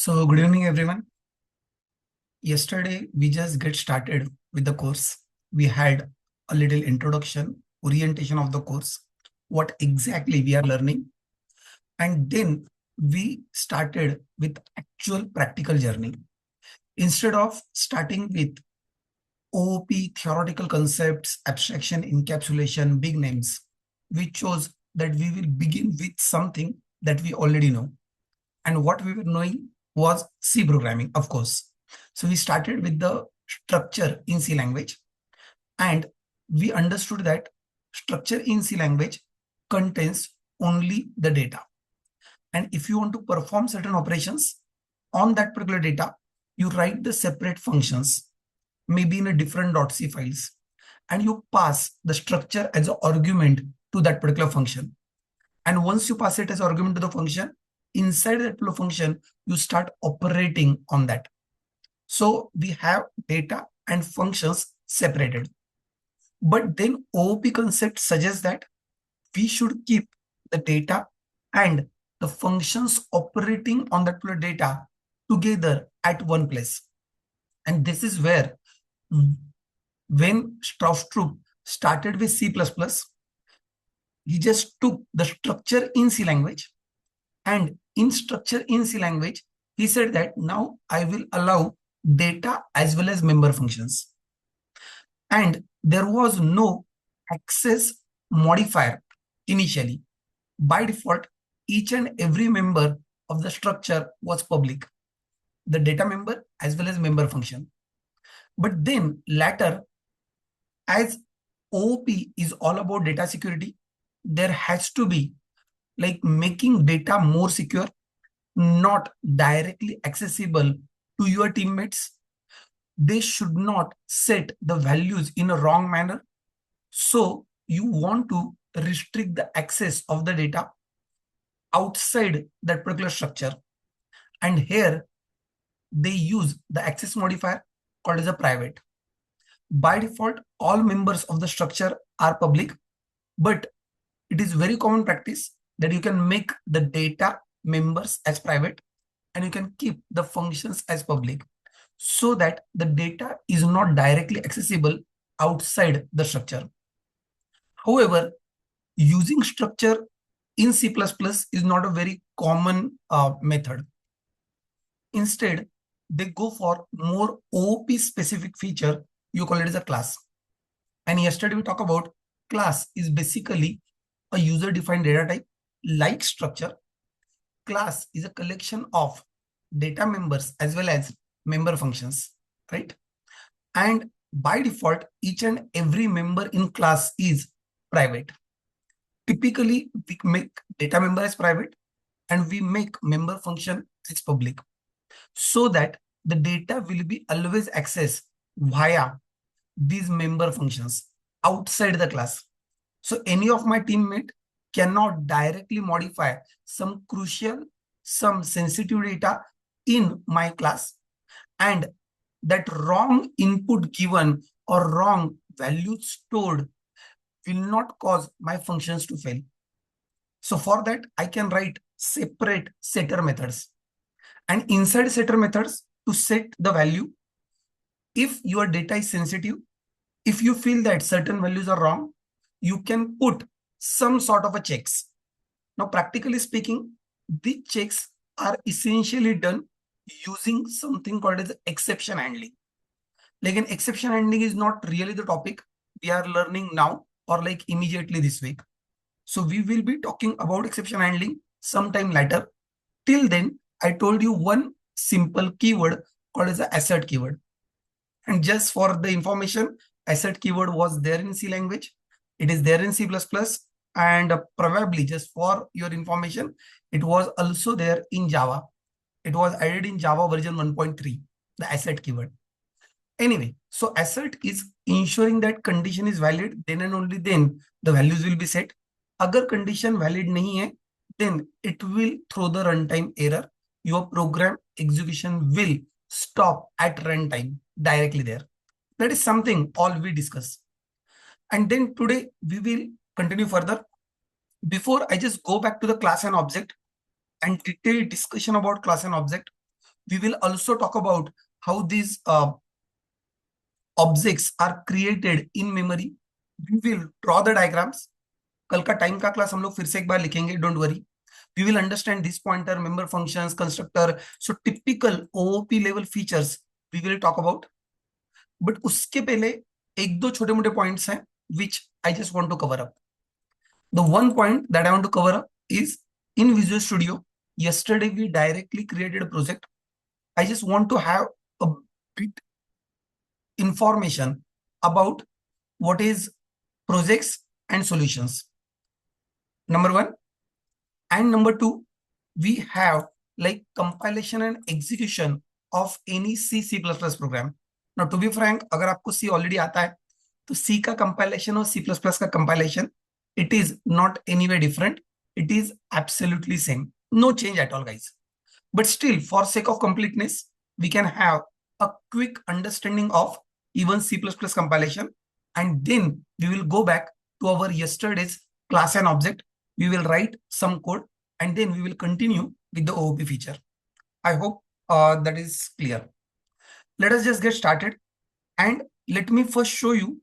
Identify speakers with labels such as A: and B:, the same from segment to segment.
A: So good evening, everyone. Yesterday, we just get started with the course. We had a little introduction, orientation of the course, what exactly we are learning. And then we started with actual practical journey. Instead of starting with OOP, theoretical concepts, abstraction, encapsulation, big names, we chose that we will begin with something that we already know. And what we were knowing was C programming, of course. So we started with the structure in C language, and we understood that structure in C language contains only the data. And if you want to perform certain operations on that particular data, you write the separate functions, maybe in a different .c files, and you pass the structure as an argument to that particular function. And once you pass it as argument to the function, inside that particular function, you start operating on that. So we have data and functions separated. But then OOP concept suggests that we should keep the data and the functions operating on that particular data together at one place. And this is where when Strausstrup started with C++, he just took the structure in C language, and in structure in C language, he said that now I will allow data as well as member functions. And there was no access modifier initially. By default, each and every member of the structure was public, the data member as well as member function. But then later, as OOP is all about data security, there has to be like making data more secure, not directly accessible to your teammates. They should not set the values in a wrong manner. So you want to restrict the access of the data outside that particular structure. And here they use the access modifier called as a private. By default, all members of the structure are public, but it is very common practice that you can make the data members as private and you can keep the functions as public so that the data is not directly accessible outside the structure. However, using structure in C++ is not a very common method. Instead, they go for more OOP specific feature. You call it as a class. And yesterday we talked about class is basically a user-defined data type like structure. Class is a collection of data members as well as member functions, right? And by default, each and every member in class is private. Typically, we make data member as private and we make member function as public so that the data will be always accessed via these member functions outside the class. So any of my teammate cannot directly modify some crucial, some sensitive data in my class, and that wrong input given or wrong value stored will not cause my functions to fail. So for that, I can write separate setter methods. And inside setter methods to set the value, if your data is sensitive, if you feel that certain values are wrong, you can put some sort of a checks. Now, practically speaking, the checks are essentially done using something called as exception handling. Like an exception handling is not really the topic we are learning now or like immediately this week. So we will be talking about exception handling sometime later. Till then, I told you one simple keyword called as the assert keyword. And just for the information, assert keyword was there in C language. It is there in C++. And probably just for your information, it was also there in Java. It was added in Java version 1.3, the assert keyword. Anyway, so assert is ensuring that condition is valid, then and only then the values will be set. Agar condition valid nahi hai, then it will throw the runtime error. Your program execution will stop at runtime directly there. That is something all we discuss. And then today we will continue further. Before I just go back to the class and object and detailed discussion about class and object, We will also talk about how these objects are created in memory. We will draw the diagrams. कल का time का class हम लोग फिर से एक बार लिखेंगे, don't worry. We will understand this pointer, member functions, constructor. So typical OOP level features we will talk about. But उसके पहले एक दो छोटे मोटे पॉइंट्स हैं which I just want to cover up. The one point that I want to cover up is in Visual Studio. Yesterday we directly created a project. I just want to have a bit information about what is projects and solutions. Number one. And number two, we have like compilation and execution of any C++ program. Now, to be frank, अगर आपको C already आता है, तो C का compilation और C++ का compilation, it is not anywhere different. It is absolutely same. No change at all, guys. But still, for sake of completeness, we can have a quick understanding of even C++ compilation, and then we will go back to our yesterday's class and object. We will write some code, and then we will continue with the OOP feature. I hope that is clear. Let us just get started, and let me first show you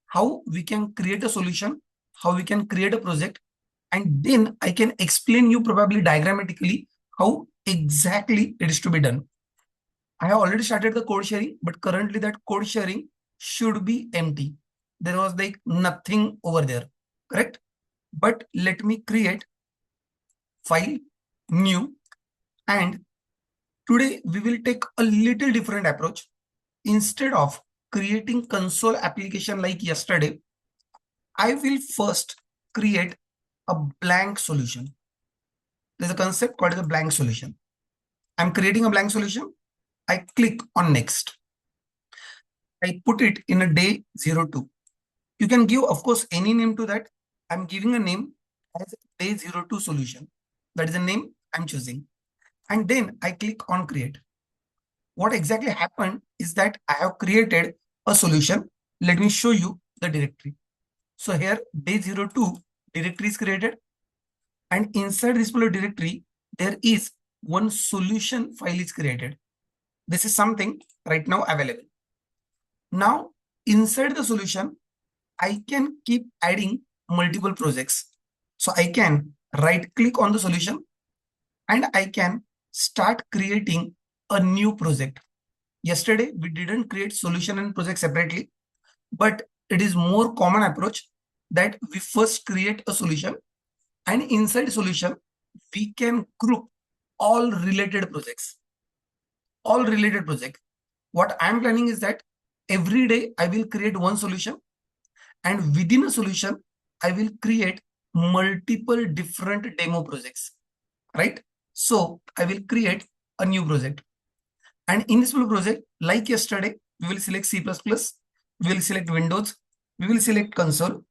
A: how we can create a solution, how we can create a project, and then I can explain you probably diagrammatically how exactly it is to be done. I have already started the code sharing, but currently that code sharing should be empty. There was like nothing over there, correct? But let me create file, new, and today we will take a little different approach. Instead of creating console application like yesterday, I will first create a blank solution. There's a concept called the blank solution. I'm creating a blank solution. I click on next. I put it in a day 02. You can give, of course, any name to that. I'm giving a name as day 02 solution. That is the name I'm choosing. And then I click on create. What exactly happened is that I have created a solution. Let me show you the directory. So here day 02 directory is created. And inside this particular directory, there is one solution file is created. This is something right now available. Now, inside the solution, I can keep adding multiple projects. So I can right click on the solution and I can start creating a new project. Yesterday, we didn't create solution and project separately, but it is more common approach that we first create a solution, and inside solution, we can group all related projects. All related projects. What I'm planning is that every day I will create one solution, and within a solution, I will create multiple different demo projects, right? So I will create a new project. And in this project, like yesterday, we will select C++, we will select Windows, we will select console,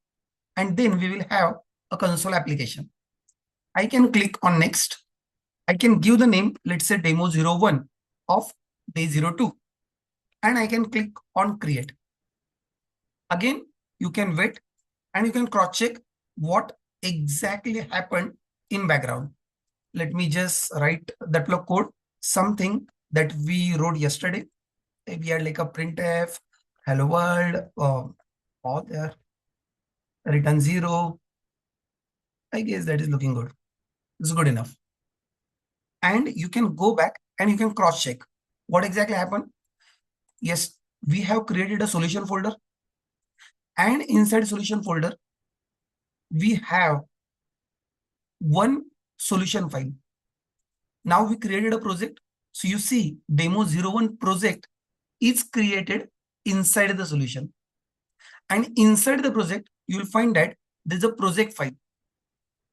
A: and then we will have a console application. I can click on next. I can give the name, let's say demo 01 of day 02, and I can click on create. Again, you can wait and you can cross check what exactly happened in background. Let me just write that code, something that we wrote yesterday. We had like a printf, hello world, all there, return 0. I guess that is looking good. It's good enough. And you can go back and you can cross check what exactly happened. Yes, we have created a solution folder, and inside solution folder, we have one solution file. Now we created a project. So you see demo 01 project is created inside the solution. And inside the project, you will find that there's a project file.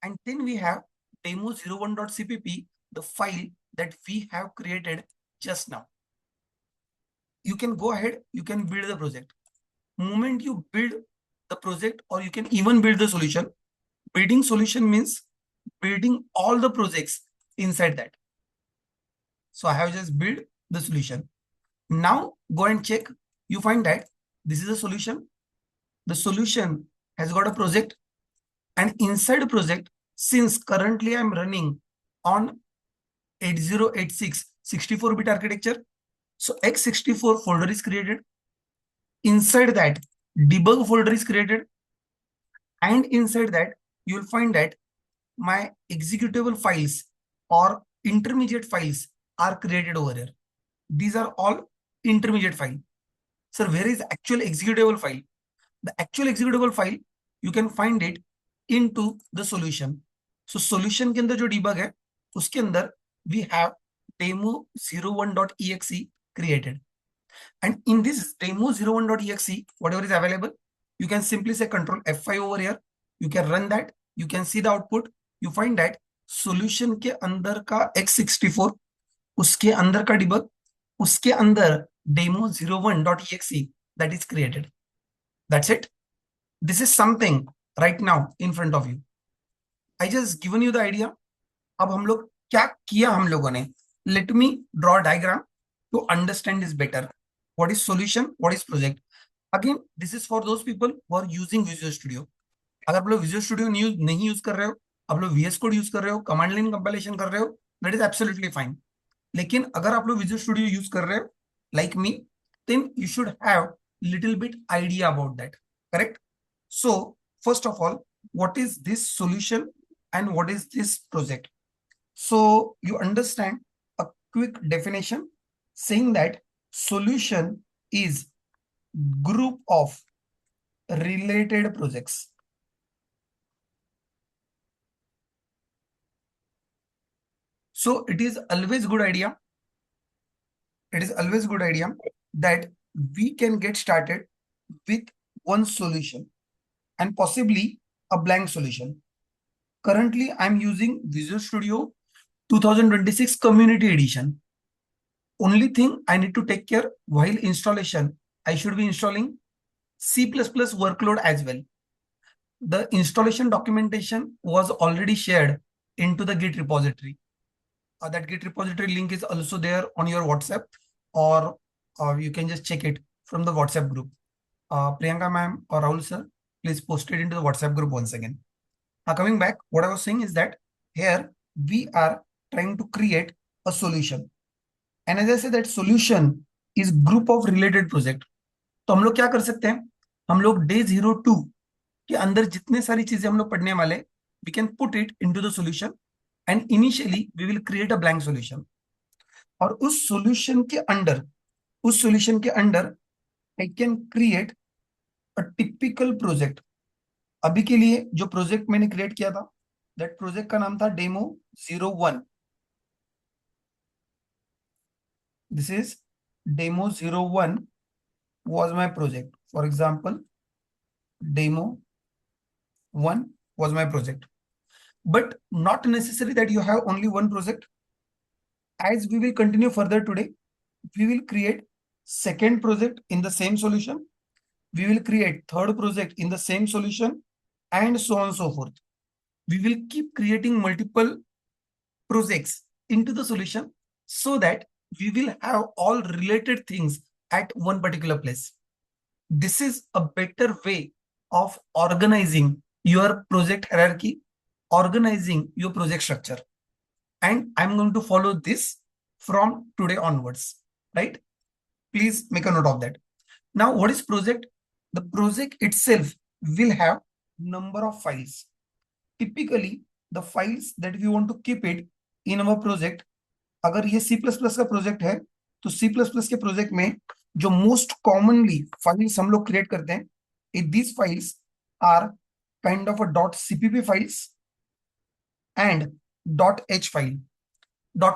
A: And then we have demo01.cpp, the file that we have created just now. You can go ahead, you can build the project. Moment you build the project, or you can even build the solution. Building solution means building all the projects inside that. So I have just built the solution. Now go and check. You find that this is a solution. The solution has got a project, and inside the project, since currently I'm running on 8086, 64-bit architecture. So x64 folder is created. Inside that, debug folder is created, and inside that you will find that my executable files or intermediate files are created over here. These are all intermediate file. Sir, where is actual executable file? The actual executable file you can find it into the solution. So solution के अंदर जो debug है उसके अंदर we have demo01.exe created, and in this demo01.exe whatever is available, you can simply say control F5 over here. You can run that. You can see the output. You find that solution के अंदर का x64, उसके अंदर का debug, उसके अंदर demo01.exe that is created. That's it. This is something right now in front of you. I just given you the idea. अब हम लोग क्या किया हम लोगों ने? Let me draw a diagram to understand this better. What is solution? What is project? Again, this is for those people who are using Visual Studio. अगर आप लोग Visual Studio नहीं यूज कर रहे हो, आप लोग VS Code यूज कर रहे हो, कमांड लाइन कंपाइलेशन कर रहे हो, that is absolutely fine. लेकिन अगर आप लोग Visual Studio यूज कर रहे हो, like me, then you should have little bit idea about that. Correct? So first of all, what is this solution and what is this project? So you understand a quick definition saying that solution is group of related projects. So it is always good idea. It is always good idea that we can get started with one solution and possibly a blank solution. Currently, I'm using Visual Studio 2026 Community Edition. Only thing I need to take care while installation, I should be installing C++ workload as well. The installation documentation was already shared into the Git repository. That Git repository link is also there on your WhatsApp, or you can just check it from the WhatsApp group. Priyanka ma'am or Rahul sir, please post it into the WhatsApp group once again. Now coming back, what I was saying is that here we are trying to create a solution. And as I said, that solution is group of related project. तो हम लोग क्या कर सकते हैं? हम लोग day 02 के अंदर जितने सारी चीजें हम लोग पढ़ने वाले, we can put it into the solution and initially we will create a blank solution. और उस solution के अंदर I can create a typical project. अभी के लिए जो प्रोजेक्ट मैंने क्रिएट किया था, दैट प्रोजेक्ट का नाम था demo01. This is demo01 was my project. For example, demo1 was my project. But not necessary that you have only one project. As we will continue further today, we will create second project in the same solution. We will create third project in the same solution, and so on and so forth. We will keep creating multiple projects into the solution so that we will have all related things at one particular place. This is a better way of organizing your project hierarchy, organizing your project structure. And I'm going to follow this from today onwards, right? Please make a note of that. Now, what is project? The project itself will have number of files. Typically, the files that we want to keep it in our project, अगर ये C++ का project है तो C++ के project में जो most commonly files हम लोग क्रिएट करते हैं, these files are kind of a .cpp files and .h file.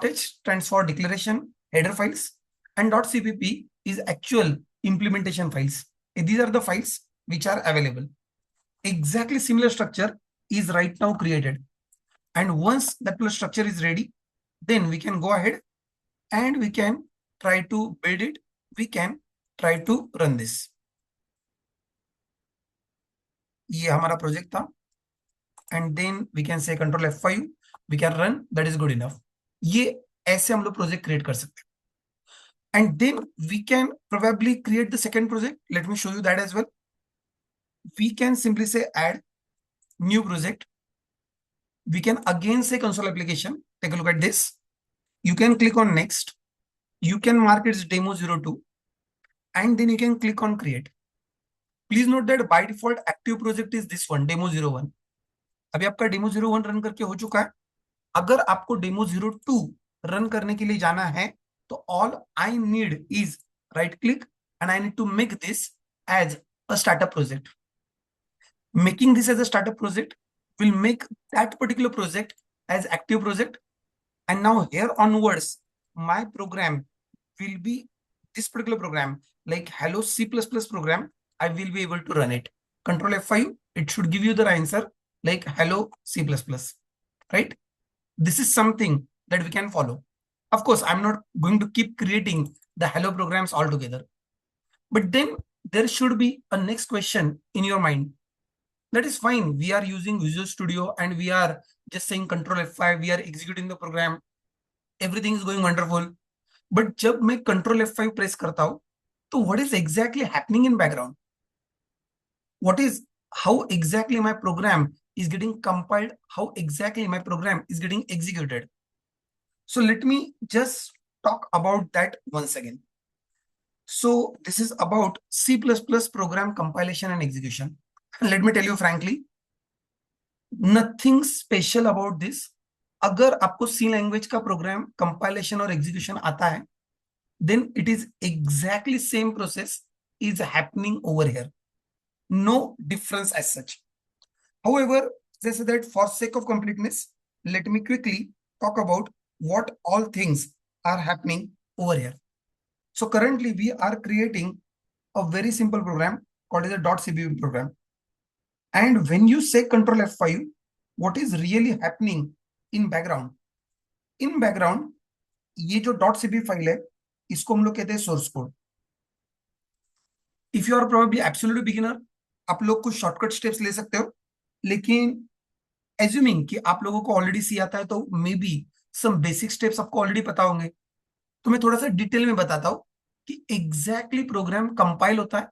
A: .h stands for declaration header files and .cpp is actual implementation files. These are the files which are available. Exactly similar structure is right now created. And once that structure is ready, then we can go ahead and we can try to build it. We can try to run this. ये हमारा project था. And then we can say control F5. We can run. That is good enough. ये ऐसे हम लोग project create कर सकते हैं. And then we can probably create the second project. Let me show you that as well. We can simply say add new project. We can again say console application. Take a look at this. You can click on next. You can mark its demo02 and then you can click on create. Please note that by default active project is this one, demo01. अभी आपका demo01 run करके हो चुका है. अगर आपको demo02 run करने के लिए जाना है तो all I need is right click and I need to make this as a startup project. Making this as a startup project will make that particular project as active project. And now here onwards, my program will be this particular program, like hello C++ program. I will be able to run it. Control F5, it should give you the answer like hello C++, right? This is something that we can follow. Of course, I'm not going to keep creating the hello programs altogether. But then there should be a next question in your mind. That is fine. We are using Visual Studio and we are just saying Control F5. We are executing the program. Everything is going wonderful. But जब मैं Control F5 press करता हूँ, तो what is exactly happening in background? How exactly my program is getting compiled? How exactly my program is getting executed? So let me just talk about that once again. So this is about C++ program compilation and execution. Let me tell you frankly, nothing special about this. अगर आपको C language का programme compilation और execution आता है, then it is exactly same process is happening over here. No difference as such. However, just that for sake of completeness, let me quickly talk about what all things are happening over here. So currently we are creating a very simple program called as a .cpp program. And when you say Control F5, what is really happening in background? In background, ये जो .cpp file है, इसको हम लोग कहते हैं source code. If you are probably absolute beginner, आप लोग कुछ शॉर्टकट स्टेप्स ले सकते हो, लेकिन एज्यूमिंग कि आप लोगों को ऑलरेडी सी आता है तो maybe some basic steps आपको ऑलरेडी पता होंगे. तो मैं थोड़ा सा डिटेल में बताता हूं कि एग्जैक्टली प्रोग्राम कंपाइल होता है,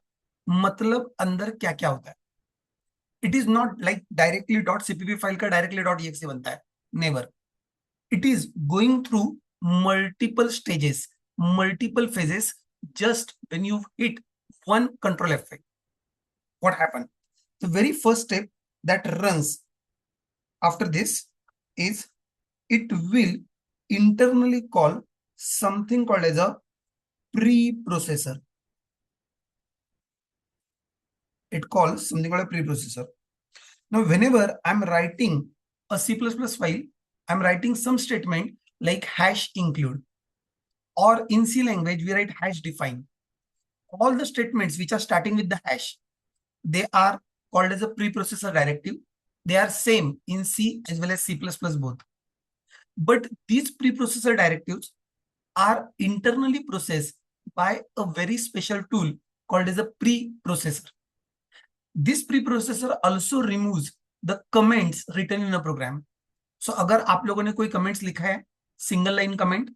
A: मतलब अंदर क्या क्या होता है. It is not like directly .cpp file का डायरेक्टली .exe बनता है. Never. It is going through multiple stages, multiple phases. Just when you hit one Control F5, what happened? The very first step that runs after this is it will internally call something called as a preprocessor. It calls something called a preprocessor. Now, whenever I'm writing a C++ file, I'm writing some statement like hash include, or in C language, we write hash define. All the statements which are starting with the hash, they are called as a preprocessor directive. They are same in C as well as C++ both. But these preprocessor directives are internally processed by a very special tool called as a preprocessor. This preprocessor also removes the comments written in a program. So अगर आप लोगों ने कोई comments लिखा है, single line comment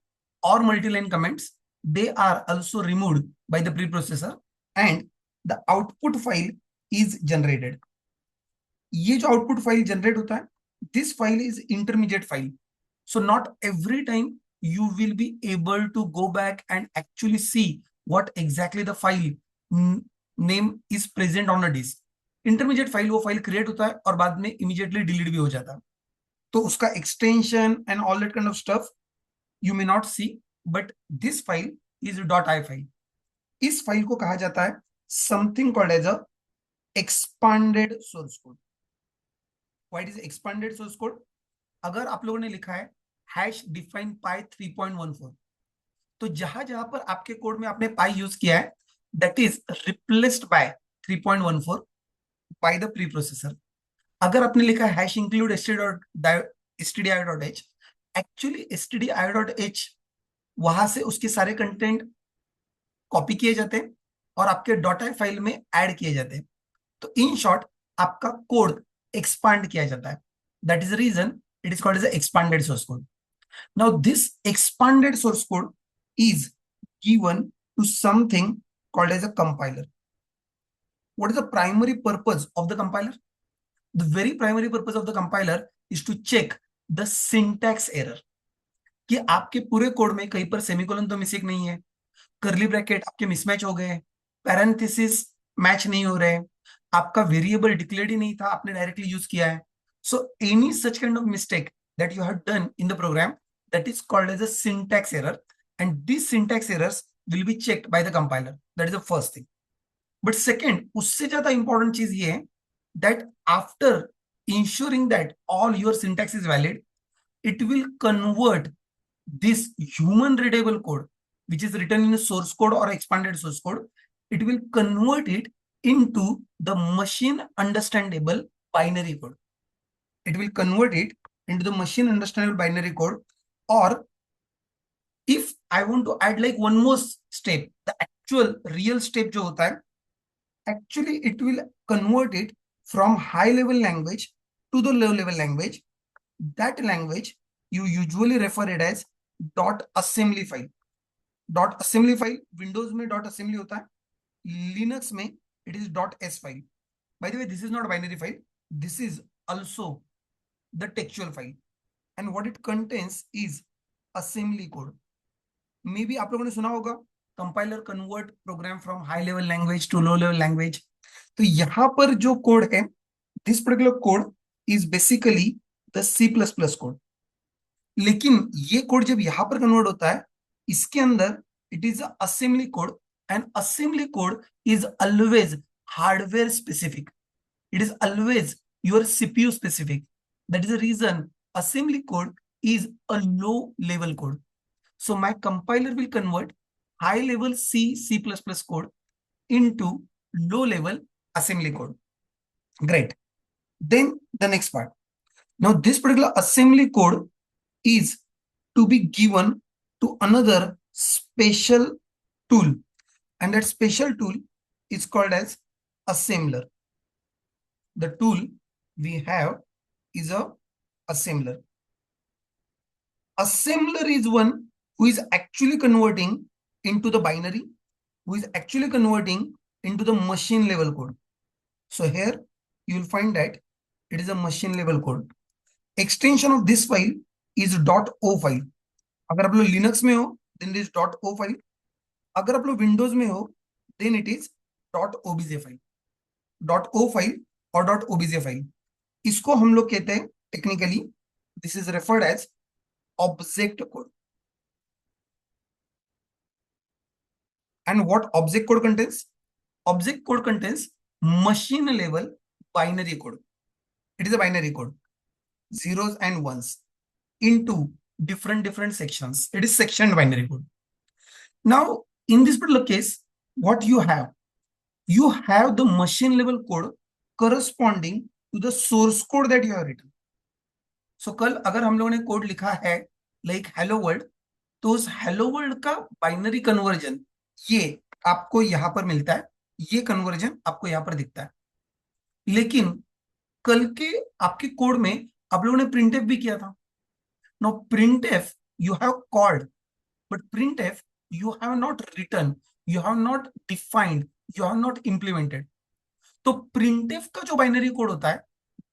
A: or multi-line comments, they are also removed by the preprocessor and the output file is generated. ये जो output file generate होता है, this file is intermediate file. So not every time you will be able to go back and actually see what exactly the file name is present on a disk. Intermediate file वो file create होता है और बाद में immediately delete भी हो जाता है. तो उसका extension and all that kind of stuff you may not see, but this file is .i file. इस फाइल को कहा जाता है something called as a expanded source code. What is expanded source code? अगर आप लोगों ने लिखा है hash define pi 3.14, तो जहां जहां पर आपके कोड में आपने pi यूज किया है, that is replaced by 3.14 by the preprocessor. अगर आपने लिखा है hash include stdio.h, actually stdio.h वहां से उसके सारे कंटेंट कॉपी किए जाते हैं और आपके .i फाइल में ऐड किए जाते हैं. तो इन शॉर्ट आपका कोड एक्सपांड किया जाता है. That is the reason it is called as expanded source code. Now this expanded source code is given to something called as a compiler. What is the primary purpose of the compiler? The very primary purpose of the compiler is to check the syntax error. कि आपके पूरे code में कहीं पर semicolon तो missing नहीं है, curly bracket आपके मिसमैच हो गए, पैरेंथेसिस मैच नहीं हो रहे, आपका वेरिएबल डिक्लेयर्ड ही नहीं था, आपने डायरेक्टली यूज किया है. So any such kind of mistake that you have done in the program, that is called as a syntax error, and this syntax errors will be checked by the compiler. That is the first thing. But second, उससे ज्यादा important चीज ये है that after ensuring that all your syntax is valid, it will convert this human readable code which is written in a source code or expanded source code, it will convert it into the machine understandable binary code. It will convert it into the machine understandable binary code. Or if I want to add like one more step, the actual real step jo hota hai, actually it will convert it from high level language to the low level language. That language you usually refer it as dot assembly file. Dot assembly file Windows में dot assembly होता है, Linux में it is dot S file. By the way this is not binary file, this is also the textual file, and what it contains is assembly code. Maybe आप लोगों ने सुना होगा compiler convert program from high level language to low level language. तो यहां पर जो code है, this particular code is basically the C plus plus code. लेकिन ये कोड जब यहां पर कन्वर्ट होता है, इसके अंदर it is assembly code, and assembly code is always hardware specific. It is always your CPU specific. That is the reason assembly code is a low level code. So my compiler will convert high level C++ code into low level assembly code. Great. Then the next part. Now this particular assembly code is to be given to another special tool, and that special tool is called as assembler. The tool we have is a assembler. Assembler is one who is actually converting into the binary, who is actually converting into the machine level code. So here you will find that it is a machine level code. Extension of this file is .o file. अगर आप लोग Linux में हो then it is .o file. अगर आप लोग Windows में हो then it is .obj file. .o file और .obj फाइल, इसको हम लोग कहते हैं technically, this is referred as object code. And what object code contains? Object code contains machine level binary code. It is a binary code, zeros and ones into different sections. It is sectioned binary code. Now in this particular case, what you have the machine level code corresponding to the source code that you have written. So कल अगर हम लोगों ने code लिखा है like hello world, तो उस hello world का बाइनरी कन्वर्जन ये आपको यहां पर मिलता है, ये कन्वर्जन आपको यहां पर दिखता है. लेकिन कल के आपके कोड में आप लोगों ने प्रिंटएफ भी किया था. Now printf you have called, but printf you have not written, you have not defined, you have not implemented. तो printf का जो बाइनरी कोड होता है,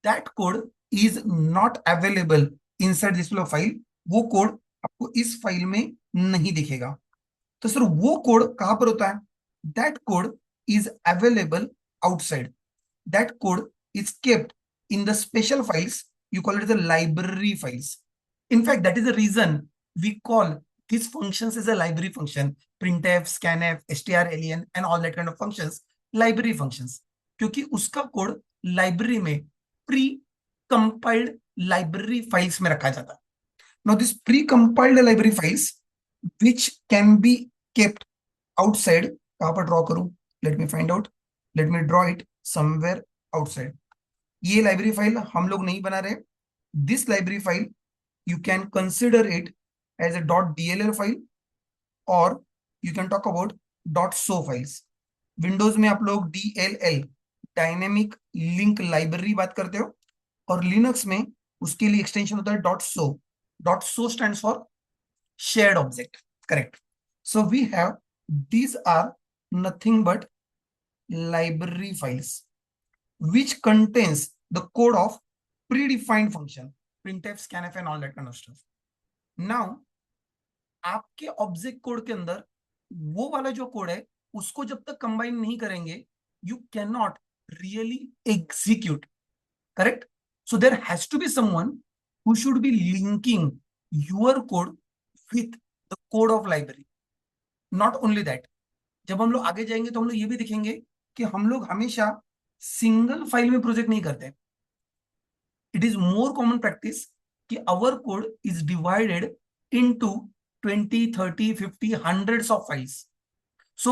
A: that code is not available inside this file. वो code आपको इस file में नहीं दिखेगा. तो सर वो कोड कहां पर होता है? That code is available outside. That code is kept in the special files. You call it the library files. In fact, that is the reason we call these functions as a library function. Printf, scanf, strlen, and all that kind of functions, library functions. क्योंकि उसका code library में pre compiled library files में रखा जाता है. Now this pre-compiled library files which can be kept outside, कहां पर draw करूं? Let me find out. Let me draw it somewhere outside. ये लाइब्रेरी फाइल हम लोग नहीं बना रहे. This library file you can consider it as a .dll file, or you can talk about .so files. Windows में आप लोग DLL dynamic link library बात करते हो, और लिनक्स में उसके लिए एक्सटेंशन होता है .so. .so stands for shared object. Correct. So we have, these are nothing but library files which contains the code of predefined function, printf, scanf, and all that kind of stuff. Now आपके object code के अंदर वो वाला जो code है उसको जब तक कंबाइन नहीं करेंगे, you can not really execute. Correct? So there has to be someone who should be linking your code with the code of library. Not only that, जब हम लोग आगे जाएंगे तो हम लोग ये भी देखेंगे कि हम लोग हमेशा सिंगल फाइल में प्रोजेक्ट नहीं करते. It is more common practice कि our code is divided into 20, 30, 50, hundreds of files. So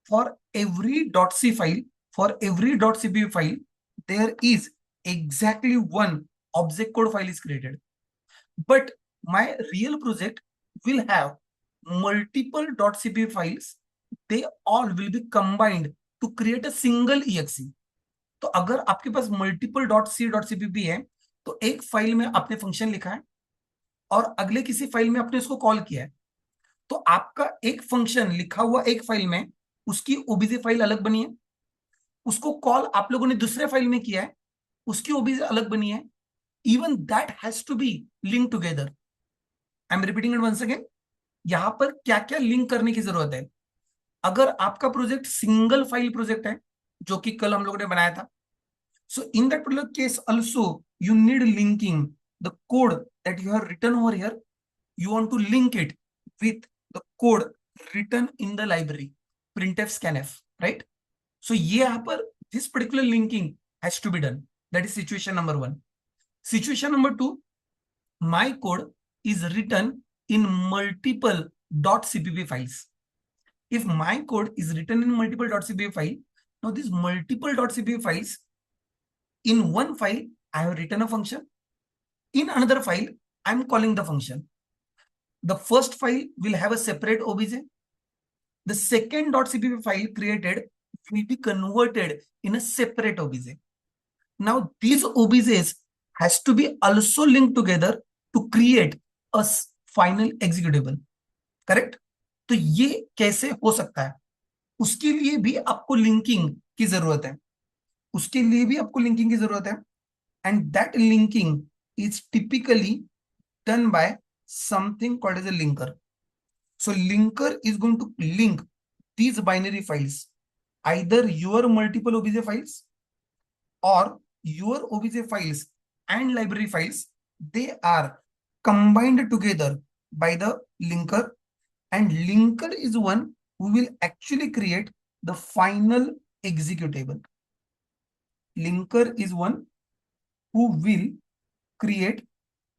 A: for every .c file, for every .cpp file, there is exactly one object code file is created. But my real project will have multiple .cpp files. They all will be combined to create a single exe. तो अगर आपके पास multiple .c.cpp है तो एक file में आपने function लिखा है और अगले किसी फाइल में आपने उसको कॉल किया है, तो आपका एक फंक्शन लिखा हुआ एक फाइल में, उसकी ओबीजे फाइल अलग बनी है. उसको कॉल आप लोगों ने दूसरे फाइल में किया है, उसकी ओबीजे अलग बनी है. Even that has to be link together. I am repeating it once again. यहां पर क्या क्या लिंक करने की जरूरत है. अगर आपका प्रोजेक्ट सिंगल फाइल प्रोजेक्ट है जो कि कल हम लोगों ने बनाया था, so in that particular case also you need linking the code that you have written over here. You want to link it with the code written in the library printf scanf, right? So ये यहाँ पर this particular linking has to be done. That is situation number one. Situation number two, my code is written in multiple .cpp files. If my code is written in multiple .cpp file, now these multiple .cpp files, in one file I have written a function, in another file I am calling the function. The first file will have a separate obj. The second .cpp file created will be converted in a separate obj. Now these objs has to be also linked together to create a final executable. Correct? तो ये कैसे हो सकता है? उसके लिए भी आपको लिंकिंग की जरूरत है. उसके लिए भी आपको लिंकिंग की जरूरत है. And that linking is typically done by something called as a linker. So linker is going to link these binary files, either your multiple obj files or your obj files and library files. They are combined together by the linker, and linker is one who will actually create the final executable. Linker is one who will create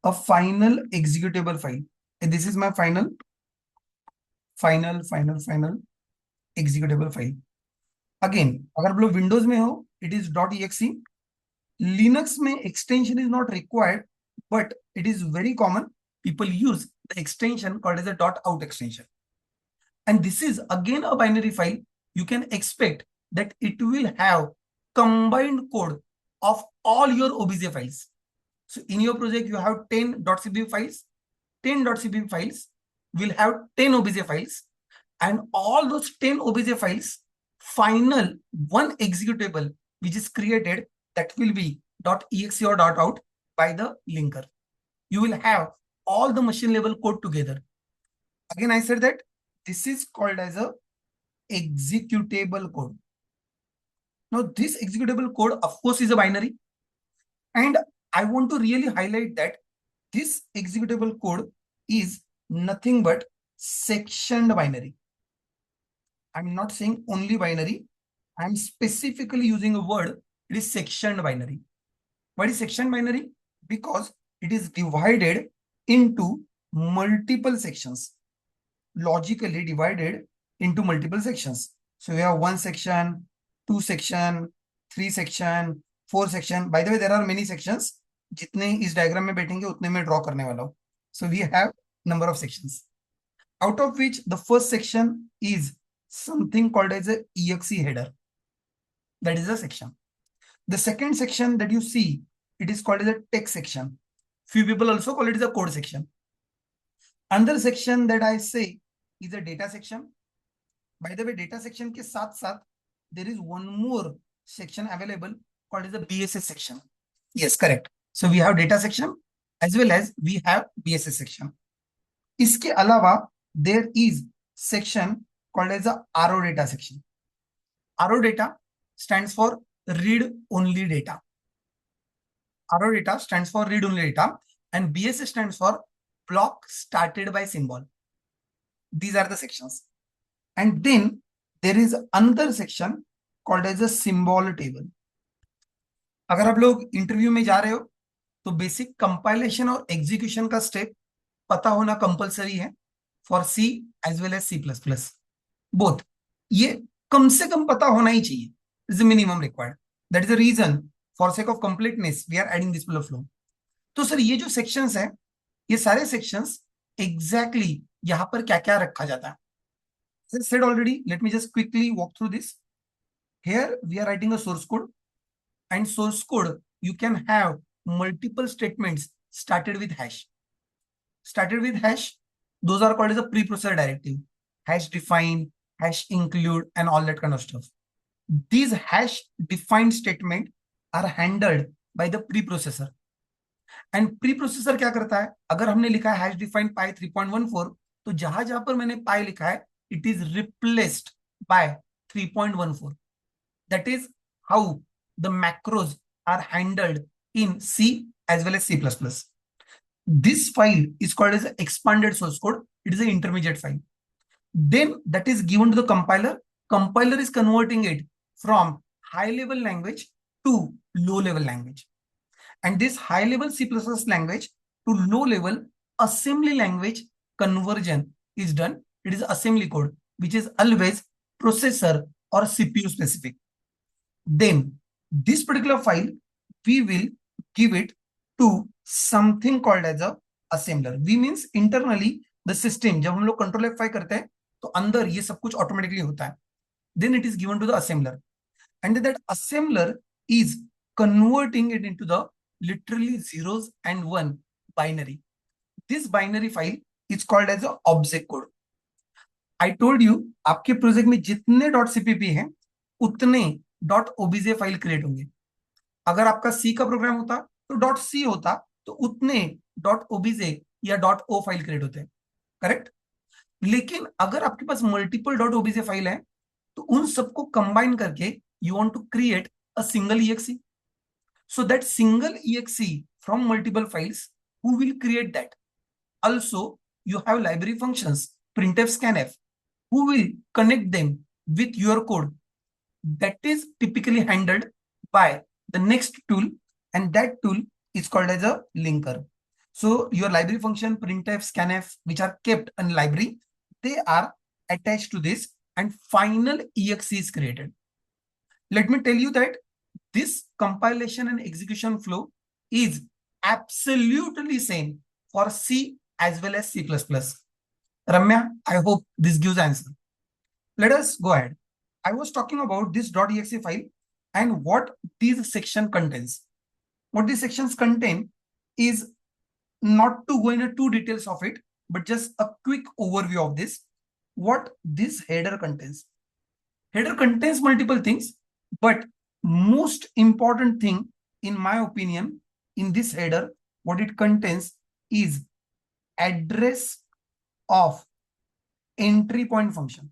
A: a final executable file. And this is my final executable file. Again, अगर आप लोग Windows में हो, it is .exe. Linux में extension is not required, but it is very common. People use the extension called as a .out extension. And this is again a binary file. You can expect that it will have combined code of all your obj files. So in your project, you have 10 .cpp files. 10 .cpp files will have 10 obj files, and all those 10 obj files, final one executable which is created, that will be .exe or .out by the linker. You will have all the machine level code together. Again, I said that this is called as a executable code. Now, this executable code, of course, is a binary. And I want to really highlight that this executable code is nothing but sectioned binary. I'm not saying only binary. I'm specifically using a word. It is sectioned binary. What is sectioned binary? Because it is divided into multiple sections. Logically divided into multiple sections. So we have 1 section, 2 section, 3 section, 4 section. By the way, there are many sections. जितने इस diagram में बैठेंगे उतने में draw करने वाला हूं. So we have number of sections, out of which the first section is something called as a exe header. That is a section. The second section that you see, it is called as a text section. Few people also call it as a code section. Another section that I say is a data section. By the way, data section के साथ साथ there is one more section available called as a BSS section. Yes, correct. So we have data section as well as we have BSS section. इसके अलावा there is section called as a RO data section. RO data stands for read only data. RO data stands for read only data, and BSS stands for block started by symbol. These are the sections. And then there is another section called as a symbol table. अगर आप लोग interview में जा रहे हो तो basic compilation और execution का स्टेप पता होना कंपलसरी है for C as well as C++, both. ये कम से कम पता होना ही चाहिए, is the minimum required. That is the reason, for sake of completeness we are adding this flow. तो सर ये जो सेक्शंस है, ये सारे सेक्शंस एग्जैक्टली यहां पर क्या क्या रखा जाता है. As I said already, let me just quickly walk through this. Here we are writing a source code, and source code you can have multiple statements started with hash. Started with hash, those are called as a preprocessor directive. Hash define, hash include, and all that kind of stuff. These hash defined statement are handled by the preprocessor. And pre processor क्या करता है, अगर हमने लिखा है hash define पाई 3.14, तो जहां जहां पर मैंने पाई लिखा है it is replaced by 3.14. That is how the macros are handled in C as well as C++. This file is called as expanded source code. It is an intermediate file. Then that is given to the compiler. Compiler is converting it from high level language to low level language. And this high level C++ language to low level assembly language conversion is done. It is assembly code, which is always processor or CPU specific. Then this particular file, we will give it to something called as a assembler. V means internally the system. जब हम लोग control F5 करते हैं तो अंदर ये सब कुछ automatically होता है. Then it is given to the assembler, and then that assembler is converting it into the literally zeros and one binary. This binary file is called as a object code. I told you आपके project में जितने .cpp हैं उतने .obj file create होंगे. अगर आपका C का programme होता तो .c होता तो उतने .obj या .o फाइल क्रिएट होते हैं, करेक्ट. लेकिन अगर आपके पास मल्टीपल .obj फाइल है तो उन सबको कंबाइन करके you want to create a single exe. So that single exe from multiple files, who will create that? Also, you have library functions, printf, scanf, who will connect them with your code. That is typically handled by the next tool, and that tool is called as a linker. So your library function, printf, scanf, which are kept in library, they are attached to this, and final exe is created. Let me tell you that this compilation and execution flow is absolutely same for C as well as C++. Ramya, I hope this gives answer. Let us go ahead. I was talking about this .exe file and what this section contains. What these sections contain is not to go into too details of it, but just a quick overview of this. What this header contains. Header contains multiple things, but most important thing in my opinion in this header, what it contains is address of entry point function.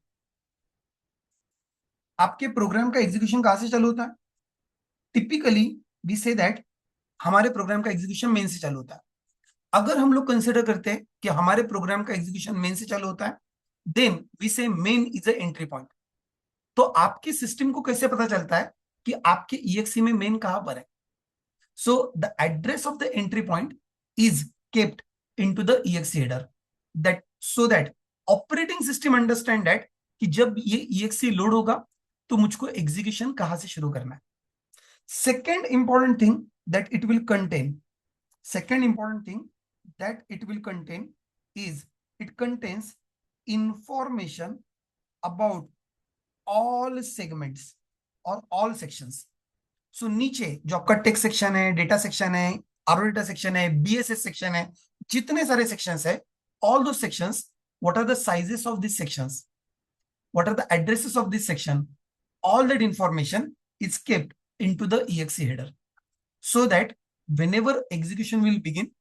A: आपके programme का execution कहां से चालू होता है? Typically we say that हमारे programme का execution main से चालू होता है. अगर हम लोग कंसिडर करते हैं कि हमारे प्रोग्राम का एग्जीक्यूशन मेन से चालू होता है, देन वी से main is a entry point. तो आपके सिस्टम को कैसे पता चलता है कि आपके exe में मेन कहां पर है? So the address of the entry point is kept into the exe header, that so that operating system understand that कि जब ये exe लोड होगा तो मुझको एग्जीक्यूशन कहां से शुरू करना है. Second important thing that it will contain, second important thing that it will contain is it contains information about all segments or all sections. So नीचे जो आपका टेक्स्ट सेक्शन है, डेटा सेक्शन है, आरओ डेटा सेक्शन है, BSS section है, जितने सारे sections है, all those sections, what are the sizes of these sections, what are the addresses of this section, all that information is kept into the exe header, so that whenever execution will begin,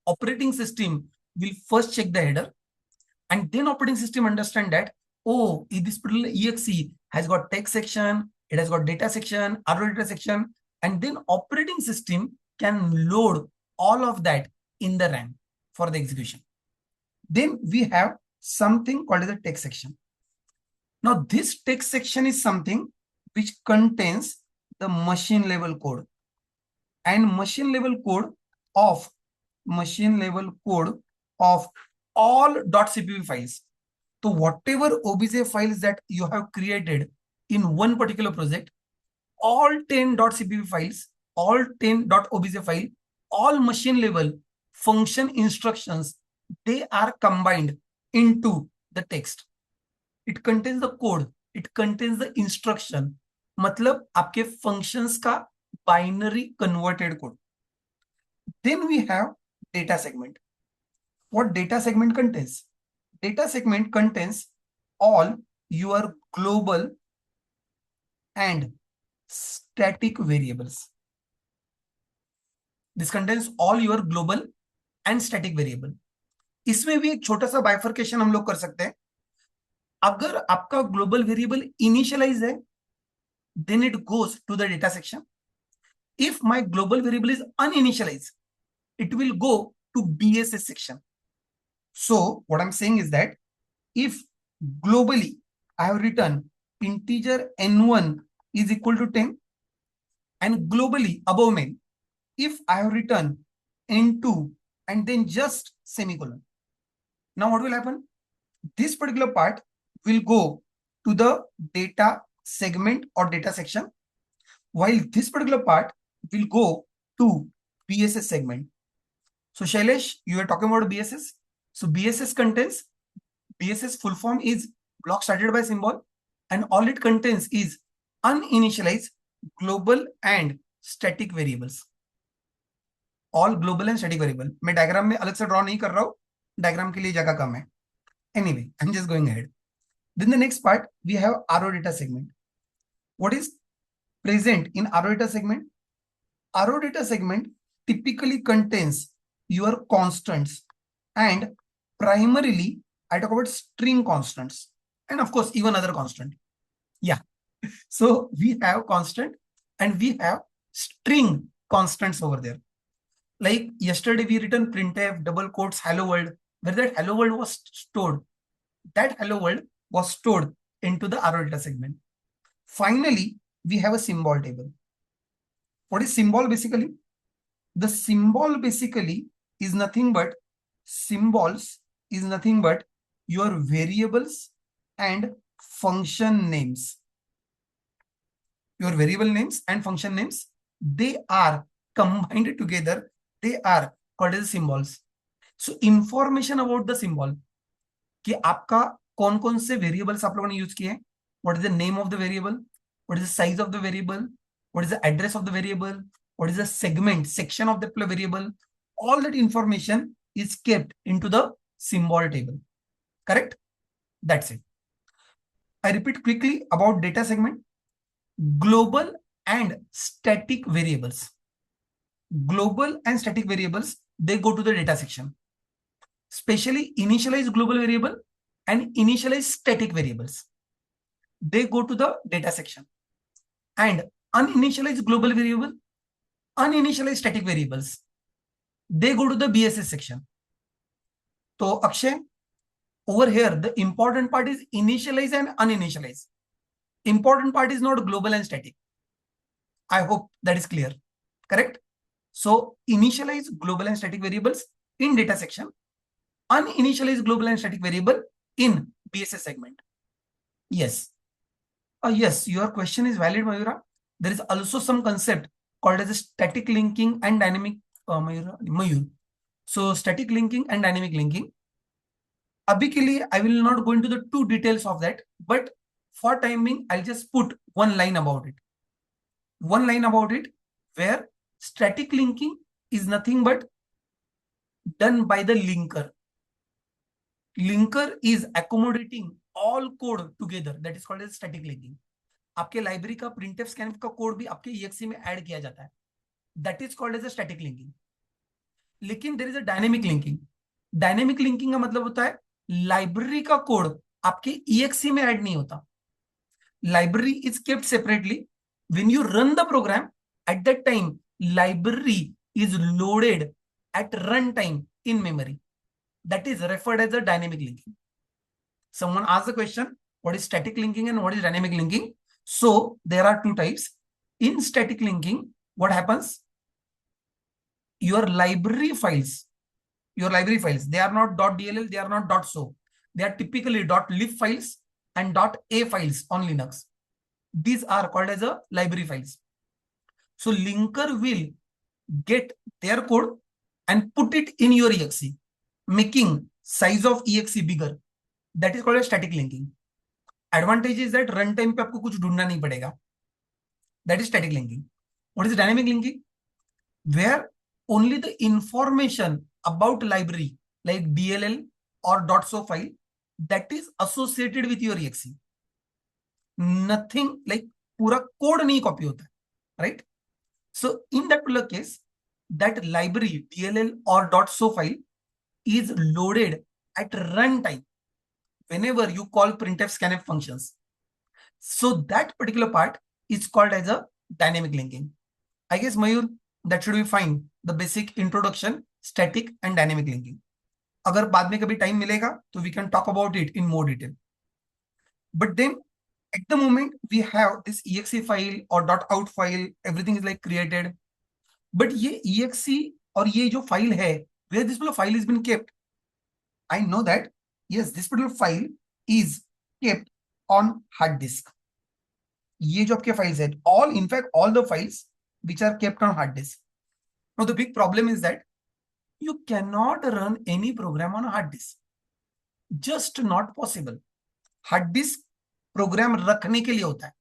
A: operating system will first check the header, And then operating system understand that, oh, this particular exe has got text section, it has got data section, other data section, and then operating system can load all of that in the RAM for the execution. Then we have something called as a text section. Now this text section is something which contains the machine level code, and machine level code of all .cpp files. So whatever obj files that you have created in one particular project, all 10 .cpp files, all 10 .obj file, all machine level function instructions, they are combined into the text. It contains the code, it contains the instruction, मतलब आपके functions का binary converted code. Then we have data segment. What data segment contains? Data segment contains all your global and static variables. This contains all your global and static variable. इसमें भी एक छोटा सा bifurcation हम लोग कर सकते हैं. अगर आपका ग्लोबल वेरिएबल इनिशियलाइज है, then it goes to the data section. If my global variable is uninitialized, it will go to BSS section. So what I'm saying is that if globally I have written integer n1 is equal to 10, and globally above main, if I have written n2 and then just semicolon, now what will happen? This particular part will go to the data segment or data section, while this particular part will go to BSS segment. So Shailesh, you are talking about BSS. So BSS contains, BSS full form is block started by symbol, and all it contains is uninitialized global and static variables. All global and static variable. मैं diagram में अलग से draw नहीं कर रहा हूं, diagram के लिए जगह कम है. Anyway, I'm just going ahead. Then the next part, we have RO data segment. What is present in RO data segment? RO data segment typically contains your constants, and primarily I talk about string constants, and of course even other constant. Yeah. So we have constant and we have string constants over there. Like yesterday we written printf double quotes hello world, where that hello world was stored. That hello world was stored into the RO data segment. Finally, we have a symbol table. What is symbol basically? The symbol basically is nothing but your variables and function names. Your variable names and function names, they are combined together. They are called as symbols. So information about the symbol, कि आपका कौन कौन से variables आप लोगों ने use किए हैं, what is the name of the variable, what is the size of the variable, what is the address of the variable, what is the section of the variable, all that information is kept into the symbol table. Correct? That's it. I repeat quickly about data segment. Global and static variables. Global and static variables, they go to the data section. Especially initialized global variable and initialized static variables, they go to the data section. And uninitialized global variable, uninitialized static variables, they go to the BSS section. So Akshay, over here, the important part is initialize and uninitialize. Important part is not global and static. I hope that is clear. Correct? So initialize global and static variables in data section, uninitialize global and static variable in BSS segment. Yes. Yes, your question is valid, Mayura. There is also some concept called as static linking and dynamic, Mayur. So static linking and dynamic linking. Abhi ke liye, I will not go into the two details of that, but for time being, I'll just put one line about it. One line about it, where static linking is nothing but done by the linker. Linker is accommodating all code together. That is called as static linking. आपके library का printf scanf का code भी आपके exe में add किया जाता है. That is called as a static linking. लेकिन there is a dynamic linking. Dynamic linking का मतलब होता है लाइब्रेरी का कोड आपके EXE में ऐड नहीं होता. Library is kept separately. When you run the program, at that time, library is loaded at runtime in memory. That is referred as a dynamic linking. Someone asked the question, what is static linking and what is dynamic linking? So there are two types. In static linking, what happens? Your library files, they are not .dll, they are not .so. They are typically .lib files and .a files on Linux. These are called as a library files. So linker will get their code and put it in your exe, making size of exe bigger. That is called as static linking. Advantage is that runtime पे आपको कुछ ढूंढना नहीं पड़ेगा. That is static linking. What is dynamic linking? Where only the information about library like DLL or .so file that is associated with your exe. Nothing like पूरा code नहीं copy होता है, right? So in that particular case, that library DLL or .so file is loaded at runtime whenever you call printf scanf functions. So that particular part is called as a dynamic linking. I guess Mayur, that should be fine. The basic introduction, static and dynamic linking. अगर बाद में कभी time मिलेगा तो we can talk about it in more detail. But then at the moment we have this exe file or .out file, everything is like created. But ये exe और ये जो file है, where this particular file is been kept, I know that yes, this particular file is kept on hard disk. ये जो आपके files है, in fact all the files which are kept on hard disk. Now the big problem is that you cannot run any program on a hard disk. Just not possible. Hard disk program रखने के लिए होता है,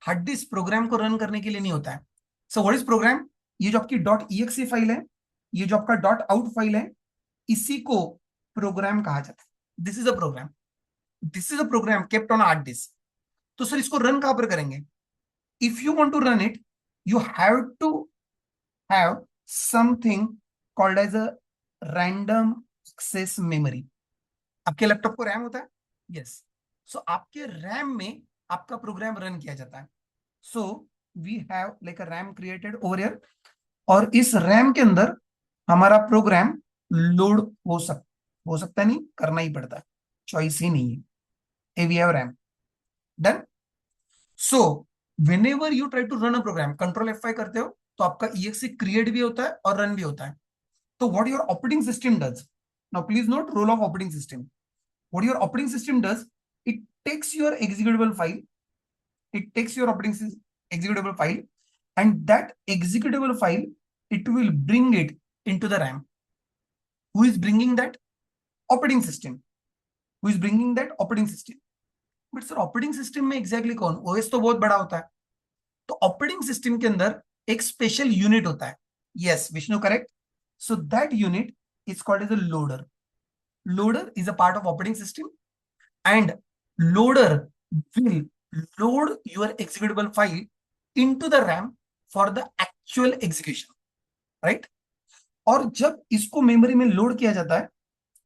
A: hard disk program को run करने के लिए नहीं होता है. So what is program? ये जो आपकी .exe फाइल है, ये जो आपका .out फाइल है, इसी को प्रोग्राम कहा जाता है. This is a program, this is a program kept on hard disk. तो सर इसको रन कहां पर करेंगे? If you want to run it, you have to have something called as a random access memory. आपके laptop को RAM होता है? Yes. सो आपके रैम में आपका प्रोग्राम रन किया जाता है. So we have like a RAM created over here, और इस रैम के अंदर हमारा प्रोग्राम लोड हो सकता नहीं, करना ही पड़ता है, चॉइस ही नहीं है. We have RAM done. So whenever you try to run a program, control F5 करते हो तो आपका exe क्रिएट भी होता है और रन भी होता है. तो what your operating system does, now please note role of operating system. What your operating system does, it takes your executable file, executable file, and that executable file, it will bring it into the RAM. Who is bringing that? Operating system. Who is bringing that? Operating system. But sir, operating system में exactly कौन? OS तो बहुत बड़ा होता है. तो operating system के अंदर एक special unit होता है. Yes, Vishnu, correct. So that unit is called as a loader. Loader is a part of operating system, and loader will load your executable file into the RAM for the actual execution, right? और जब इसको memory में load किया जाता है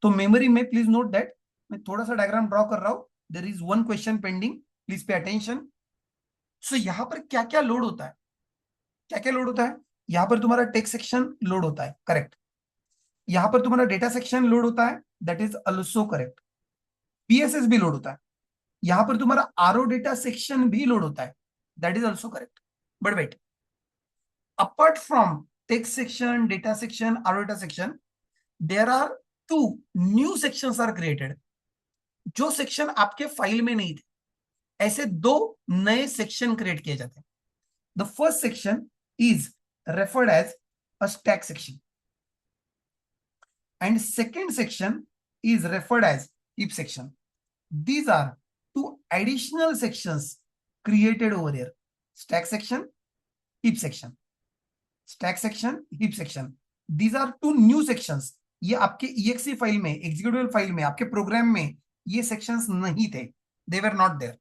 A: तो memory में, please note that, मैं थोड़ा सा डायग्राम ड्रॉ कर रहा हूं. There is one question pending, please pay attention. So यहां पर क्या क्या लोड होता है? क्या क्या लोड होता है? यहां पर तुम्हारा टेक्स्ट सेक्शन लोड होता है, करेक्ट. यहां पर तुम्हारा डेटा सेक्शन लोड होता है, that is also correct. PSS भी लोड होता है. यहां पर तुम्हारा आरओ डेटा सेक्शन भी लोड होता है, that is also correct. But wait, apart from text section, data section, RO data section, there are two new sections are created. जो सेक्शन आपके फाइल में नहीं थे, ऐसे दो नए सेक्शन क्रिएट किए जाते हैं. The first section is referred as a stack section, and second section is referred as heap section. These are two additional sections created over here: stack section, heap section. Stack section, heap section. These are two new sections. ये आपके exe file में, executable file में, आपके programme में ये sections नहीं थे. They were not there.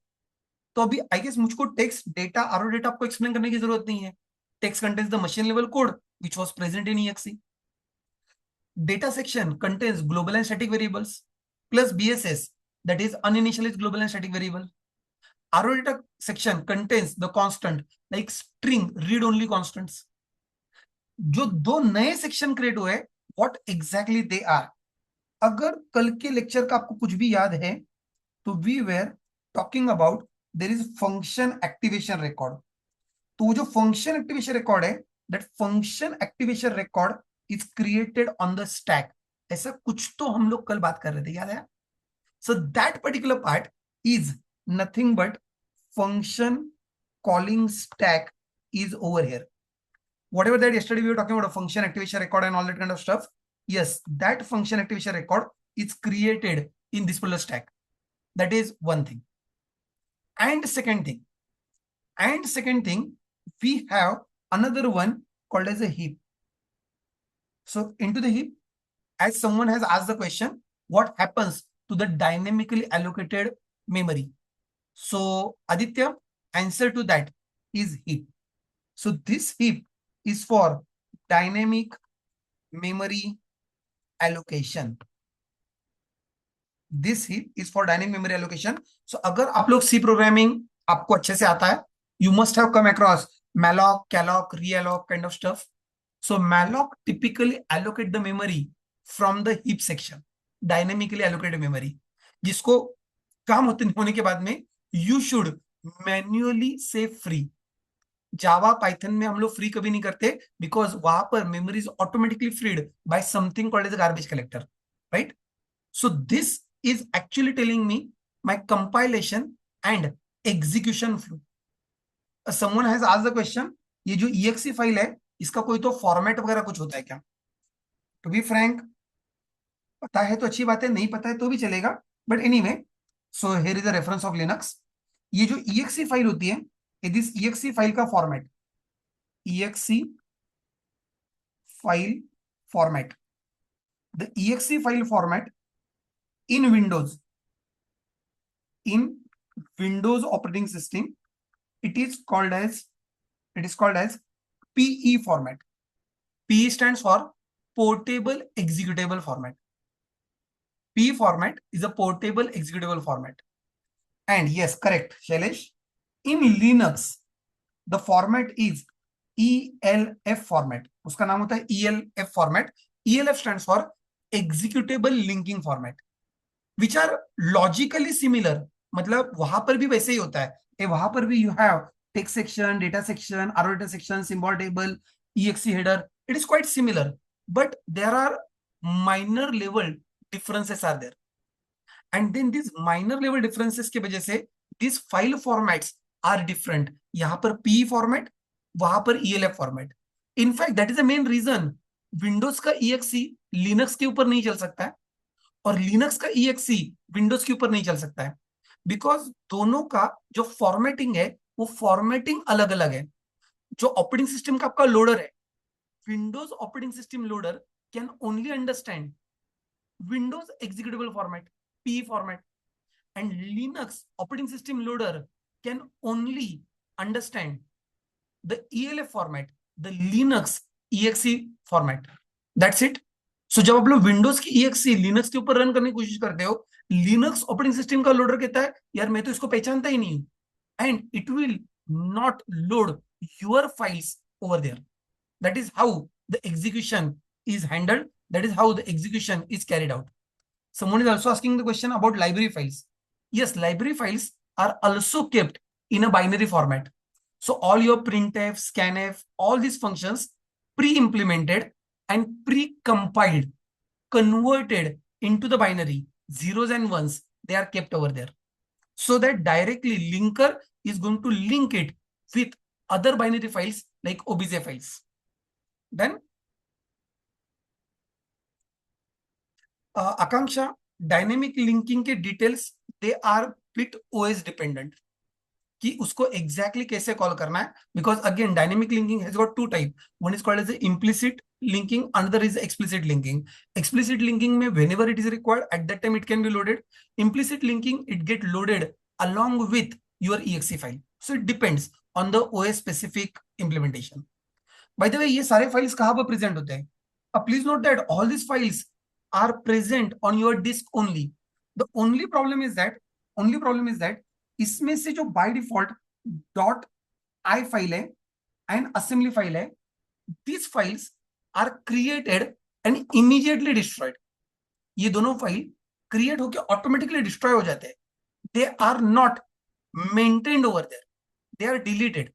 A: तो अभी आई गेस मुझको टेक्स्ट, डेटा, आरओ डेटा आपको एक्सप्लेन करने की जरूरत नहीं है. Text contains the machine level code which was present in exe. Data section contains global and static variables. plus BSS, that is uninitialized global and static variable. RO data section contains the constant like string read only constants. जो दो नए section create हुए, what exactly they are, अगर कल के lecture का आपको कुछ भी याद है तो we were talking about there is function activation record. तो वो जो फंक्शन एक्टिवेशन रिकॉर्ड है, that function activation record is created on the stack. ऐसा कुछ तो हम लोग कल बात कर रहे थे, याद है? So that particular part is nothing but function calling stack is over here. Whatever that yesterday we were talking about a function activation record and all that kind of stuff, yes, that function activation record is created in this particular stack. That is one thing. And second thing, we have another one called as a heap. So into the heap, as someone has asked the question, what happens to the dynamically allocated memory? So Aditya, answer to that is heap. So this heap is for dynamic memory allocation. This heap is for dynamic memory allocation. So अगर आप लोग C programming आपको अच्छे से आता है, you must have come across malloc, calloc, realloc kind of stuff. So malloc typically allocate the memory from the heap section, dynamically allocated memory, जिसको काम होने के बाद में you should manually save free. Java Python में हम लोग free कभी नहीं करते, बिकॉज वहां पर memory is automatically freed by something called as a garbage collector, right? So this is actually telling me my compilation and execution flow. Someone has asked the question, ये जो exe फाइल है इसका कोई तो format वगैरह कुछ होता है क्या? टू बी फ्रैंक, पता है तो अच्छी बात है, नहीं पता है तो भी चलेगा, but anyway, so here is a reference of Linux. ये जो exe फाइल होती है, दिस exe फाइल का format, exe file format, the exe file format in windows operating system, it is called as PE format. PE stands for portable executable format. PE format is a portable executable format. And yes, correct, Shailesh, in Linux the format is ELF format. उसका नाम होता है ELF format. ELF stands for executable linking format, which are logically similar. मतलब वहां पर भी वैसे ही होता है, वहां पर भी you have text section, data section, arrow data section, symbol table, exe header. It is quite similar, but there are minor level differences are there. And then these minor level differences की वजह से these file formats are different. यहाँ पर PE format, वहां पर ELF format. In fact that is the main reason Windows का EXE Linux के ऊपर नहीं चल सकता है और लिनक्स का EXE विंडोज के ऊपर नहीं चल सकता है, बिकॉज दोनों का जो फॉर्मेटिंग है वो फॉर्मेटिंग अलग अलग है. जो ऑपरेटिंग सिस्टम का आपका लोडर है, Windows operating system loader can only understand Windows executable format PE format, and Linux operating system loader can only understand the ELF format, the Linux exe format. That's it. So जब आप लोग Windows की exe Linux के ऊपर run करने की कोशिश करते हो, लिनक्स ऑपरेटिंग सिस्टम का लोडर कहता है यार मैं तो इसको पहचानता ही नहीं, and it will not load your files over there. That is how the execution is handled. That is how the execution is carried out. Someone is also asking the question about library files. Yes, library files are also kept in a binary format. So all your printf, scanf, all these functions pre-implemented and pre-compiled, converted into the binary, zeros and ones, they are kept over there. So that directly linker is going to link it with other binary files like obj files. Then Akanksha, dynamic linking के details they are bit OS dependent कि उसको exactly कैसे call करना है, because again dynamic linking has got two type. One is called as implicit linking, another is explicit linking. Explicit linking में whenever it is required at that time it can be loaded. Implicit linking, it get loaded along with your exe file. So it depends on the OS specific implementation. By the way, ये सारे files कहाँ पर present होते हैं? Please note that all this files are present on your disk only. The only problem is that इसमें से जो by default dot I file है एंड असेंबली फाइल है, these files are created and immediately destroyed. ये दोनों file create होकर automatically destroy हो जाते हैं. They are not maintained over there, they are deleted,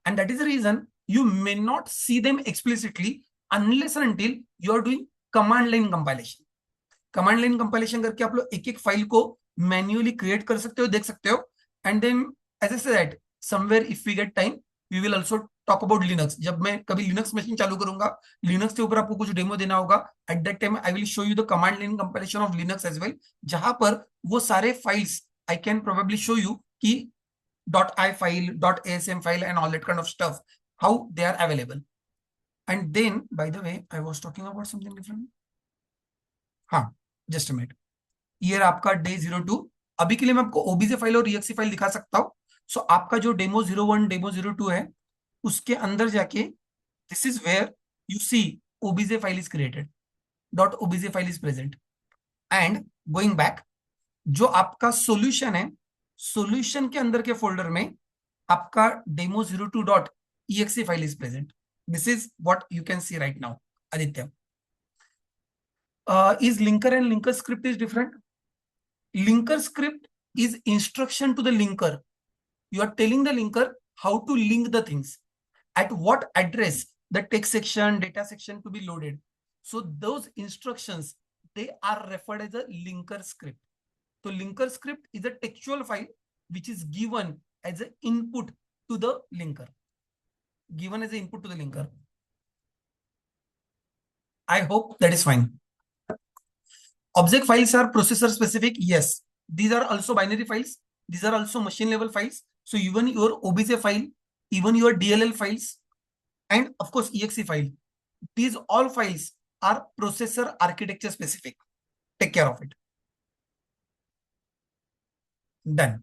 A: and that is the reason you may not see them explicitly unless and until you are doing command line compilation. Command line compilation करके आप लोग एक एक file को manually create कर सकते हो, देख सकते हो. And then as I say that somewhere if we get time we will also talk about Linux. जब मैं कभी लिनक्स मशीन चालू करूंगा, लिनक्स के ऊपर आपको कुछ डेमो देना होगा, at that time I will show you the command line compilation of Linux as well, जहां पर वो सारे files I can probably show you कि dot I file, dot ASM file and all that kind of stuff, how they are available. And then by the way I was talking about something different. हाँ, just a minute. ये आपका day 02. अभी के लिए मैं आपको OBJ file और EXE file दिखा सकता हूं. सो आपका जो डेमो 01 डेमो 02 है, उसके अंदर जाके this is where you see OBJ file is created, dot OBJ file is present. And going back, जो आपका सॉल्यूशन है, सॉल्यूशन के अंदर के फोल्डर में आपका demo 02 dot exe file is present. This is what you can see right now. Aditya, is linker and linker script is different. Linker script is instruction to the linker. You are telling the linker how to link the things, at what address the text section, data section to be loaded. So those instructions, they are referred as a linker script. So linker script is a textual file which is given as an input to the linker. Given as an input to the linker. I hope that is fine. Object files are processor specific. Yes, these are also binary files. These are also machine level files. So even your OBJ file, even your DLL files, and of course exe file, these all files are processor architecture specific. Take care of it. Done.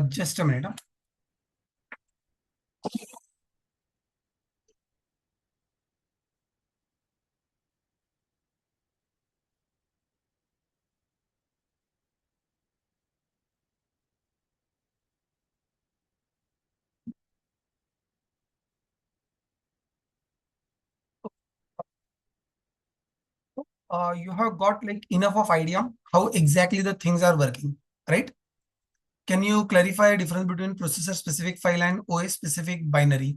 A: Just a minute. You have got like enough of idea how exactly the things are working, right? Can you clarify a difference between processor specific file and OS specific binary?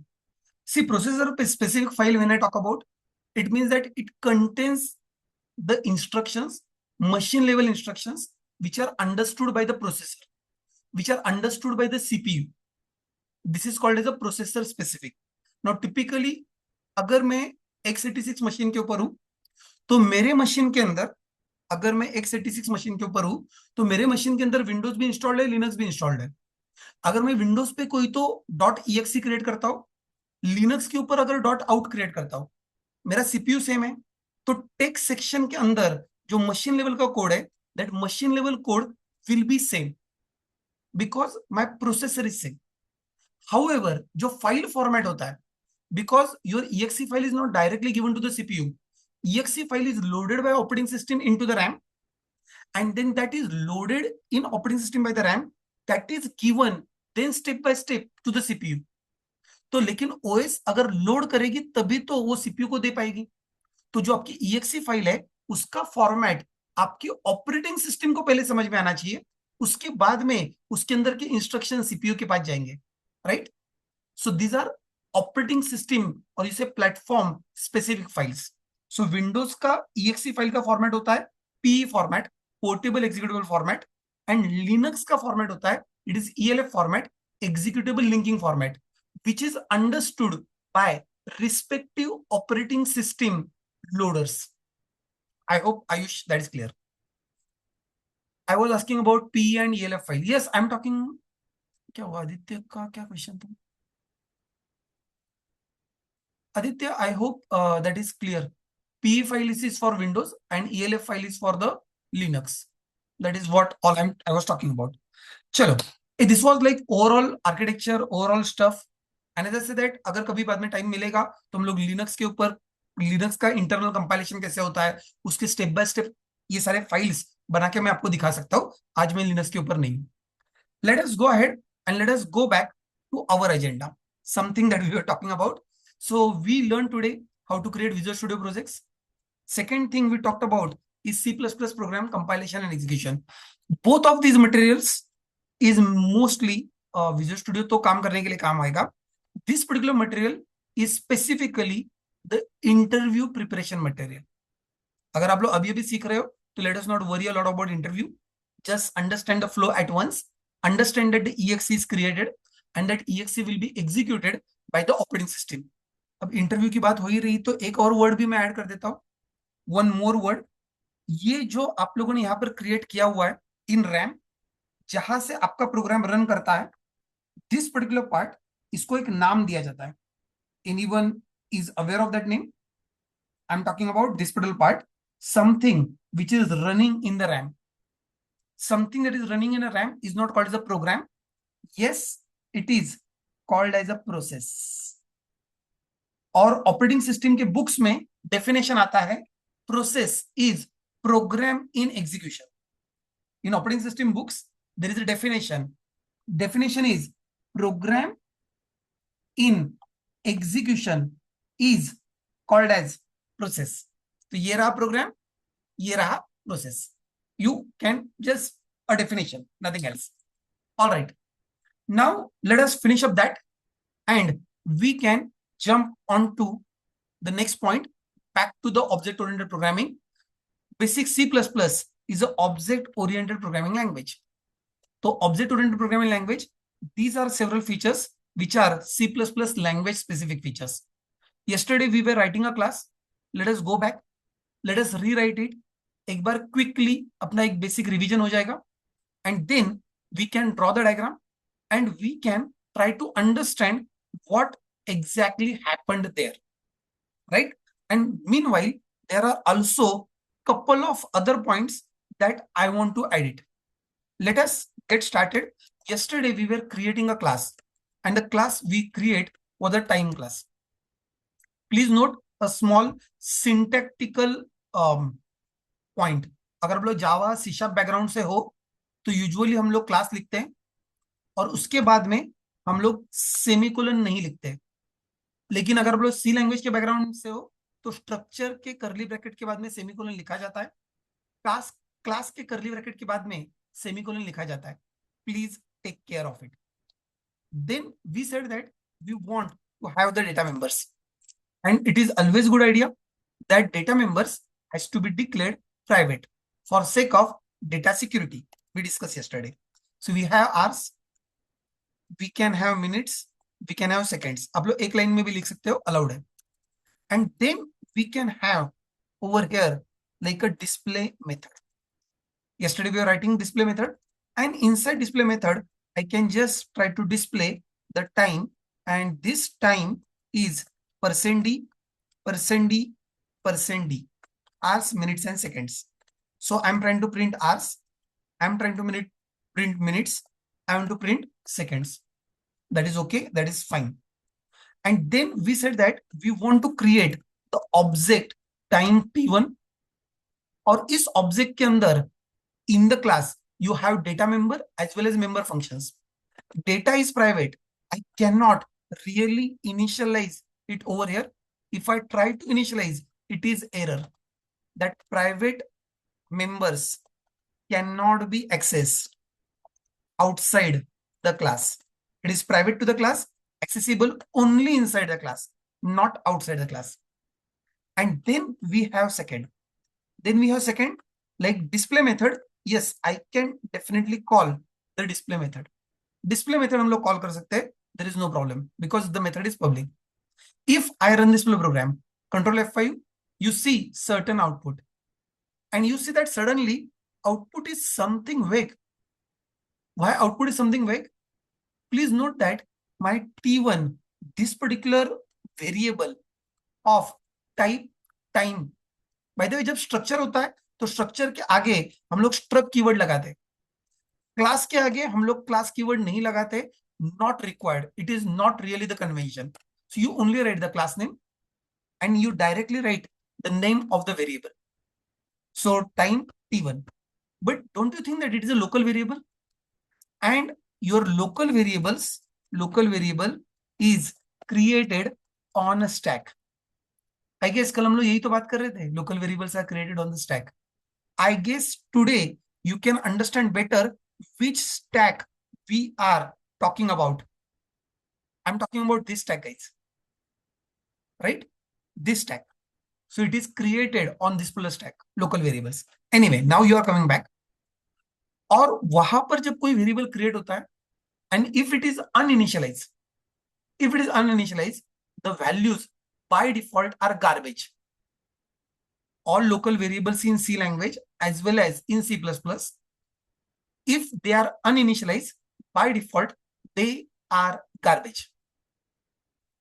A: See, processor specific file, when I talk about, it means that it contains the instructions, machine level instructions, which are understood by the processor, which are understood by the CPU. This is called as a processor specific. Now, typically, अगर मैं x86 machine के ऊपर हूं, तो मेरे machine के अंदर, अगर मैं x86 मशीन के ऊपर हूं, तो मेरे मशीन के अंदर विंडोज भी इंस्टॉल्ड है, लिनक्स भी इंस्टॉल्ड है. अगर मैं विंडोज पे कोई तो डॉट exe क्रिएट करता हूं, लिनक्स के ऊपर अगर डॉट आउट क्रिएट करता हूं, मेरा सीपीयू सेम है. तो टेक्स्ट सेक्शन के अंदर जो मशीन लेवल का कोड है, that machine level code will be same because my processor is same. However, जो फाइल फॉर्मेट होता है, because your exe file is not directly given to the CPU, exe file is loaded by operating system into the RAM, and then that is loaded in operating system by the RAM, that is given then step by step to the CPU. तो लेकिन OS अगर load करेगी तभी तो वो CPU को दे पाएगी. तो जो आपकी exe फाइल है, उसका फॉर्मेट आपकी ऑपरेटिंग सिस्टम को पहले समझ में आना चाहिए, उसके बाद में उसके अंदर के इंस्ट्रक्शन सीपीयू के पास जाएंगे, right? So these are operating system और इसे platform specific files. So Windows का exe फाइल का फॉर्मेट होता है PE format, portable executable format, and Linux का फॉर्मेट होता है, it is ELF format, executable linking format, which is understood by respective operating system loaders. I hope, Ayush, that is clear. I was asking about P and ELF file. Yes, I'm talking. क्या हुआ आदित्य का, क्या question था Aditya? I hope that is clear. PE file is for Windows and ELF file is for the Linux. That is what all I was talking about. चलो, this was like overall architecture, overall stuff. And as I said that अगर कभी बाद में time मिलेगा तो हम लोग Linux के ऊपर, लिनक्स का इंटरनल कंपाइलेशन कैसे होता है, उसके स्टेप बाय स्टेप ये सारे फाइल्स बना के मैं आपको दिखा सकता हूं, आज मैं लिनक्स के ऊपर नहीं हूं। Let us go ahead and let us go back to our agenda, something that we were talking about. So we learned today how to create Visual Studio projects. Second thing we talked about is C++ program compilation and execution. Both of these materials is mostly Visual Studio तो काम करने के लिए काम आएगा. This particular material is specifically the interview preparation material. अगर आप लोग अभी अभी सीख रहे हो तो let us not worry a lot about interview. Just understand the flow at once. Understand that the exe is created and that exe will be executed by the operating system. अब इंटरव्यू की बात हो ही रही तो एक और word भी मैं ऐड कर देता हूं, वन मोर वर्ड. ये जो आप लोगों ने यहां पर क्रिएट किया हुआ है इन रैम, जहां से आपका प्रोग्राम रन करता है, दिस पर्टिकुलर पार्ट, इसको एक नाम दिया जाता है. Anyone is aware of that name? I am talking about this particular part, something which is running in the RAM. Something that is running in a RAM is not called as a program. Yes, it is called as a process. और operating system के books में definition आता है, process is program in execution. In operating system books there is a definition. Definition is program in execution is called as process. तो ये रहा program, ये रहा process. You can just a definition, nothing else. All right. Now let us finish up that and we can jump on to the next point, back to the object-oriented programming. Basic C++ is an object-oriented programming language. So object-oriented programming language, these are several features which are C++ language specific features. Yesterday we were writing a class. Let us go back. Let us rewrite it. एक बार quickly अपना एक basic revision हो जाएगा and then we can draw the diagram and we can try to understand what exactly happened there, right? And meanwhile there are also couple of other points that I want to edit. Let us get started. Yesterday we were creating a class and the class we create was a time class. Please note a small syntactical point. अगर आप लोग जावा C sharp background से हो तो usually हम लोग class लिखते हैं और उसके बाद में हम लोग सेमीकोलन नहीं लिखते. लेकिन अगर आप लोग सी लैंग्वेज के बैकग्राउंड से हो तो स्ट्रक्चर के कर्ली ब्रैकेट के बाद में सेमीकोलन लिखा जाता है. क्लास क्लास के कर्ली ब्रैकेट के बाद में सेमीकोलन लिखा जाता है. Please take care of it. Then we said that we want to have the data members and it is always good idea that data members has to be declared private for sake of data security. We discussed yesterday. So we have hours, we can have minutes, we can have seconds. आप लोग एक line में भी लिख सकते हो, allowed है. And then we can have over here like a display method. Yesterday we were writing display method and inside display method I can just try to display the time and this time is %d, %d, %d, hours, minutes and seconds. So I'm trying to print hours, I'm trying to print minutes, I want to print seconds. That is okay, that is fine. And then we said that we want to create the object time t1 और इस object के अंदर in the class you have data member as well as member functions. Data is private. I cannot really initialize it over here. If I try to initialize, it is error that private members cannot be accessed outside the class. It is private to the class, accessible only inside the class, not outside the class. And then we have second. Then we have second like display method. Yes, I can definitely call the display method. Display method हम लोग call कर सकते हैं. There is no problem because the method is public. If I run this program, Control F5, you see certain output, and you see that suddenly output is something vague. Why output is something vague? Please note that my T1, this particular variable of type time. By the way, जब structure होता है तो structure के आगे हम लोग struct keyword लगाते हैं. क्लास के आगे हम लोग क्लास कीवर्ड नहीं लगाते. Not required. It is not really the convention. So you only write the class name and you directly write the name of the variable. So time t1. But don't you think that it is a local variable? And your local variable is created on a stack. I guess कल हम लोग यही तो बात कर रहे थे, local variables are created on the stack. I guess today you can understand better which stack we are talking about. I'm talking about this stack, guys, right? This stack. So it is created on this plus stack, local variables. Anyway, now you are coming back. और वहां पर जब कोई variable create होता है, and if it is uninitialized, the values by default are garbage. All local variables in C language as well as in C++, if they are uninitialized, by default, they are garbage.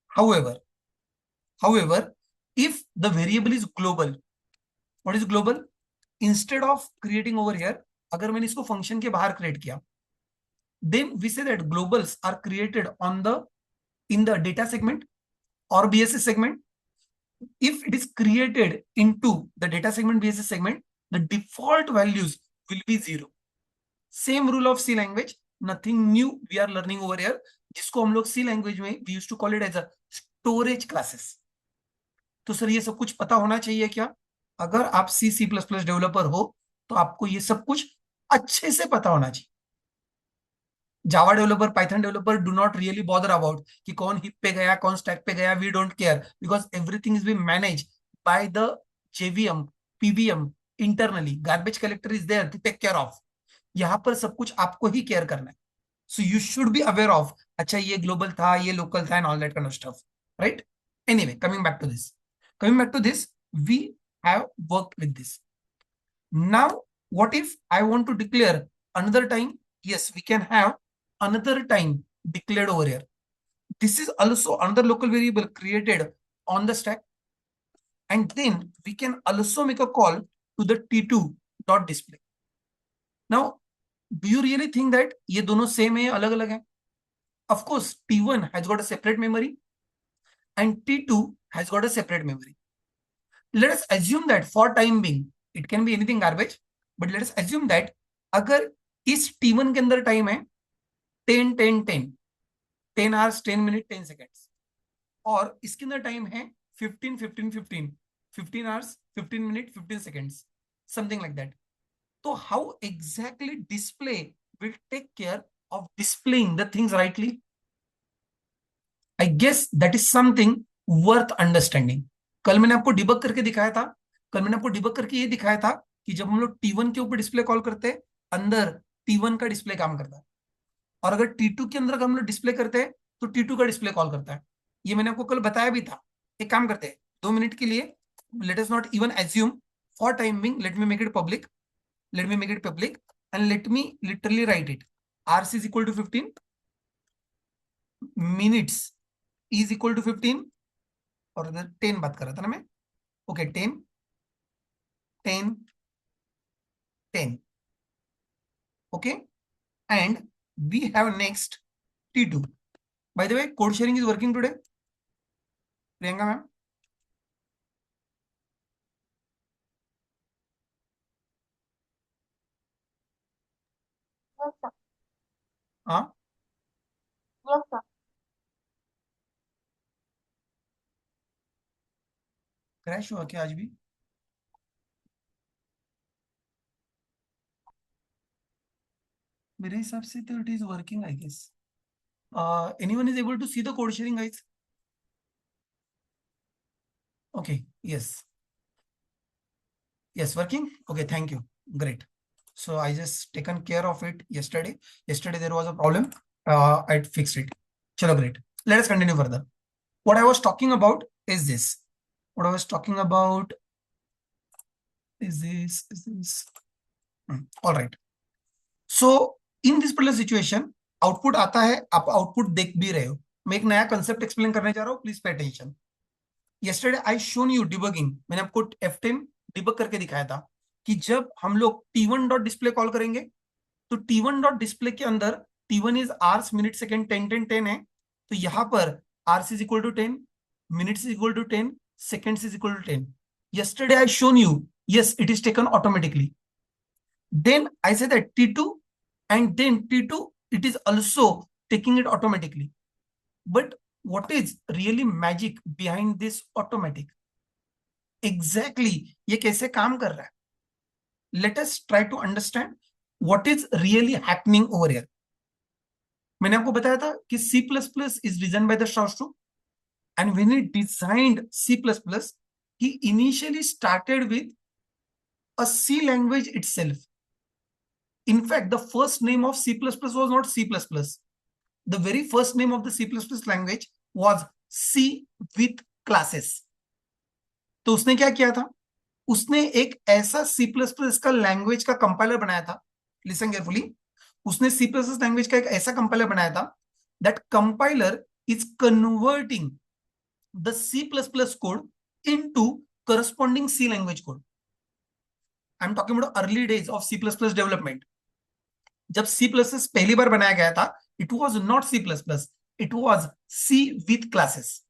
A: However, if the variable is global, what is global? Instead of creating over here, अगर मैंने इसको function के बाहर create किया, then we say that globals are created in the data segment or BSS segment. If it is created into the data segment BSS segment, the default values will be 0. Same rule of C language, nothing new we are learning over here. जिसको हम लोग C language में we used to call it as a storage classes. तो sir ये सब कुछ पता होना चाहिए क्या? अगर आप C++ डेवलपर हो तो आपको ये सब कुछ अच्छे से पता होना चाहिए. Java developer, Python developer do not really bother about कि कौन हिप पे गया, कौन स्टैक पे गया. We don't care because everything is being manage by the JVM PVM internally. Garbage collector is there to take care of. यहाँ पर सब कुछ आपको ही केयर करना है. So you should be aware of, अच्छा ये ग्लोबल था, ये लोकल था, and all that kind of stuff, right? Anyway, coming back to this, we have worked with this. Now, what if I want to declare another time? Yes, we can have another time declared over here. This is also another local variable created on the stack. And then we can also make a call to the t2.display. Now, do you really think that ये दोनों same है, अलग अलग है? Of course, t1 has got a separate memory and t2 has got a separate memory. Let us assume that for time being, it can be anything garbage, but let us assume that अगर इस t1 के अंदर time है 10 hours 10 minutes 10 seconds, और इसके अंदर time है 15 hours 15 minutes 15 seconds, something like that. So how exactly display will take care of displaying the things rightly? I guess that is something worth understanding. कल मैंने आपको डिबग करके दिखाया था, ये दिखाया था कि जब हम लोग T1 के ऊपर डिस्प्ले कॉल करते हैं, अंदर T1 का डिस्प्ले काम करता है, और अगर T2 के अंदर हम लोग डिस्प्ले करते हैं तो T2 का डिस्प्ले कॉल करता है. ये मैंने आपको कल बताया भी था. एक काम करते हैं, 2 मिनट के लिए, let us not even assume, for time being let me make it public, and let me literally write it. RC is equal to 15, minutes is equal to 15, और 10 बात कर रहा था ना मैं. Okay, 10 10 10. Okay, and we have next T2. By the way, code sharing is working today, Priyanka ma'am?
B: Yes, sir.
A: हाँ,
B: Yes, sir.
A: Crash हुआ क्या आज भी? मेरे हिसाब से तो it is working, I guess. Anyone is able to see the code sharing, guys? Okay, yes, working. Okay, thank you, great. So I just taken care of it yesterday. There was a problem, I fixed it. Chalo, great. Let us continue further. What I was talking about is this. All right. So in this particular situation, output आता है, आप output देख भी रहे हो. मैं एक नया कंसेप्ट एक्सप्लेन करने जा रहा हूं, please pay attention. yesterday I shown you debugging. मैंने आपको F10 डिबग करके दिखाया था कि जब हम लोग T1 डॉट डिस्प्ले कॉल करेंगे तो T1 डॉट डिस्प्ले के अंदर T1 is ours minute second 10 10 10 है, तो यहां पर hours is equal to 10, minutes is equal to 10, seconds is equal to 10. yesterday I shown you, yes, it is taken automatically. then I say that T2, and then T2, it is also taking it automatically. But what is really magic behind this automatic? Exactly, ये कैसे काम कर रहा है? Let us try to understand what is really happening over here. मैंने आपको बताया था कि C++ is designed by the Shostru, and when he designed C++, he initially started with a C language itself. In fact, the first name of C++ was not C++. The very first name of the C++ language was C with classes. तो उसने क्या किया था? उसने एक ऐसा C++ का language का कंपाइलर बनाया था. Listen carefully. उसने C++ लैंग्वेज का एक ऐसा कंपाइलर बनाया था that compiler is converting the C++ code into corresponding C language code. I'm talking about early days of C++ development. जब C++ पहली बार बनाया गया था, it was not C++, it was C with classes.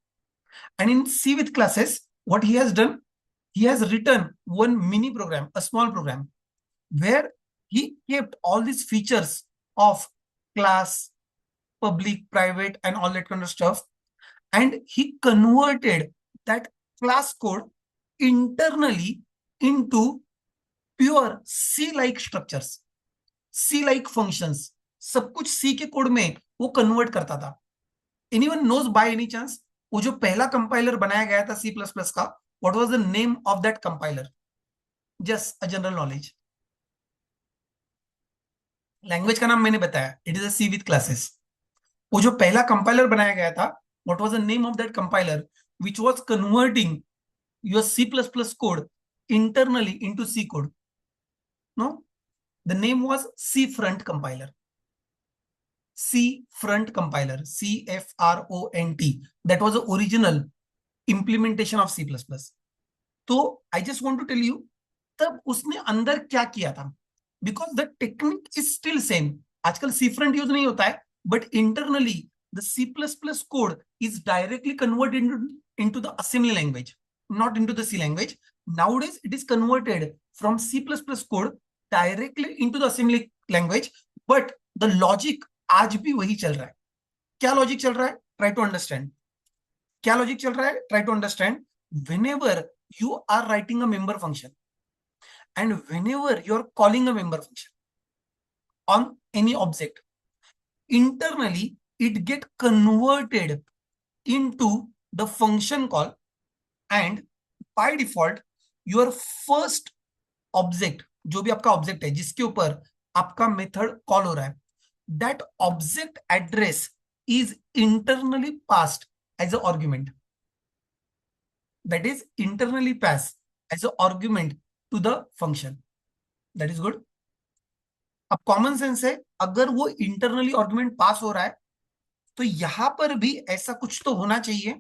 A: And in C with classes, what he has done, he has written one mini program, a small program, where he kept all these features of class, public, private, and all that kind of stuff. And he converted that class code internally into pure C-like structures, C-like functions. सब कुछ C के code में वो convert करता था. Anyone knows by any chance वो जो पहला कंपाइलर बनाया गया था C++ का, what was the name of that compiler? Just a general knowledge. Language का नाम मैंने बताया, it is a C with classes. वो जो पहला कंपाइलर बनाया गया था, what was the name of that compiler which was converting your C++ code internally into C code? No, the name was C front compiler. C front compiler, CFRONT. That was the original implementation of C++. तो I just want to tell you, तब उसने अंदर क्या किया था, because the technique is still same. आजकल Cfront use नहीं होता है, but internally the C++ code is directly converted into the assembly language, not into the C language. Nowadays it is converted from C++ code directly into the assembly language, but the logic आज भी वही चल रहा है. क्या logic चल रहा है? Try to understand. क्या लॉजिक चल रहा है? Try to understand. whenever you are writing a member function and whenever you are calling a member function on any object, internally it get converted into the function call, and by default your first object, जो भी आपका object है जिसके ऊपर आपका method call हो रहा है, that object address is internally passed as an argument. That is internally passed as an argument to the function. That is good. अब कॉमन सेंस है, अगर वो इंटरनली आर्गुमेंट पास हो रहा है तो यहां पर भी ऐसा कुछ तो होना चाहिए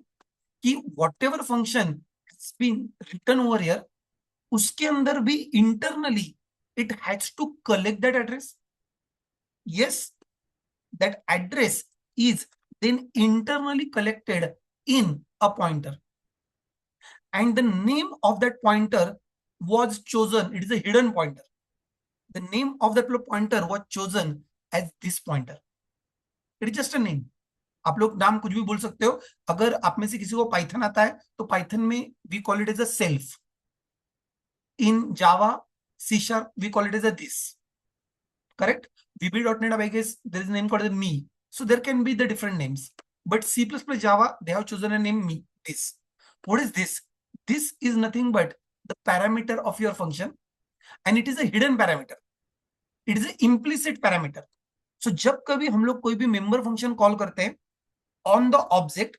A: कि whatever function been written over here, उसके अंदर भी internally it has to collect that address. Yes, that address is then internally collected in a pointer, and the name of that pointer was chosen. It is a hidden pointer. The name of that pointer was chosen as this pointer. It is just a name. आप लोग नाम कुछ भी बोल सकते हो. अगर आप में से किसी को पाइथन आता है तो पाइथन में we call it as a self. In Java, C sharp, we call it as a this. Correct? VB.NET, I guess there is a name called as me. So there can be the different names. But C++ Java, they have chosen a name me, this. What is this? This is nothing but the parameter of your function, and it is a hidden parameter. It is an implicit parameter. So जब कभी हम लोग कोई भी member function call करते हैं on the object,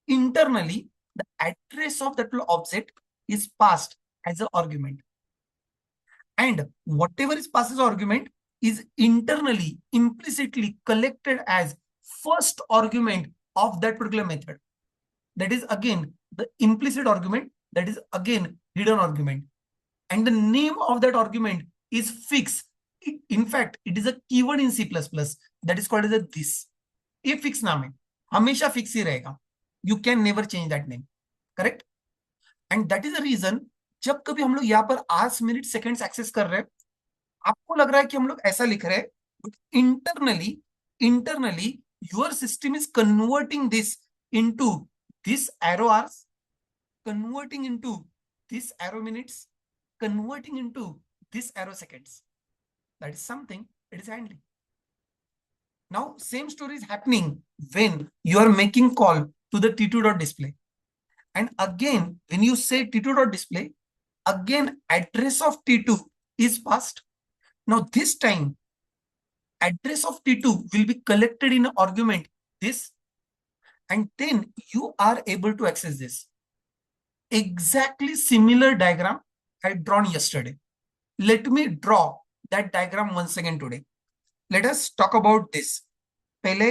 A: internally the address of that object is passed as an argument, and whatever is passed as argument is internally implicitly collected as first argument of that particular method. That is again the implicit argument, that is again hidden argument, and the name of that argument is fixed. In fact, it is a keyword in C++ that is called as a this. ये fix नाम है, हमेशा fix ही रहेगा. You can never change that name. Correct? And that is the reason, जब कभी हम लोग यहाँ पर आवर्स मिनट सेकेंड्स एक्सेस कर रहे हैं, आपको लग रहा है कि हम लोग ऐसा लिख रहे हैं, but internally your system is converting this into this arrow hours, converting into this arrow minutes, converting into this arrow seconds. That is something it is handling. Now same story is happening when you are making call to the T2 dot display, and again when you say T2 dot display, again address of T2 is passed. Now this time address of T2 will be collected in argument this, and then you are able to access this. Exactly similar diagram I drawn yesterday. Let me draw that diagram once again today. Let us talk about this. पहले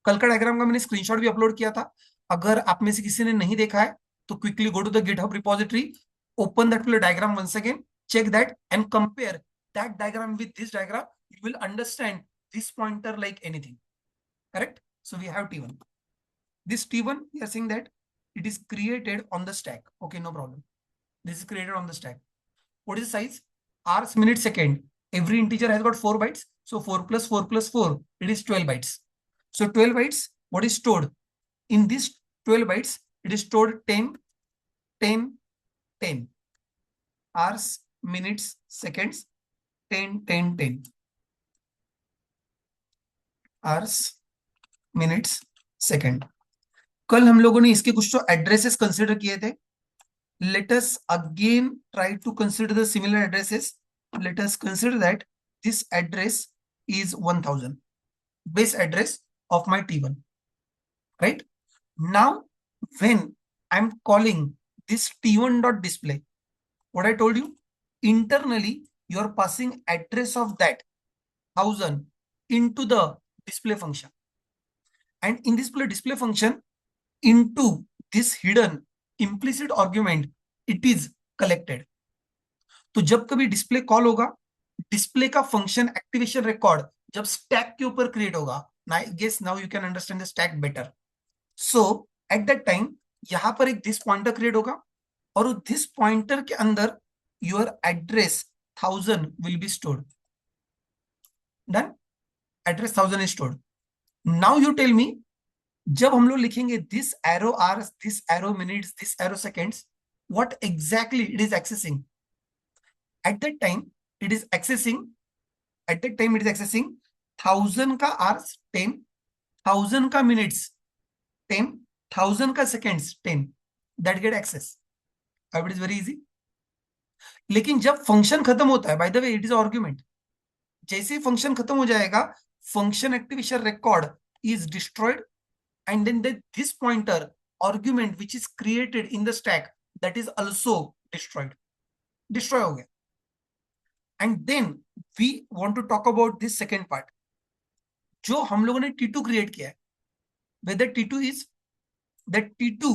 A: कल का diagram का मैंने screenshot भी upload किया था. अगर आप में से किसी ने नहीं देखा है तो quickly go to the GitHub repository, open that particular diagram once again, check that and compare that diagram with this diagram. You will understand this pointer like anything. Correct? So we have T1. This T1, we are saying that it is created on the stack. Okay, no problem. This is created on the stack. What is the size? Hours, minute, second. Every integer has got 4 bytes. So 4 plus 4 plus 4, it is 12 bytes. So 12 bytes, what is stored? In this 12 bytes, it is stored 10, 10, 10. Hours, minutes, seconds, 10, 10, 10. Hours, minutes, second. कल हम लोगों ने इसके कुछ तो addresses consider किए थे. Let us again try to consider the similar addresses. Let us consider that this address is 1000, base address of my T1, right? Now, when I'm calling this T1 dot display, what I told you, internally, you're passing address of that 1000 into the display function. And in this display function, into this hidden implicit argument, it is collected. तो जब कभी display call होगा, display का function activation record जब stack के ऊपर create होगा, I guess now you can understand the stack better. So at that time यहां पर एक दिस पॉइंटर क्रिएट होगा और दिस पॉइंटर के अंदर your address 1000 will be stored. Done. Address 1000 is stored. Now you tell me, जब हम लोग लिखेंगे this arrow hours, this arrow minutes, this arrow seconds, what exactly it is accessing? At that time it is accessing 1000 का hours 10, 1000 का minutes 10, 1000 का seconds 10, that get access. अब it is very easy. लेकिन जब फंक्शन खत्म होता है, by the way it is argument, जैसे ही फंक्शन खत्म हो जाएगा, function activation record is destroyed, and then this pointer argument which is created in the stack, that is also destroyed, destroy हो गया. And then we want to talk about this second part, जो हम लोगों ने T2 create किया है. Whether T2 is, that T2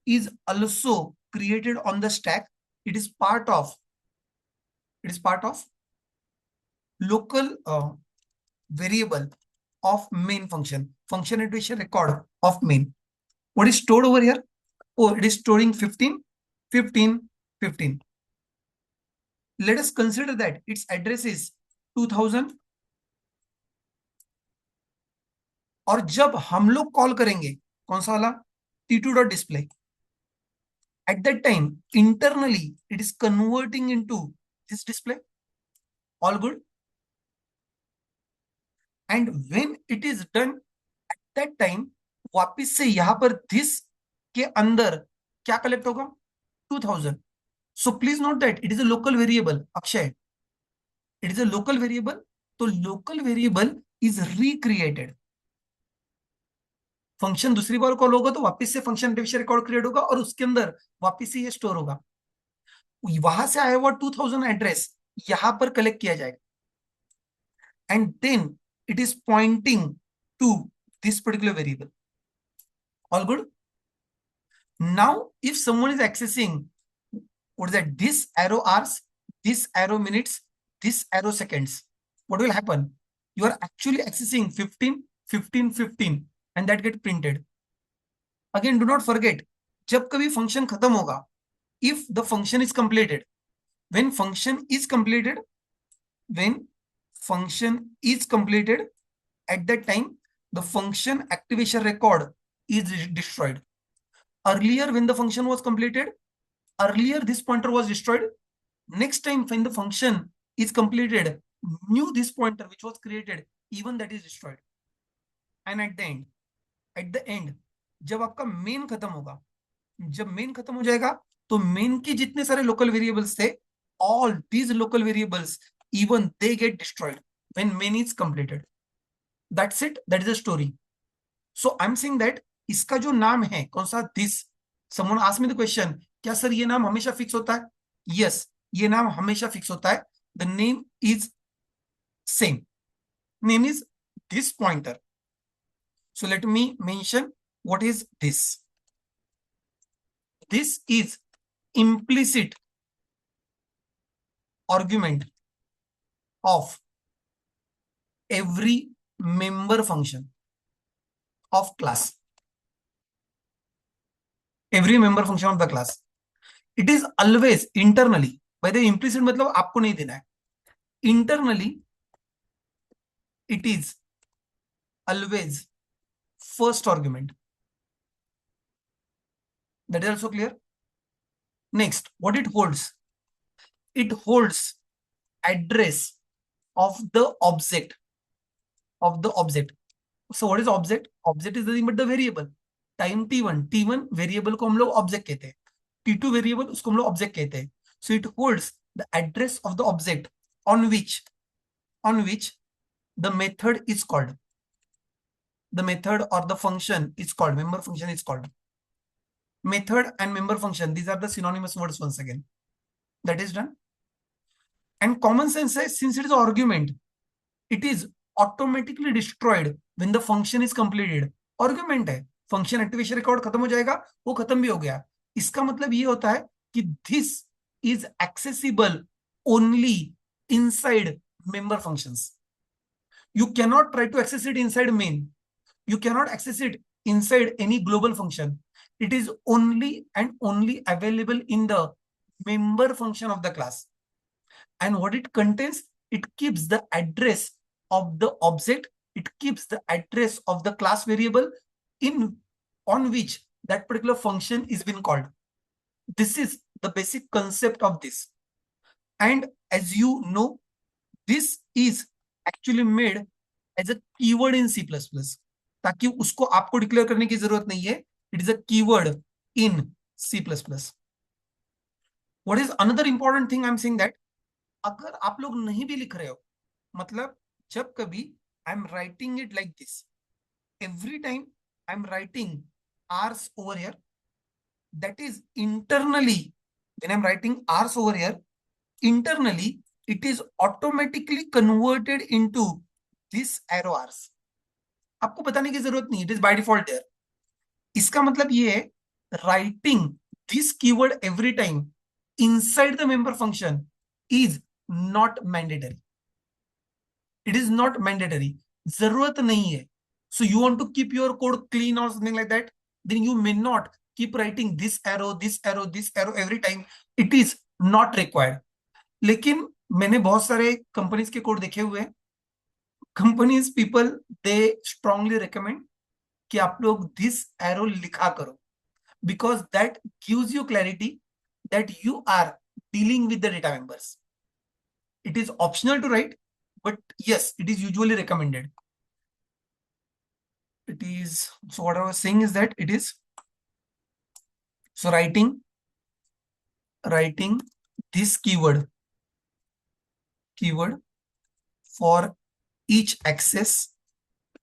A: is also created on the stack. It is part of local variable of main function activation record of main. What is stored over here? Oh, it is storing 15, 15, 15. Let us consider that its address is 2000. और जब हम लोग call करेंगे कौन सा वाला, T2 dot display, eight that time internally it is converting into this display. All good. And when it is done, eight that time वापस से यहां पर दिस के अंदर क्या कलेक्ट होगा? 2000. So please note that it is a local variable. Akshay, it is a local variable. तो local variable is recreated. Function दूसरी बार कॉल होगा तो वापस से फंक्शन एक्टिवेशन रिकॉर्ड क्रिएट होगा और उसके अंदर वापस से ये स्टोर होगा. वहां से आया हुआ 2000 एड्रेस यहां पर कलेक्ट किया जाएगा, and then it is pointing to this particular variable. All good. Now if someone is accessing, what is that, this arrow hours, this arrow minutes, this arrow seconds, what will happen? You are actually accessing 15, 15, 15, and that get printed. Again, do not forget, जब कभी function खत्म होगा, if the function is completed, when function is completed, when function is completed, at that time the function activation record is destroyed. Earlier when the function was completed, earlier this pointer was destroyed. Next time when the function is completed, new this pointer which was created, even that is destroyed. And at the end जब आपका main खत्म होगा, जब main खत्म हो जाएगा, तो main के जितने सारे लोकल वेरिएबल्स थे, all these local variables, even they get destroyed when main is completed. That's it, that is the story. So I'm saying that इसका जो नाम है कौन सा, this, someone asked me the question, क्या सर ये नाम हमेशा फिक्स होता है? Yes, ये नाम हमेशा फिक्स होता है. The name is same. Name is this pointer. So let me mention what is this. This is implicit argument of every member function of class. Every member function of the class. It is always internally. By the implicit मतलब आपको नहीं देना है. Internally, it is always first argument. That is also clear. Next, what it holds? It holds address of the object. So what is object? Object is nothing but the variable. Time t1 variable को हम लोग object कहते हैं, t2 variable उसको हम लोग object कहते हैं. So it holds the address of the object on which the method is called. The method or the function is called, member function is called. Method and member function, these are the synonymous words once again. That is done. And common sense says, since it is argument, it is automatically destroyed when the function is completed. Argument है, function activation record खत्म हो जाएगा, वो खत्म भी हो गया. इसका मतलब ये होता है कि this is accessible only inside member functions. You cannot try to access it inside main. You cannot access it inside any global function. It is only and only available in the member function of the class. And what it contains, it keeps the address of the object, it keeps the address of the class variable on which that particular function is being called. This is the basic concept of this. And as you know, this is actually made as a keyword in C++, ताकि उसको आपको declare करने की जरूरत नहीं है. It is a keyword in C++. What is another important thing I'm saying that अगर आप लोग नहीं भी लिख रहे हो, मतलब जब कभी I am writing it like this, every time I am writing arrows over here, that is internally, when I'm writing R's over here, internally it is automatically converted into this arrow R's. आपको बताने की जरूरत नहीं, it is by default there. इसका मतलब ये है, writing this keyword every time inside the member function is not mandatory. It is not mandatory. जरूरत नहीं है. So you want to keep your code clean or something like that, then you may not keep writing this arrow, this arrow, this arrow every time. It is not required. लेकिन मैंने बहुत सारे companies के code देखे हुए हैं. Companies people they strongly recommend कि आप लोग दिस एरो लिखा करो, because that gives you clarity that you are dealing with the data members. It is optional to write, but yes, it is usually recommended. It is, so what I was saying is that it is, so writing this keyword for each access,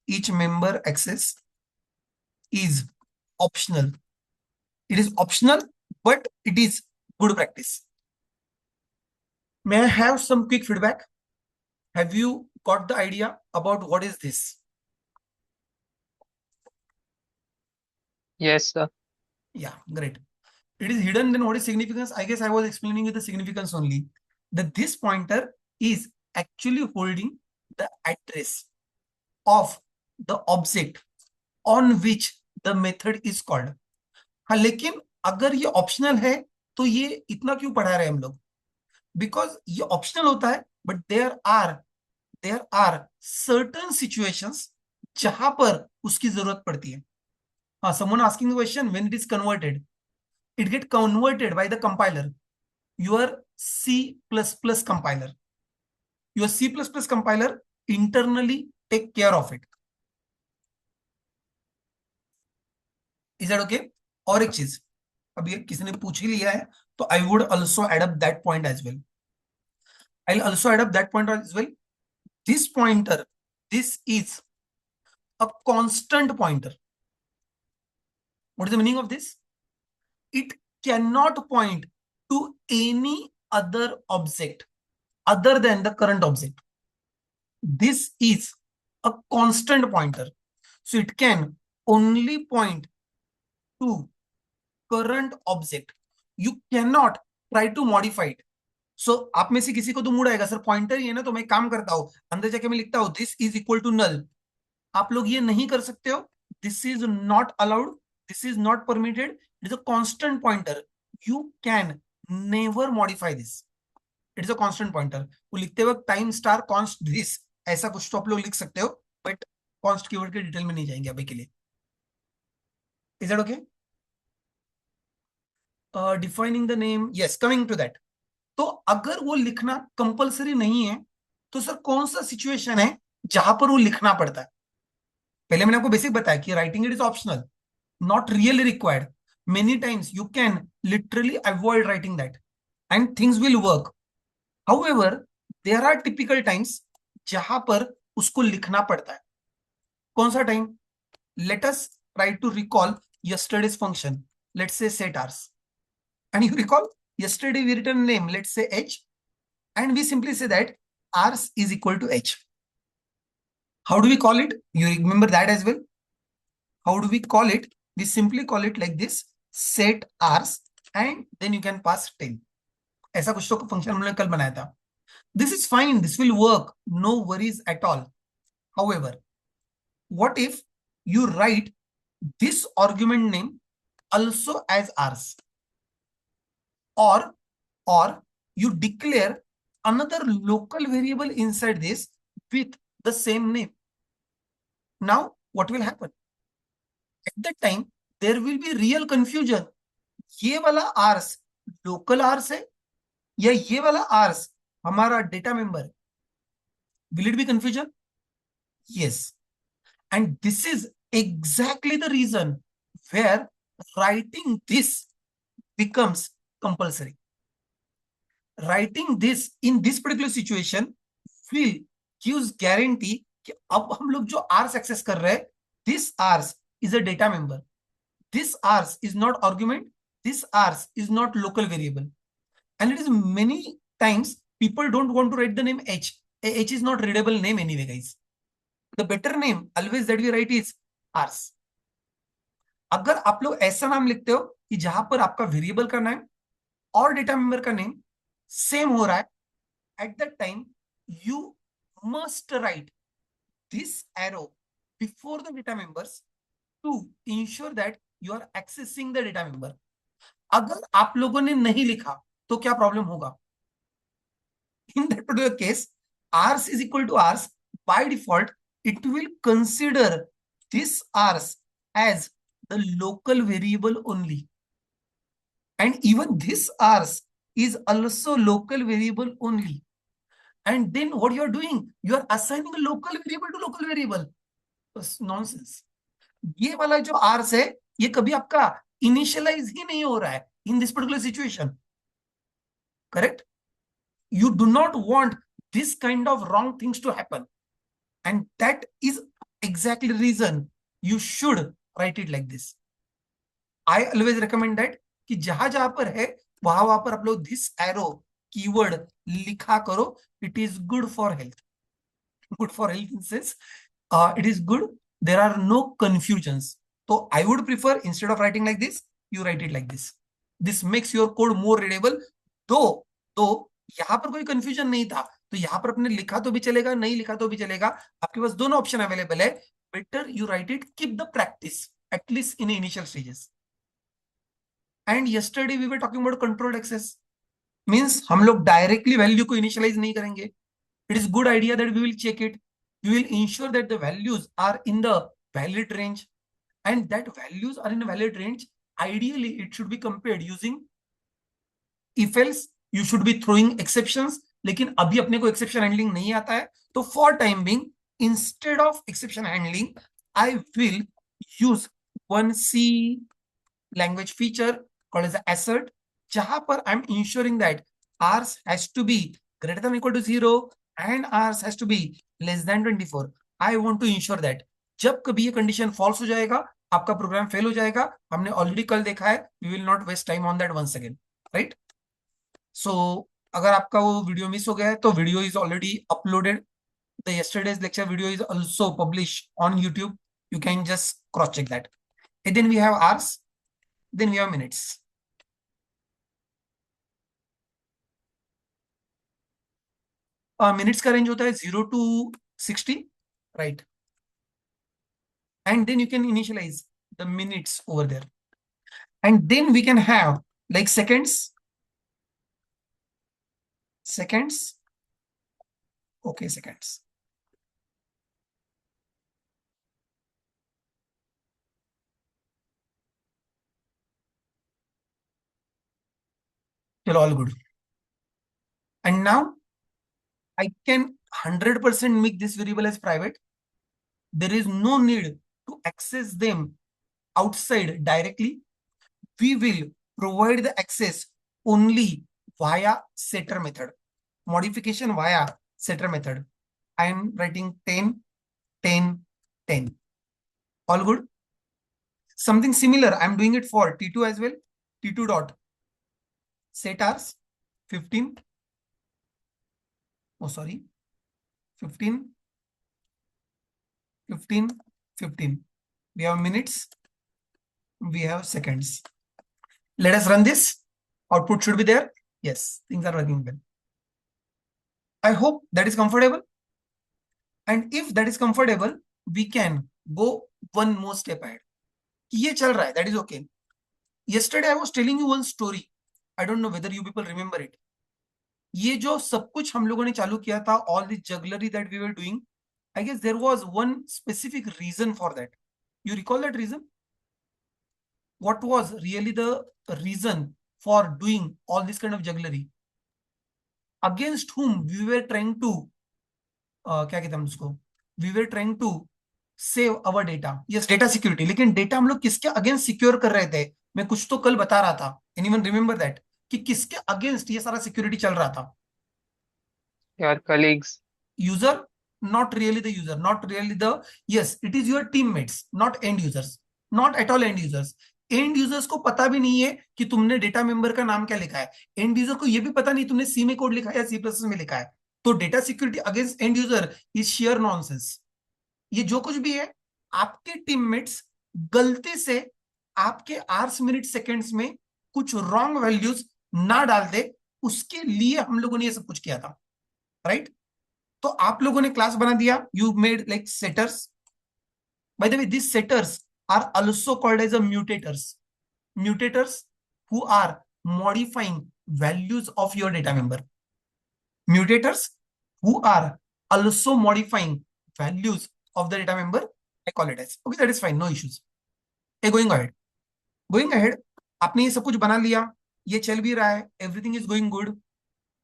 A: each member access is optional. It is optional, but it is good practice. May I have some quick feedback? Have you got the idea about what is this?
C: Yes, sir.
A: Yeah, great. It is hidden, then what is significance? I guess I was explaining with the significance only. That this pointer is actually holding the address of the object on which the method is called. हाँ, लेकिन अगर ये optional है तो ये इतना क्यों पढ़ा रहे हैं हम लोग? बिकॉज ये ऑप्शनल होता है but there are certain situations जहां पर उसकी जरूरत पड़ती है. हाँ, someone asking the question, when it is converted, it get converted by the compiler, your C++ compiler. Your C++ compiler internally take care of it. Is that okay? और एक चीज, अब ये किसी ने पूछ ही लिया है, तो I would also add up that point as well. I also add up that point as well. This pointer, this is a constant pointer. What is the meaning of this? It cannot point to any other object other than the current object. This is a constant pointer, so it can only point to current object. You cannot try to modify it. सो आप में से किसी को तो mood आएगा, sir pointer ही है ना, तो मैं काम करता हूं, अंदर जाके मैं लिखता हूं this is equal to null. आप लोग ये नहीं कर सकते हो. This is not allowed. This is not permitted. It is a constant pointer. You can never modify this. It is a constant pointer. वो लिखते वक्त टाइम स्टार कॉन्स्ट दिस ऐसा कुछ तो आप लोग लिख सकते हो, बट कॉन्स्ट कीवर्ड के डिटेल में नहीं जाएंगे अभी के लिए. Is that okay? Defining the name, yes, coming to that. तो अगर वो लिखना कंपलसरी नहीं है, तो सर कौन सा सिचुएशन है जहां पर वो लिखना पड़ता है? पहले मैंने आपको बेसिक बताया कि writing it is optional, not really required. Many times you can literally avoid writing that and things will work. However, there are typical times जहां पर उसको लिखना पड़ता है. कौन सा time? Let us try to recall yesterday's function. Let's say set hours, and you recall yesterday we written name, let's say h, and we simply say that hours is equal to h. How do we call it? You remember that as well? How do we call it? We simply call it like this, set hours, and then you can pass 10. ऐसा कुछ तो function हमने कल बनाया था. This is fine, this will work, no worries at all. However, what if you write this argument name also as hours, or you declare another local variable inside this with the same name? Now what will happen? At that time there will be real confusion. ये वाला hours local hours है या ये वाला hours हमारा data member? Will it be confusion? Yes. And this is exactly the reason where writing this becomes compulsory. Writing this in this particular situation will gives guarantee कि अब हम लोग जो आर्स एक्सेस कर रहे हैं, this ars is a data member. This ars is not argument. This ars is not local variable. And it is many times people don't want to write the name h. H is not readable name anyway, guys. The better name always that we write is ars. अगर आप लोग ऐसा नाम लिखते हो कि जहां पर आपका वेरिएबल का नेम और डेटा मेंबर का नेम सेम हो रहा है, at that time you must write this arrow before the data members to ensure that you are accessing the data member. अगर आप लोगों ने नहीं लिखा तो क्या प्रॉब्लम होगा? In that particular case, rs is equal to rs. By default, it will consider this rs as the local variable only. And even this rs is also local variable only. And then what you are doing? You are assigning a local variable to local variable. Nonsense. ये वाला जो rs है, ये कभी आपका initialise ही नहीं हो रहा है in this particular situation. Correct? You do not want this kind of wrong things to happen, and that is exactly the reason you should write it like this. I always recommend that कि जहां जहां पर है वहां पर आप लोग this arrow keyword लिखा करो. It is good for health. Good for health in sense it is good, there are no confusions. So I would prefer, instead of writing like this, you write it like this. This makes your code more readable. though यहाँ पर कोई confusion नहीं था, तो यहाँ पर अपने लिखा तो भी चलेगा, नहीं लिखा तो भी चलेगा. आपके पास दोनों ऑप्शन अवेलेबल है. Better you write it, keep the practice at least in initial stages. And yesterday we were talking about controlled access. Means हम लोग डायरेक्टली वैल्यू को इनिशियलाइज नहीं करेंगे. it is good idea that we will check it. We will ensure that the values are in the valid range, and that values are in a valid range. Ideally it should be compared using if else. You should be throwing exceptions, लेकिन अभी अपने को exception handling नहीं आता है, तो for time being instead of exception handling I will use one C language feature called as assert, जहां पर I'm ensuring that ours has to be greater than or equal to 0 and ours has to be less than 24. I want to ensure that जब कभी ये condition false हो जाएगा आपका program fail हो जाएगा. हमने ऑलरेडी कल देखा है. We will not waste time on that once again, right? So अगर आपका वो वीडियो मिस हो गया है तो video is already uploaded. The yesterday's lecture video is also publish on YouTube. You can just cross check that. And then we have hours, then we have minutes. Minutes का range होता है 0 to 60, right? And then you can initialize the minutes over there. And then we can have like seconds. Okay, seconds. All good. And now I can 100% make this variable as private. There is no need to access them outside directly. We will provide the access only via setter method. Modification via setter method. I am writing 10, 10, 10. All good. Something similar I'm doing it for T2 as well. T2 dot set hours 15. Oh, sorry. 15, 15, 15. We have minutes. We have seconds. Let us run this. Output should be there. Yes, things are working well. I hope that is comfortable. And if that is comfortable, we can go one more step ahead. ये चल रहा है, that is okay. Yesterday I was telling you one story. I don't know whether you people remember it. ये जो सब कुछ हम लोगों ने चालू किया था, all the jugglery that we were doing, I guess there was one specific reason for that. You recall that reason? What was really the reason for doing all this kind of jugglery? Against whom we were trying to क्या कहते हैं हम उसको, we were trying to save our data. Yes, data security. लेकिन data हम लोग किसके against secure कर रहे थे? मैं कुछ तो कल बता रहा था. Anyone remember that? कि किसके अगेंस्ट ये सारा सिक्योरिटी चल रहा था?
C: your colleagues.
A: User? Not really the user, not really the, yes, it is your teammates, not end users. Not at all end users. And users को पता भी नहीं है कि तुमने डेटा मेंबर का नाम क्या लिखा है. एंड यूजर को ये भी पता नहीं तुमने सी में कोड लिखा है या सी प्लस में लिखा है. तो data security against and user is share nonsense. ये जो कुछ भी है, आपके टीममेट्स गलती से आपके आवर्स मिनट सेकंड्स में कुछ रॉन्ग वैल्यूज ना डाल दे, उसके लिए हम लोगों ने ये सब कुछ किया था, राइट? तो आप लोगों ने क्लास बना दिया. You made like setters. By the way, this setters are also called as a mutators. Mutators who are modifying values of your data member. Mutators who are also modifying values of the data member. I call it as. Okay, that is fine. No issues. Hey, going ahead. Going ahead. आपने ये सब कुछ बना लिया. ये चल भी रहा है. Everything is going good.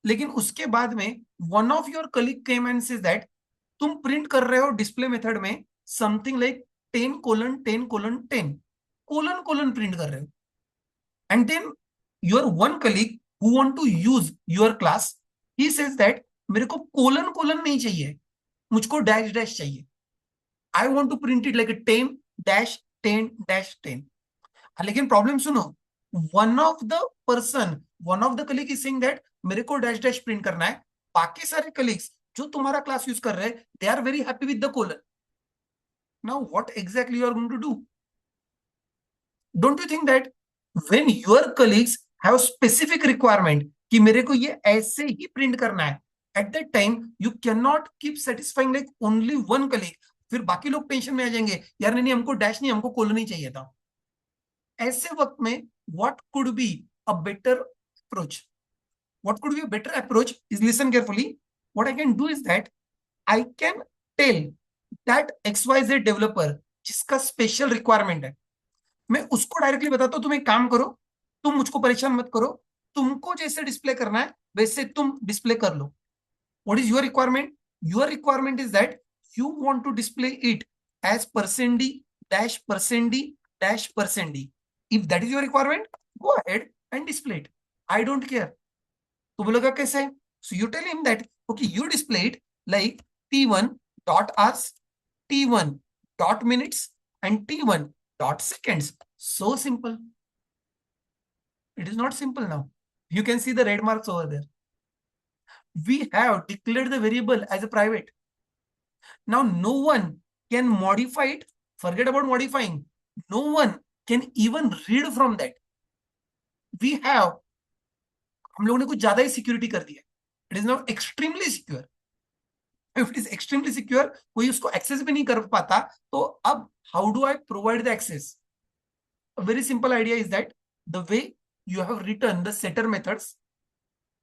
A: लेकिन उसके बाद में one of your colleague came and says that तुम प्रिंट कर रहे हो डिस्प्ले मेथड में something like 10:10:10 colon प्रिंट कर रहे हो. And then your one colleague who want to use your class, he says that मेरे को कोलन नहीं चाहिए, मुझको डैश डैश चाहिए. I want to print it like 10-10-10. लेकिन प्रॉब्लम सुनो, one of the person, one of the colleague is saying that मेरे को डैश डैश प्रिंट करना है. बाकी सारे कलीग्स जो तुम्हारा क्लास यूज कर रहे हैं, they are very happy with the colon. Now, what exactly you are going to do? Don't you think that when your colleagues have specific requirement कि मेरे को ये ऐसे ही प्रिंट करना है, at that time you cannot keep satisfying like only one colleague. फिर बाकी लोग टेंशन में आ जाएंगे, यार नहीं हमको डैश नहीं, हमको कोलन ही चाहिए था. ऐसे वक्त में what could be a better approach? What could be a better approach is, listen carefully. what I can do is that I can tell that XYZ developer जिसका स्पेशल रिक्वायरमेंट है, मैं उसको डायरेक्टली बताता हूं तुम एक काम करो, तुम मुझको परेशान मत करो, तुमको जैसे डिस्प्ले करना है वैसे तुम डिस्प्ले कर लो. What is your requirement? Your requirement is that you want to display it as percent d dash percent d dash percent d. If that is your requirement, go ahead and display it. I don't care. तो बोलेगा कैसे? So you tell him that okay, you display it like t1 dot hours, t1 dot minutes, and t1 dot seconds. So simple. It is not simple now. You can see the red marks over there. We have declared the variable as a private. Now no one can modify it. Forget about modifying. No one can even read from that. We have, हम लोगों ने कुछ ज्यादा ही security कर दिया. It is now extremely secure. If it is extremely secure, कोई उसको access भी नहीं कर पाता. तो अब how do I provide the access? A very simple idea is that the way you have written the setter methods,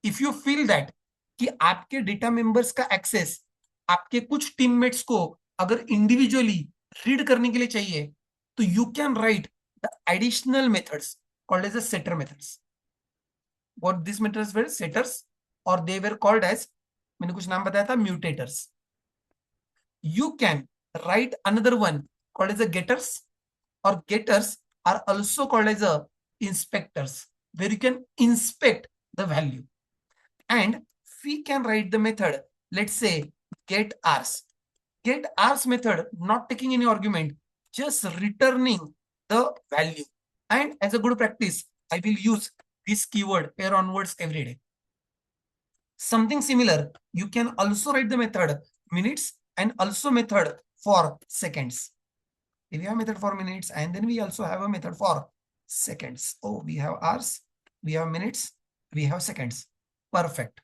A: if you feel that कि आपके डेटा मेंबर्स का एक्सेस आपके कुछ टीममेट्स को अगर इंडिविजुअली रीड करने के लिए चाहिए, तो you can write the additional methods called as the setter methods. What this methods were setters और दे वर कॉल्ड एज, मैंने कुछ नाम बताया था, mutators. You can write another one called as the getters, और getters are also called as a inspectors, where you can inspect the value. And we can write the method, let's say get hours. Get hours method, not taking any argument, just returning the value. And as a good practice, I will use this keyword here onwards every day. Something similar, you can also write the method minutes and also method for seconds. We have a method for minutes and then we also have a method for seconds. Oh, we have hours, we have minutes, we have seconds. Perfect.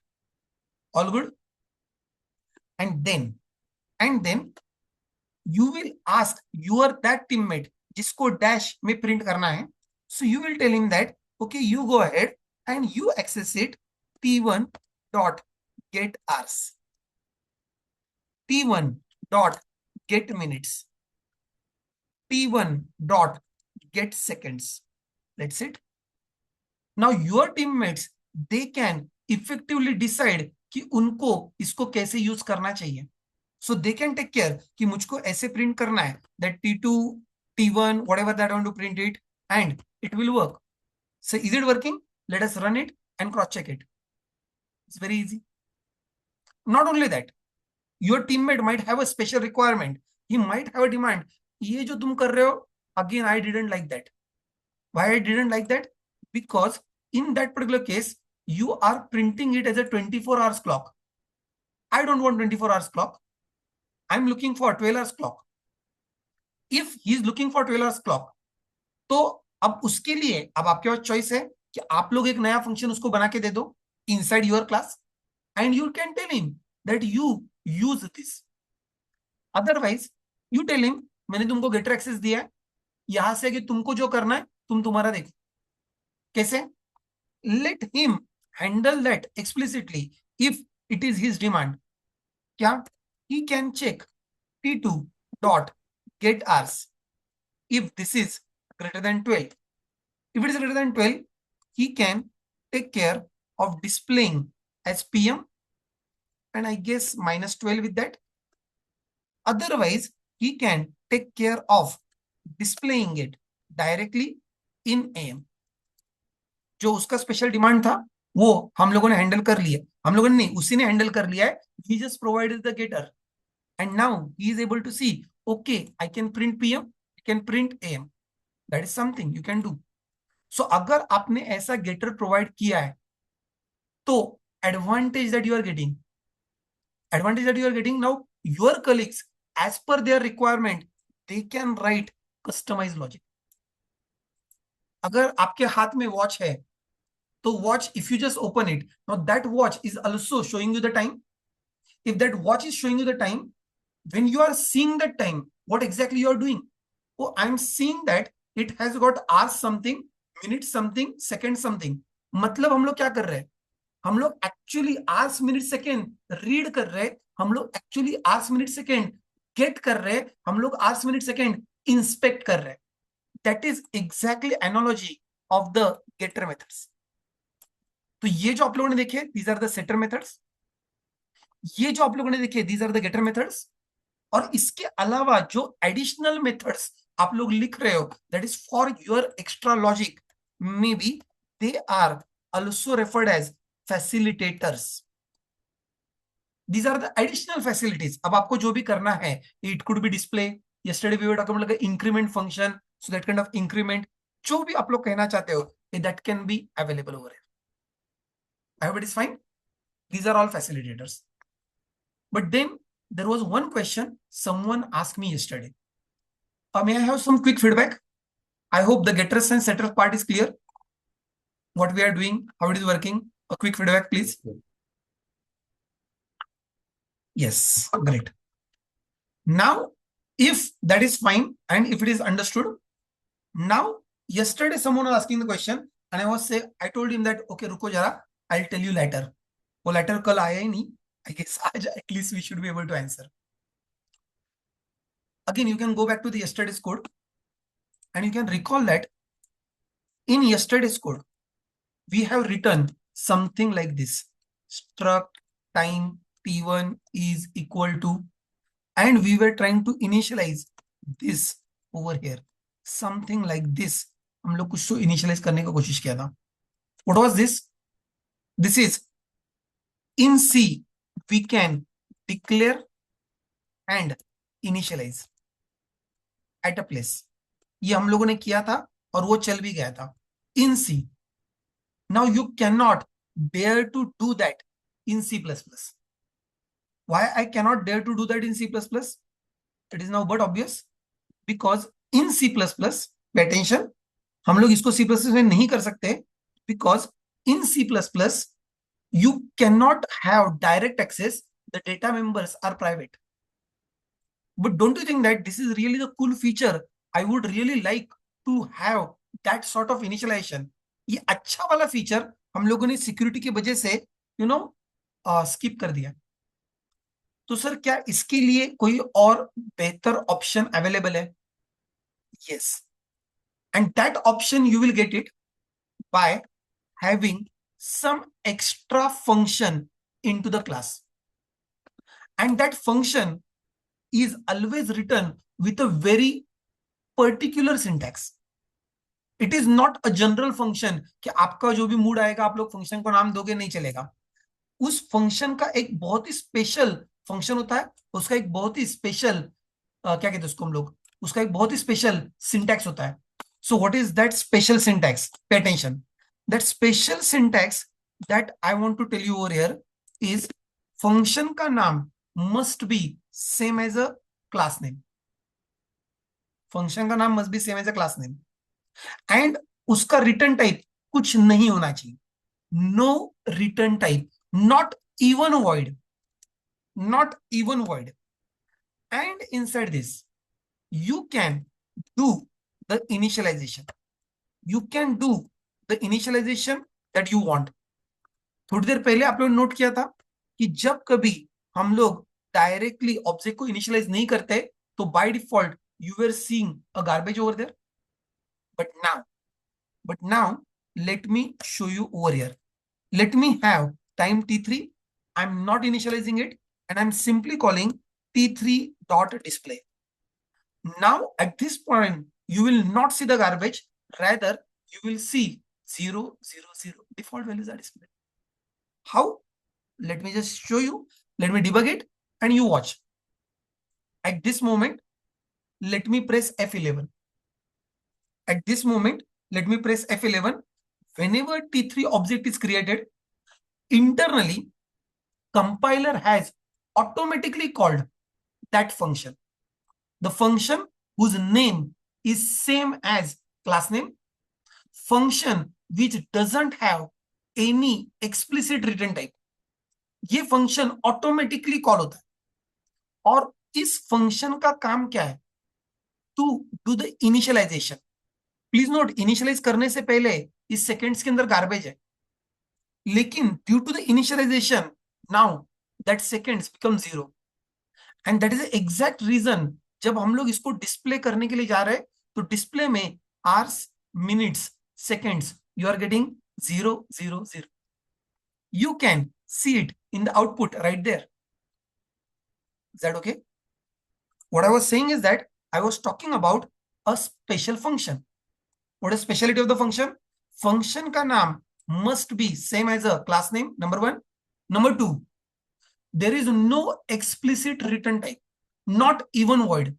A: All good. And then you will ask your that teammate जिसको dash में print करना है. So you will tell him that okay, you go ahead and you access it t1 dot get hours, t1 dot get minutes, t1 dot get seconds. That's it. Now your teammates, they can effectively decide कि उनको इसको कैसे use करना चाहिए. सो they can take care कि मुझको ऐसे print करना है that t2 t1 whatever that I want to print it and it will work. So is it working? Let us run it and cross check it. It's very easy. Not only that, your teammate might have a special requirement. He might have a demand. ये जो तुम कर रहे हो, again I didn't like that. Why I didn't like that? Because in that particular case you are printing it as a 24 hours clock. I don't want 24 hours clock. I'm looking for 12 hours clock. If he is looking for 12 hours clock, तो अब उसके लिए अब आपके पास choice है कि आप लोग एक नया फंक्शन उसको बना के दे दो inside your class and you can tell him that you use this. Otherwise, you tell him मैंने तुमको getter access दिया है, यहां से कि तुमको जो करना है तुम तुम्हारा देखो. कैसे? Let him handle that explicitly if it is his demand. क्या? He can check t2 dot get hours if this is greater than 12. If it is greater than 12, he can take care of displaying as PM and I guess minus 12 with that. Otherwise, he can take care of displaying it directly in AM. जो उसका special demand था वो हम लोगों ने handle कर लिया. हम लोगों ने नहीं, उसी ने हैंडल कर लिया है. He just provided the getter and now he is able to see okay, I can print PM, I can print AM. That is something you can do. So अगर आपने ऐसा getter provide किया है तो advantage that you are getting now, your colleagues as per their requirement they can write customized logic. अगर आपके हाथ में वॉच है तो watch, if you just open it, now that watch is also showing you the time. If that watch is showing you the time, when you are seeing that time, what exactly you are doing? Oh, I'm seeing that it has got hours something, minutes something, second something. मतलब हम लोग क्या कर रहे हैं? हम लोग actually hours minute second read कर रहे, हम लोग actually hours minute second get कर रहे, हम लोग आवर्स मिनट सेकेंड इंस्पेक्ट कर रहे. That is exactly analogy of the getter methods. तो ये जो आप लोगों ने देखे these are the setter methods, ये जो आप लोगों ने देखे these are the getter methods. और इसके अलावा जो एडिशनल मेथड्स आप लोग लिख रहे हो that is for your extra logic, maybe they are also referred as facilitators. These are the additional facilities. अब आपको जो भी करना है, it could be display. Yesterday we were talking about like increment function, so that kind of increment, जो भी आप लोग कहना चाहते हो, that can be available over here. I hope it is fine. These are all facilitators. But then there was one question someone asked me yesterday. May I have some quick feedback? I hope the getters and setters part is clear. What we are doing, how it is working. A quick feedback, please. Yes, great. Now, if that is fine and if it is understood, now yesterday someone was asking the question and I told him that okay, रुको जरा, I'll tell you later. वो letter कल आया ही नहीं. I guess आज at least we should be able to answer. Again, you can go back to the yesterday's code and you can recall that in yesterday's code we have written something like this: struct time t1 is equal to, and we were trying to initialize this over here, something like this. हम लोग कुछ तो initialize करने का कोशिश किया था. What was this? This is in C we can declare and initialize at a place. ये हम लोगों ने किया था और वो चल भी गया था in C. Now you cannot dare to do that in C++. Why I cannot dare to do that in C++? It is now but obvious because in C++, pay attention, हम लोग इसको C++ में नहीं कर सकते because in C++ you cannot have direct access. The data members are private. But don't you think that this is really the cool feature? I would really like to have that sort of initialization. ये अच्छा वाला feature हम लोगों ने security की वजह से skip कर दिया. तो सर क्या इसके लिए कोई और बेहतर ऑप्शन अवेलेबल है? Yes. And that option you will get it by having some extra function into the class. And that function is always written with a very particular syntax. It is not a general function कि आपका जो भी mood आएगा आप लोग function को नाम दोगे, नहीं चलेगा. उस फंक्शन का एक बहुत ही स्पेशल फंक्शन होता है, उसका एक बहुत ही स्पेशल क्या कहते हैं उसको हम लोग, उसका एक बहुत ही स्पेशल सिंटैक्स होता है. So what is that special syntax? Pay attention. That special syntax that I want to tell you over here is function का नाम must be same as a class name. Function का नाम must be same as a class name. And उसका return type कुछ नहीं होना चाहिए. No return type, not even void. Not even void. And inside this, you can do the initialization. You can do the initialization that you want. थोड़ी देर पहले आप लोगों ने नोट किया था कि जब कभी हम लोग डायरेक्टली ऑब्जेक्ट को इनिशियलाइज नहीं करते तो by default you were seeing a garbage over there. But now let me show you over here. Let me have time t3. I'm not initializing it and I'm simply calling t3 dot display. Now at this point you will not see the garbage, rather you will see 0 0 0 default values are displayed. How? Let me just show you. Let me debug it and you watch. At this moment let me press F11. At this moment let me press F11. Whenever t3 object is created, internally compiler has automatically called that function, the function whose name is same as class name, function which doesn't have any explicit return type. ये function automatically call होता है और इस function का काम क्या है? To do the initialisation. Please note, initialise करने से पहले इस सेकेंड्स के अंदर गार्बेज है. लेकिन due to the initialisation now that seconds become 0 and that is exact reason जब हम लोग इसको डिस्प्ले करने के लिए जा रहे हैं तो डिस्प्ले में hours, minutes, seconds you are getting 0 0 0. You can see it in the output right there. Is that okay? What I was saying is that I was talking about a special function. What is speciality of the function? Function का नाम must be same as a class name, number one. Number two, there is no explicit return type, not even void.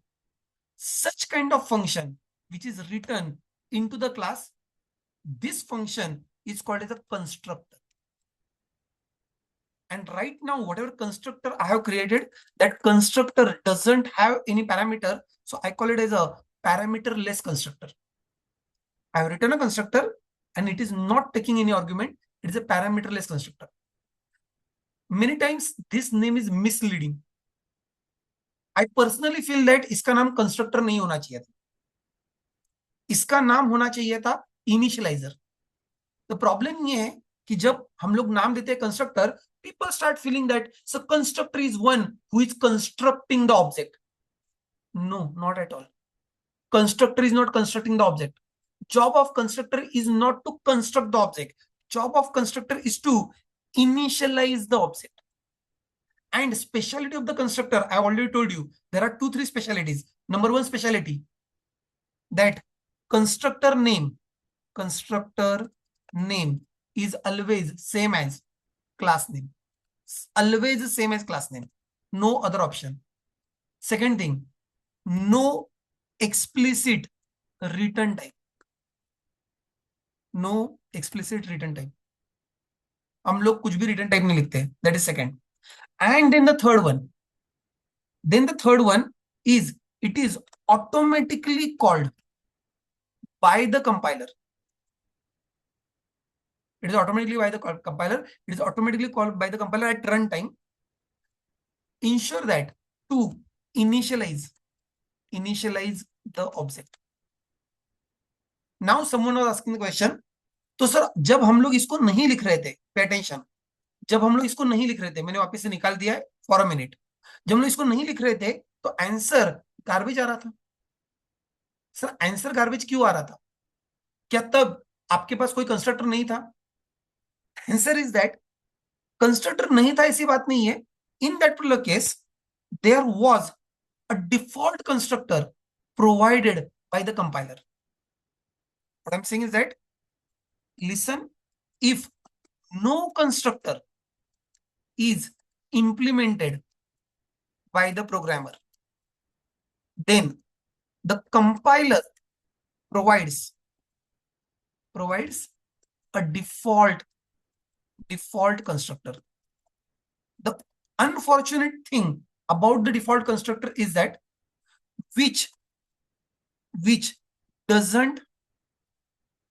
A: Such kind of function which is written into the class, this function is called as a constructor. And right now, whatever constructor I have created, that constructor doesn't have any parameter. So I call it as a parameterless constructor. I have written a constructor and it is not taking any argument. It is a parameterless constructor. Many times this name is misleading. I personally feel that इसका नाम constructor नहीं होना चाहिए था. इसका नाम होना चाहिए था initializer. The problem ये है कि जब हम लोग नाम देते हैं constructor, people start feeling that so constructor is one who is constructing the object. No, not at all. Constructor is not constructing the object. Job of constructor is not to construct the object. Job of constructor is to initialize the object. And speciality of the constructor, I already told you, there are 2-3 specialities. Number one speciality, that constructor name is always same as class name. Always same as class name. No other option. Second thing, no explicit return type. No explicit return type. हम लोग कुछ भी return type नहीं लिखते. That is second. And then the third one is it is automatically called by the compiler. It is automatically by the compiler. It is automatically called by the compiler at runtime. Ensure that to initialize the object. Now someone was asking the question, तो sir जब हम लोग इसको नहीं लिख रहे थे, pay attention, जब हम लोग इसको नहीं लिख रहे थे, मैंने वापस से निकाल दिया है फॉर अ मिनट, जब हम लोग इसको नहीं लिख रहे थे तो आंसर गार्बेज आ रहा था. सर आंसर गार्बेज क्यों आ रहा था? क्या तब आपके पास कोई कंस्ट्रक्टर नहीं था? आंसर इज दैट कंस्ट्रक्टर नहीं था ऐसी बात नहीं है. In that particular case there was a default constructor provided by the compiler. What I'm saying is that, listen, if no constructor is implemented by the programmer, then the compiler provides a default constructor. The unfortunate thing about the default constructor is that which doesn't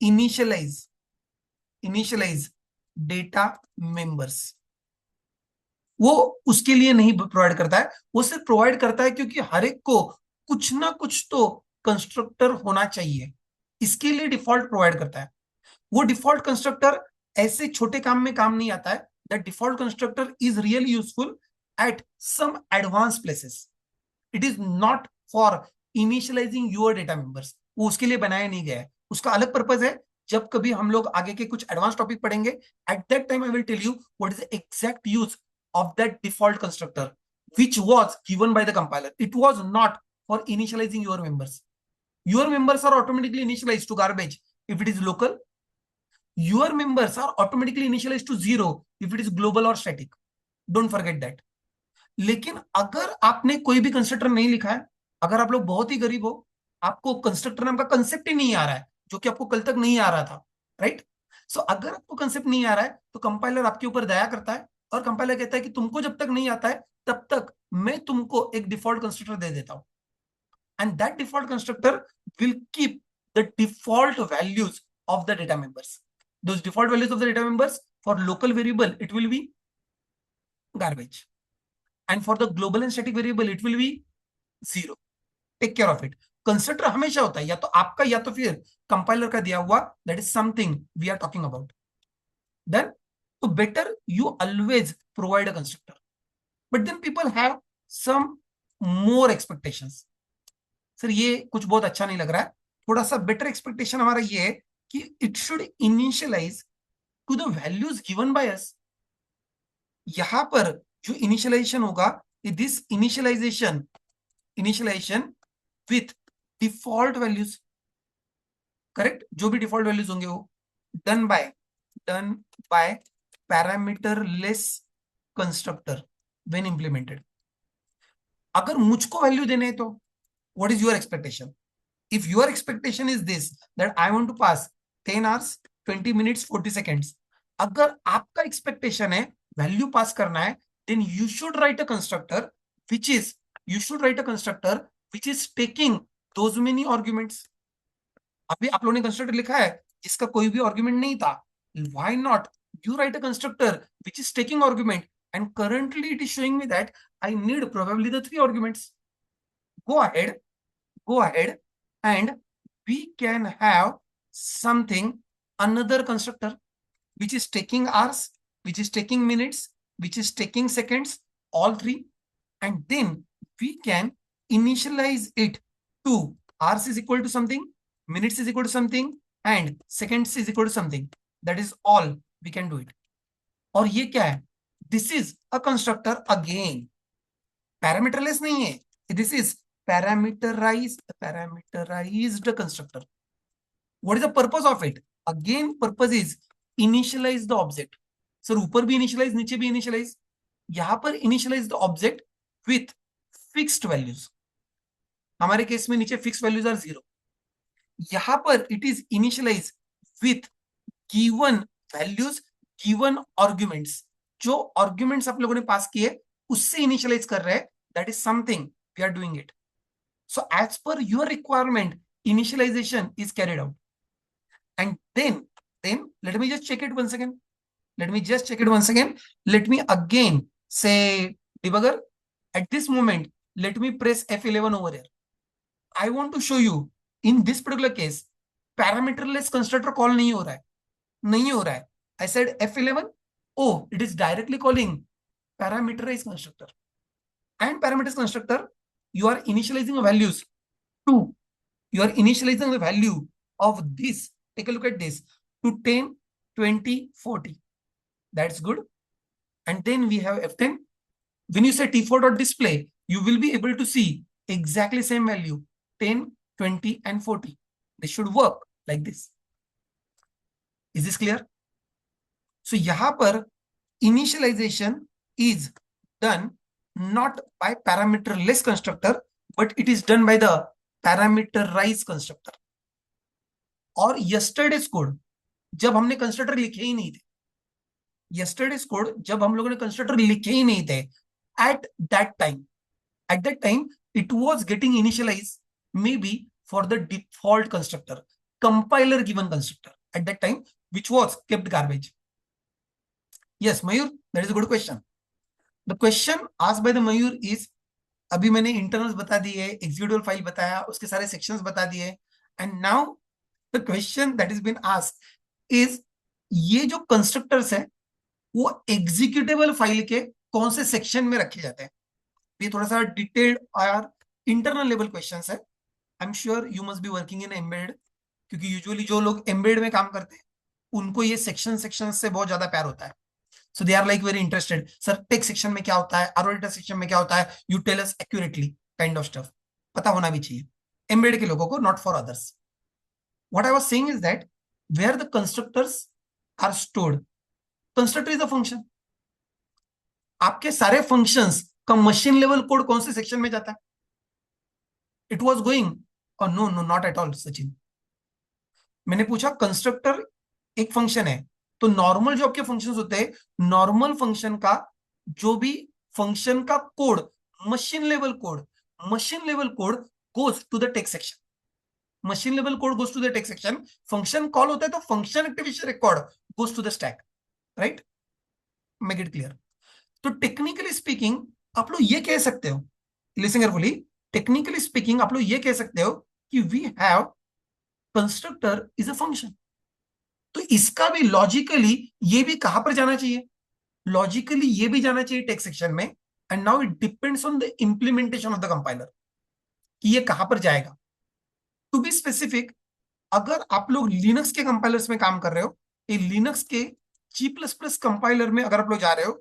A: initialize data members. वो उसके लिए नहीं provide करता है, वो सिर्फ provide करता है क्योंकि हर एक को कुछ ना कुछ तो कंस्ट्रक्टर होना चाहिए, इसके लिए डिफॉल्ट प्रोवाइड करता है. वो डिफॉल्ट कंस्ट्रक्टर ऐसे छोटे काम में काम नहीं आता है. That default constructor is really useful at some advance places. It is not for initialising your data members. वो उसके लिए बनाया नहीं गया है, उसका अलग पर्पज है. जब कभी हम लोग आगे के कुछ एडवांस टॉपिक पढ़ेंगे, at that time I will tell you what is the exact use of that default constructor which was given by the compiler. It was not for initializing your members. Your members are automatically initialized to garbage if it is local. Your members are automatically initialized to 0 if it is global or static. Don't forget that. लेकिन अगर आपने कोई भी constructor नहीं लिखा है, अगर आप लोग बहुत ही गरीब हो, आपको कंस्ट्रक्टर नाम का कंसेप्ट ही नहीं आ रहा है, जो कि आपको कल तक नहीं आ रहा था, राइट? सो अगर आपको कंसेप्ट नहीं आ रहा है तो कंपाइलर आपके ऊपर दया करता है और कंपाइलर कहता है कि तुमको जब तक नहीं आता है तब तक मैं तुमको एक डिफॉल्ट कंस्ट्रक्टर दे देता हूं. And that default constructor will keep the default values of the data members. Those default values of the data members, for local variable it will be garbage, and for the global and static variable it will be 0. Take care of it. Constructor हमेशा होता है या तो आपका या तो फिर compiler का दिया हुआ. That is something we are talking about. Then तो better you always provide a constructor. But then people have some more expectations. Sir ये कुछ बहुत अच्छा नहीं लग रहा है. थोड़ा सा बेटर एक्सपेक्टेशन हमारा ये है कि it should initialise to the values given by us. यहां पर जो इनिशियलाइजेशन होगा, this initialisation with default values. Correct. जो भी डिफॉल्ट वैल्यूज होंगे वो done by parameterless constructor when implemented. अगर मुझको वैल्यू देने हैं तो what is your expectation? If your expectation is this, that I want to pass 10 hours 20 minutes 40 seconds, अगर आपका एक्सपेक्टेशन है वैल्यू पास करना है, then you should write a constructor which is you should write a constructor which is taking those many arguments. अभी आप लोगों ने constructor लिखा है जिसका कोई भी आर्ग्यूमेंट नहीं था. Why not you write a constructor which is taking argument, and currently it is showing me that I need probably the 3 arguments. Go ahead and we can have something, another constructor which is taking hours, which is taking minutes, which is taking seconds, all 3, and then we can initialize it to hours is equal to something, minutes is equal to something, and seconds is equal to something. That is all we can do it. और ये क्या है? This is a constructor again, parameterless नहीं है. This is parameterized constructor. What is the purpose of it? Again, purpose is initialize the object. Sir ऊपर भी initialize, नीचे भी initialize. यहां पर initialize the object with fixed values. हमारे case में नीचे fixed values are 0. यहां पर it is initialize with given values, given arguments. जो arguments आप लोगों ने पास किए उससे initialize कर रहे हैं. That is something we are doing it. So as per your requirement, initialization is carried out. And then let me just check it once again. Let me again say debugger. At this moment, let me press F11 over here. I want to show you in this particular case, parameterless constructor call नहीं हो रहा है. I said F11. Oh, it is directly calling parameterized constructor. And parameterized constructor, you are initializing the values to, you are initializing the value of this. Take a look at this, to 10, 20, 40. That's good. And then we have F10. When you say T4.display, you will be able to see exactly same value, 10, 20, and 40. This should work like this. Is this clear? So यहाँ पर initialization is done not by parameterless constructor, but it is done by the parameterized constructor. और yesterday's code जब हमने constructor लिखे ही नहीं थे, yesterday's code जब हम लोगों ने कंस्ट्रक्टर लिखे ही नहीं थे, at that time it was getting initialized maybe for the default constructor, compiler given constructor at that time, which was kept garbage. Yes, Mayur, that is a good question. The question asked by the Mayur is, अभी मैंने internals बता दिए, executive file बताया, उसके सारे sections बता दिए, and now the question that is been asked is, ये जो कंस्ट्रक्टर्स है वो एग्जीक्यूटेबल फाइल के कौन से सेक्शन में रखे जाते हैं? ये थोड़ा सा डिटेल्ड और इंटरनल लेवल क्वेश्चंस है. I am sure you must be working in embedded, क्योंकि यूजुअली जो लोग एम्बेड में काम करते हैं उनको ये सेक्शन से बहुत ज्यादा प्यार होता है. So they are like very interested. Sir, text section में क्या होता है, arrow data section में क्या होता है, you tell us accurately kind of stuff. पता होना भी चाहिए embedded के लोगों को, not for others. What I was saying is that where the constructors are stored, constructor is a function. आपके सारे functions का machine level code कौन से section में जाता है? It was going, oh no, not at all, Sachin. मैंने पूछा कंस्ट्रक्टर एक फंक्शन है, तो नॉर्मल जो आपके फंक्शंस होते हैं, नॉर्मल फंक्शन का जो भी फंक्शन का code, machine level code goes to the text section. Machine level code goes to the text section. Function call होता है तो function activation record goes to the stack. Right, make it clear. तो technically speaking आप लोग ये कह सकते हो, लिसन केयरफुली, टेक्निकली स्पीकिंग आप लोग ये कह सकते हो कि we have constructor is a function. तो इसका भी लॉजिकली ये भी कहां पर जाना चाहिए? लॉजिकली ये भी जाना चाहिए टेक्स्ट सेक्शन में। And now it depends on the implementation of the compiler कि ये कहां पर जाएगा। टू बी स्पेसिफिक, अगर आप लोग लिनक्स के कंपाइलर्स में काम कर रहे हो, ये लिनक्स के G++ कंपाइलर में अगर आप लोग जा रहे हो,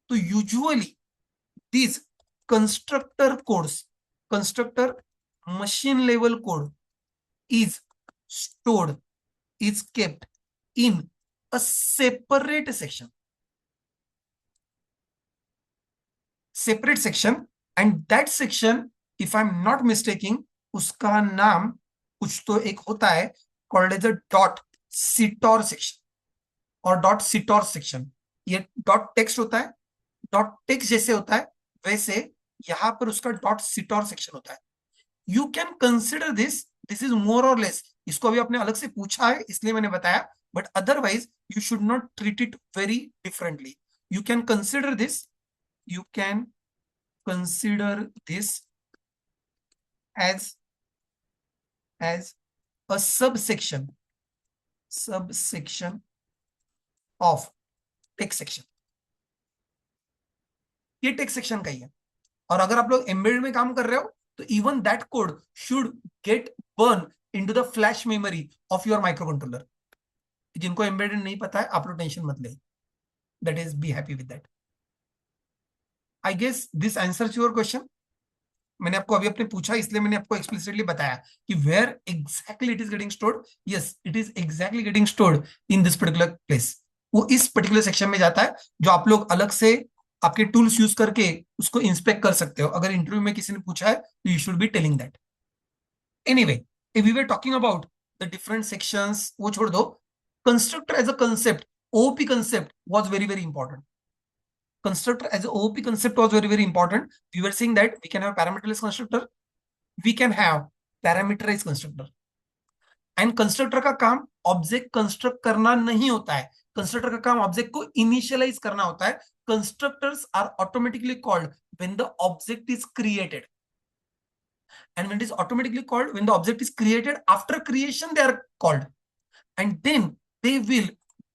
A: तो usually these constructor codes, constructor machine level code is stored, is kept in a separate section, and that section, if I'm not mistaken, उसका नाम कुछ तो एक होता है called as a dot sitor section और डॉट सिटोर सेक्शन। ये dot text होता है, डॉट टेक्स्ट जैसे होता है वैसे यहां पर उसका डॉट सिटोर सेक्शन होता है। You can consider this is more और लेस, इसको अभी आपने अलग से पूछा है इसलिए मैंने बताया, but otherwise you should not treat it very differently. You can consider this, you can consider this as a subsection of text section. ये टेक्स्ट सेक्शन का ही है। और अगर आप लोग एम्बेडेड में काम कर रहे हो तो even that code should get burn into the flash memory of your microcontroller. जिनको एम्बेडेड नहीं पता है आप लोग टेंशन मत ले, that is be happy with that. I guess this answers your question. मैंने आपको अभी अपने पूछा इसलिए मैंने आपको एक्सप्लिसिटली बताया कि where exactly it is getting stored. Yes, it is exactly getting stored in this particular place. वो इस पर्टिकुलर सेक्शन में जाता है जो आप लोग अलग से आपके टूल्स यूज करके उसको इंस्पेक्ट कर सकते हो। अगर इंटरव्यू में किसी ने पूछा है तो you should be telling that. Anyway, if we were talking about the different sections, वो छोड़ दो। Constructor as a concept, OOP concept was very very important. Constructor as a OOP concept was very very important. We were saying that we can have parameterless constructor, we can have parameterized constructor, and constructor का काम object construct करना नहीं होता है, constructor का काम object को initialise करना होता है। Constructors are automatically called when the object is created, and when it is automatically called when the object is created, after creation they are called, and then they will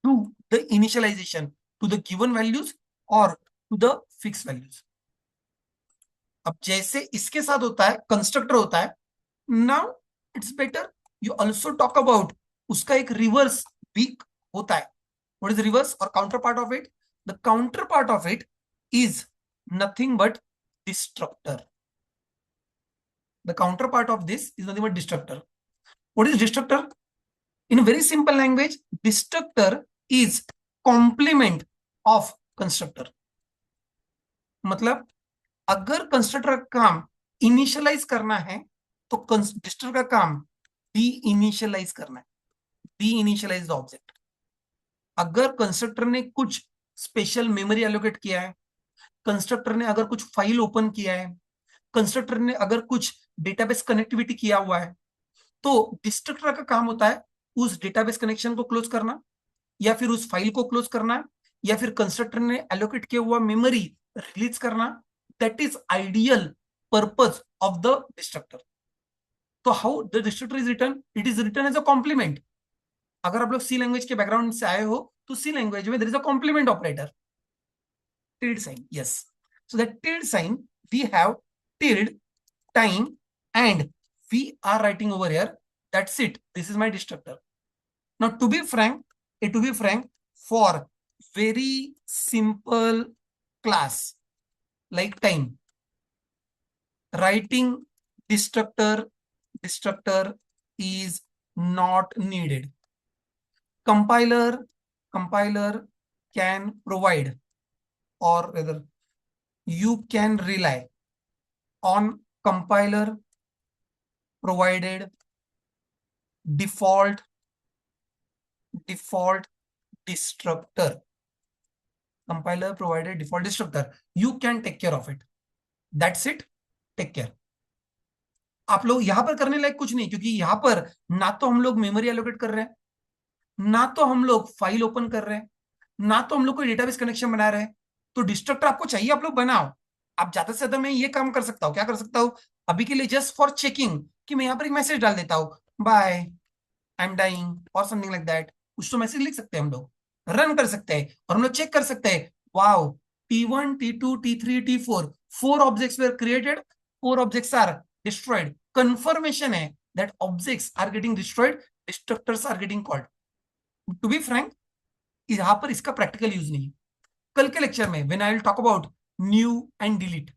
A: do the initialization to the given values or to the fixed values. अब जैसे इसके साथ होता है constructor होता है, now it's better you also talk about उसका एक रिवर्स भी होता है। व्हाट इज रिवर्स और counter part of it? The counter part of it is nothing but destructor. The counterpart of this is nothing but destructor. What is destructor? In a very simple language, destructor is complement of constructor. मतलब अगर constructor का काम initialise करना है तो destructor का काम D initialise करना है, डी इनिशियलाइज द ऑब्जेक्ट। अगर कंस्ट्रक्टर ने कुछ स्पेशल मेमोरी एलोकेट किया है, कंस्ट्रक्टर ने अगर कुछ फाइल ओपन किया है, कंस्ट्रक्टर ने अगर कुछ डेटाबेस कनेक्टिविटी किया हुआ है, तो डिस्ट्रक्टर का काम होता है उस डेटाबेस कनेक्शन को क्लोज करना, या फिर उस फाइल को क्लोज करना, या फिर कंस्ट्रक्टर ने एलोकेट किया हुआ मेमोरी रिलीज करना। That is ideal purpose of the destructor. तो how the destructor is return? It is return as a complement. अगर आप लोग सी लैंग्वेज के बैकग्राउंड से आए हो तो सी लैंग्वेज में there is a complement operator, tilde sign. Yes, so that tilde sign we have tilde time and we are writing over here, that's it, this is my destructor. Now to be frank, for very simple class like time, writing destructor is not needed. Compiler can provide, or rather you can rely on compiler provided default destructor. Compiler provided default destructor, you can take care of it, that's it, take care. आप लोग यहां पर करने लायक कुछ नहीं, क्योंकि यहां पर ना तो हम लोग मेमोरी एलोकेट कर रहे हैं, ना तो हम लोग फाइल ओपन कर रहे हैं, ना तो हम लोग कोई डेटाबेस कनेक्शन बना रहे हैं। तो डिस्ट्रक्टर आपको चाहिए, आप लोग बनाओ। आप ज्यादा से ज्यादा मैं ये काम कर सकता हूँ, क्या कर सकता हूँ अभी के लिए, जस्ट फॉर चेकिंग कि मैं यहाँ पर एक मैसेज डाल देता हूँ, बाय आई एम डाइंग और समथिंग लाइक दैट, कुछ तो मैसेज लिख सकते हैं हम लोग, रन कर सकते हैं और हम लोग चेक कर सकते हैं, wow T1 T2 T3 T4 4 objects were created, 4 objects are destroyed. Confirmation है that objects are getting destroyed, destructors are getting called. To be frank, यहां पर इसका प्रैक्टिकल यूज नहीं है. कल के लेक्चर में when I will talk about new and delete,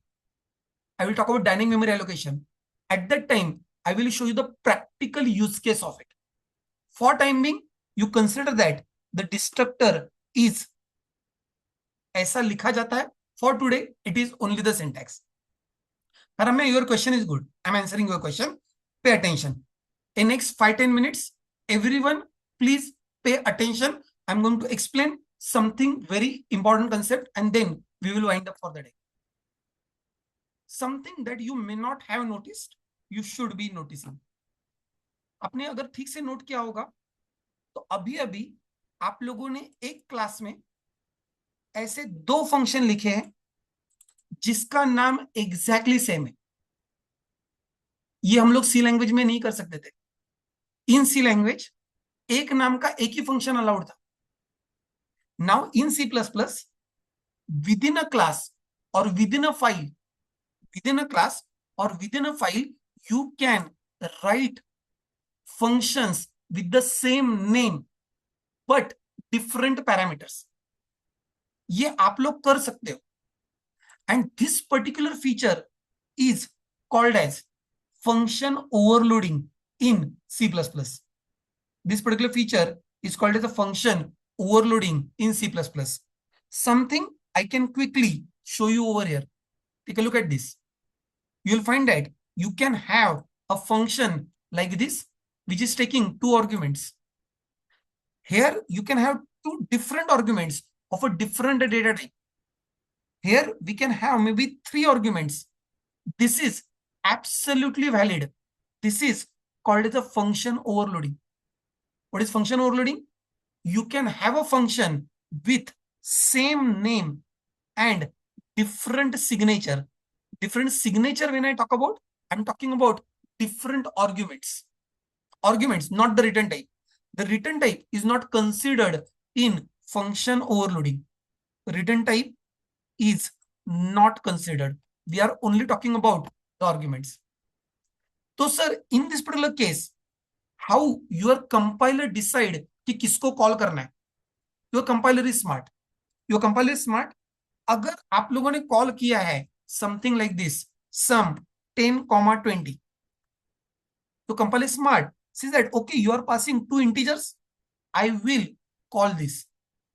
A: I will talk about dynamic memory allocation. At that time, I will show you the practical use case of it. For time being, you consider that the destructor is ऐसा लिखा जाता है. For today, it is only the syntax. Paramya, your question is good. I'm answering your question. Pay attention. In next 5-10 minutes, everyone, please pay attention. I'm going to explain something very important concept, and then we will wind up for the day. Something that you may not have noticed, you should be noticing. आपने अगर ठीक से note किया होगा तो अभी अभी आप लोगों ने एक क्लास में ऐसे 2 फंक्शन लिखे हैं जिसका नाम एग्जैक्टली सेम है. ये हम लोग सी लैंग्वेज में नहीं कर सकते थे. इन सी लैंग्वेज एक नाम का एक ही फंक्शन अलाउड था. Now in C plus plus, within a class और within a file, within a class or within a file, you can write functions with the same name but different parameters. ये आप लोग कर सकते हो. And this particular feature is called as function overloading in C++. This particular feature is called as a function overloading in C++. Something I can quickly show you over here. Take a look at this. You'll find that you can have a function like this, which is taking 2 arguments. Here, you can have 2 different arguments of a different data type. Here, we can have maybe 3 arguments. This is absolutely valid. This is called as a function overloading. What is function overloading? You can have a function with same name and different signature. Different signature, when I talk about, I'm talking about different arguments. Arguments, not the return type. The return type is not considered in function overloading. Return type is not considered. We are only talking about the arguments. So sir, in this particular case, how your compiler decide कि किसको call करना है? Your compiler is smart. Your compiler is smart. अगर आप लोगों ने call किया है something like this, sum 10, 20, तो compiler is smart, says that okay, you are passing 2 integers, I will call this.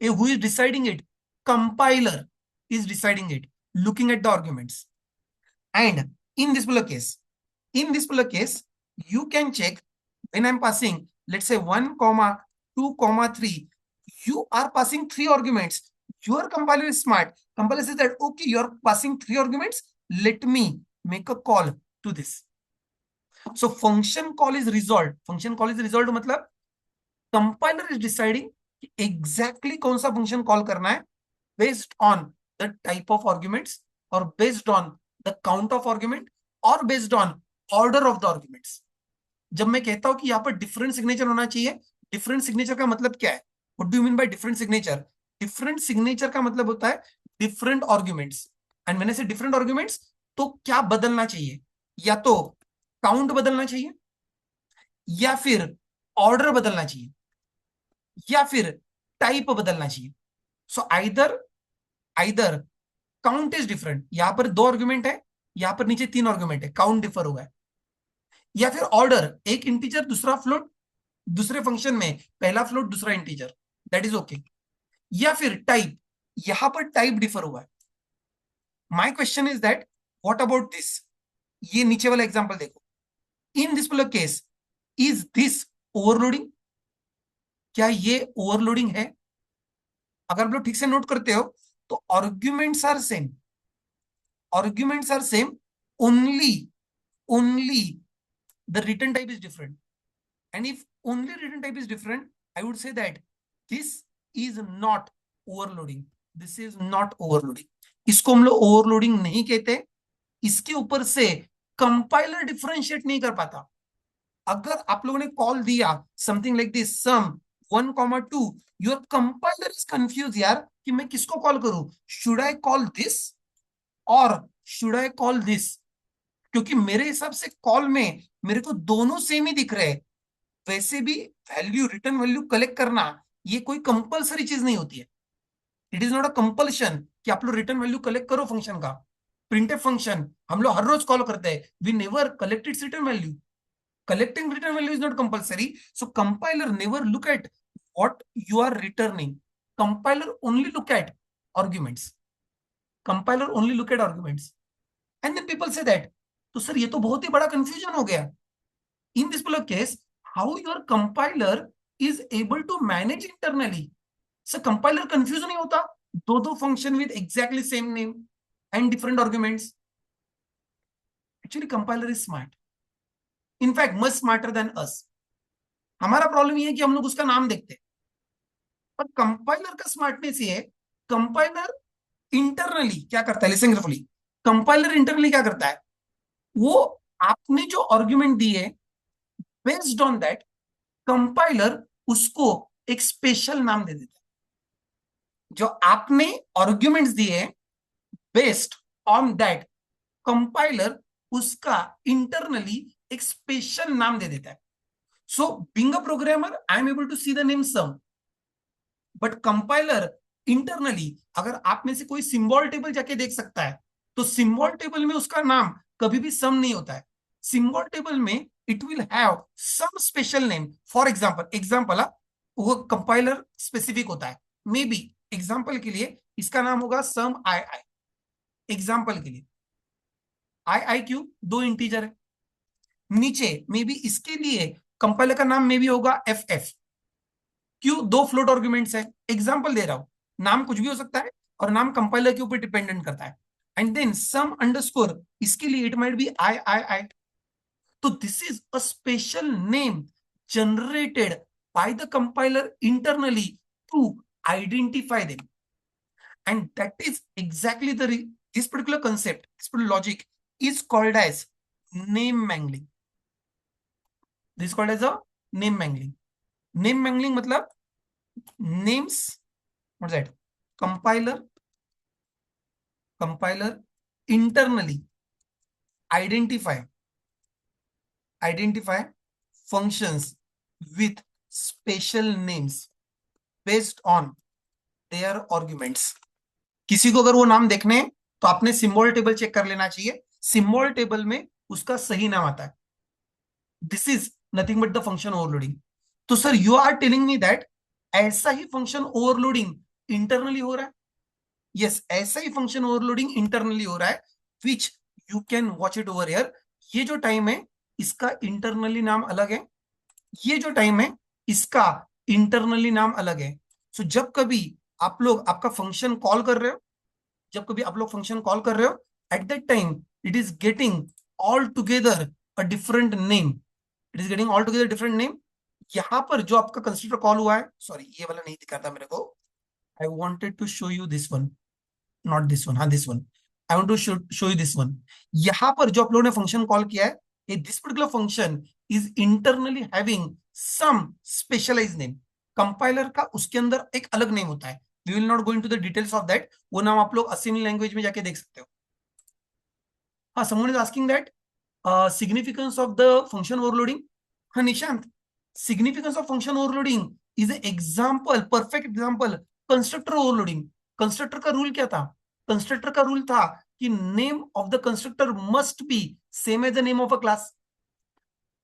A: Who is deciding it? Compiler is deciding it, looking at the arguments. And in this particular case, you can check when I'm passing, let's say 1, 2, 3, you are passing 3 arguments. Your compiler is smart. Compiler says that okay, you are passing 3 arguments, let me make a call to this. So function call is resolved. Function call is resolved मतलब compiler is deciding exactly कौन सा function call करना है based on the type of arguments or based on the count of argument or based on order of the arguments. जब मैं कहता हूं कि यहाँ पर डिफरेंट सिग्नेचर होना चाहिए, डिफरेंट सिग्नेचर का मतलब क्या है? What do you mean by different signature? Different signature का मतलब होता है डिफरेंट आर्ग्यूमेंट्स. एंड मैंने से डिफरेंट आर्ग्यूमेंट्स, तो क्या बदलना चाहिए? या तो काउंट बदलना चाहिए, या फिर ऑर्डर बदलना चाहिए, या फिर टाइप बदलना चाहिए. So either count is different, यहां पर 2 आर्ग्यूमेंट है, यहां पर नीचे 3 आर्ग्यूमेंट है, काउंट डिफर हुआ है. या फिर ऑर्डर, एक इंटीजर दूसरा फ्लोट, दूसरे फंक्शन में पहला फ्लोट दूसरा इंटीजर, दैट इज ओके. या फिर टाइप, यहां पर टाइप डिफर हुआ है. My question is that what about this? ये नीचे वाला एग्जांपल देखो. इन this particular case, is this overloading? क्या ये ओवरलोडिंग है? अगर आप लोग ठीक से नोट करते हो तो arguments are same. Arguments are same, only the return type is different. And if only return type is different, I would say that this is not overloading. This is not overloading. इसको हम लोग overloading नहीं कहते. इसके ऊपर से compiler differentiate नहीं कर पाता. अगर आप लोगों ने कॉल दिया something like this, sum 1, 2, your compiler is confuse यार कि मैं किसको कॉल करूं, शुड आई कॉल दिस और शुड आई कॉल दिस, क्योंकि मेरे हिसाब से कॉल में मेरे को दोनों सेम ही दिख रहे हैं। वैसे भी वैल्यू, रिटर्न वैल्यू कलेक्ट करना ये कोई कंपलसरी चीज नहीं होती है। It is not a compulsion कि आप लोग रिटर्न वैल्यू कलेक्ट करो फंक्शन का। प्रिंटफ फंक्शन हम लोग हर रोज कॉल करते हैं, we never collect its return value. Collecting return value is not compulsory. So compiler never look at what you are returning. Compiler only look at arguments. Compiler only look at arguments. And then people say that, तो sir ये तो बहुत ही बड़ा confusion हो गया. In this particular case, how your compiler is able to manage internally? So compiler confuse नहीं होता दो function with exactly same name and different arguments. Actually, compiler is smart. In fact, much smarter than us. हमारा problem ये है कि हम लोग उसका नाम देखते हैं, पर कंपाइलर का स्मार्टनेस ये है, कंपाइलर इंटरनली क्या करता है, लिसन केयरफुली, कंपाइलर इंटरनली क्या करता है, वो आपने जो आर्गुमेंट दिए, बेस्ड ऑन दैट कंपाइलर उसको एक स्पेशल नाम दे देता है। जो आपने आर्गुमेंट्स दिए, बेस्ड ऑन दैट कंपाइलर उसका इंटरनली एक स्पेशल नाम दे देता है। So being a programmer I am able to see the name sum, but compiler internally अगर आप में से कोई सिंबल टेबल जाके देख सकता है, तो सिंबल टेबल में उसका नाम कभी भी सम नहीं होता है। सिंबल टेबल में it will have some special name. For example, वो कंपाइलर स्पेसिफिक होता है। मे बी एग्जांपल के लिए इसका नाम होगा सम आई आई। एग्जांपल के लिए आई आई क्यू दो इंटीजर है, नीचे मे बी इसके लिए कंपाइलर का नाम मे बी होगा एफ एफ। क्यों, दो फ्लोट आर्गुमेंट्स है, एग्जांपल दे रहा हूं, नाम कुछ भी हो सकता है और नाम कंपाइलर के ऊपर डिपेंडेंट करता है। एंड देन सम अंडरस्कोर, इसके लिए it might be I I I. तो this is a special name generated by the compiler internally to identify them, and that is exactly this particular concept, this particular logic is called as name mangling. This is called as a name mangling. Name mangling मतलब names, what's that, compiler internally identify functions with special names based on their arguments. किसी को अगर वो नाम देखने हैं तो आपने सिंबल टेबल चेक कर लेना चाहिए, सिंबल टेबल में उसका सही नाम आता है। This is nothing but the function overloading. तो sir you are telling me that ऐसा ही फंक्शन ओवरलोडिंग इंटरनली हो रहा है? यस, ऐसा ही फंक्शन ओवरलोडिंग इंटरनली हो रहा है, which you can watch it over here. ये जो टाइम है इसका इंटरनली नाम अलग है, ये जो टाइम है इसका इंटरनली नाम अलग है। सो जब कभी आप लोग आपका फंक्शन कॉल कर रहे हो, जब कभी आप लोग फंक्शन कॉल कर रहे हो, eight that time it is getting all together a different name, it is getting all together different name. यहां पर जो आपका कंस्ट्रक्टर कॉल हुआ है, सॉरी ये वाला नहीं दिखा था मेरे को, I wanted to show you this one, not this one, हाँ this one, I want to show you this one. यहां पर जो आप लोगों ने फंक्शन कॉल किया है, ये this particular function is internally having some specialise name. Compiler का उसके अंदर एक अलग नेम होता है, we will not go into the details of that, वो नाम आप लोग असेंबली लैंग्वेज में जाके देख सकते हो। हाँ, someone is asking that significance of the function overloading. हाँ Nishant, significance of function overloading is example, perfect example, constructor overloading. Constructor का रूल क्या था? कंस्ट्रक्टर का रूल था कि name of the constructor must be same as the name of a class.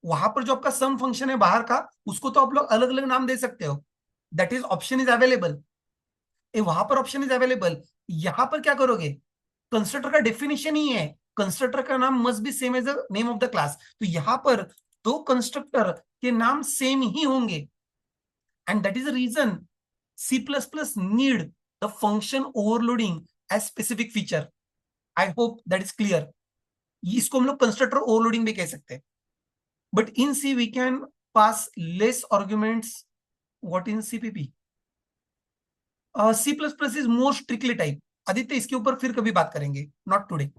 A: वहां पर जो आपका सम फंक्शन है बाहर का, उसको तो आप लोग अलग अलग नाम दे सकते हो, that is option is available, वहां पर ऑप्शन इज अवेलेबल। यहां पर क्या करोगे, कंस्ट्रक्टर का डेफिनेशन ही है कंस्ट्रक्टर का नाम must be same as the name of the class, तो यहां पर दो कंस्ट्रक्टर के नाम सेम ही होंगे, and that is the reason C++ need the function overloading as specific feature. I hope that is clear. इसको हम लोग कंस्ट्रक्टर ओवरलोडिंग भी कह सकते हैं, but in C we can pass less arguments. What in CPP? C++ is more strictly type. Aditya इसके ऊपर फिर कभी बात करेंगे, नॉट टुडे।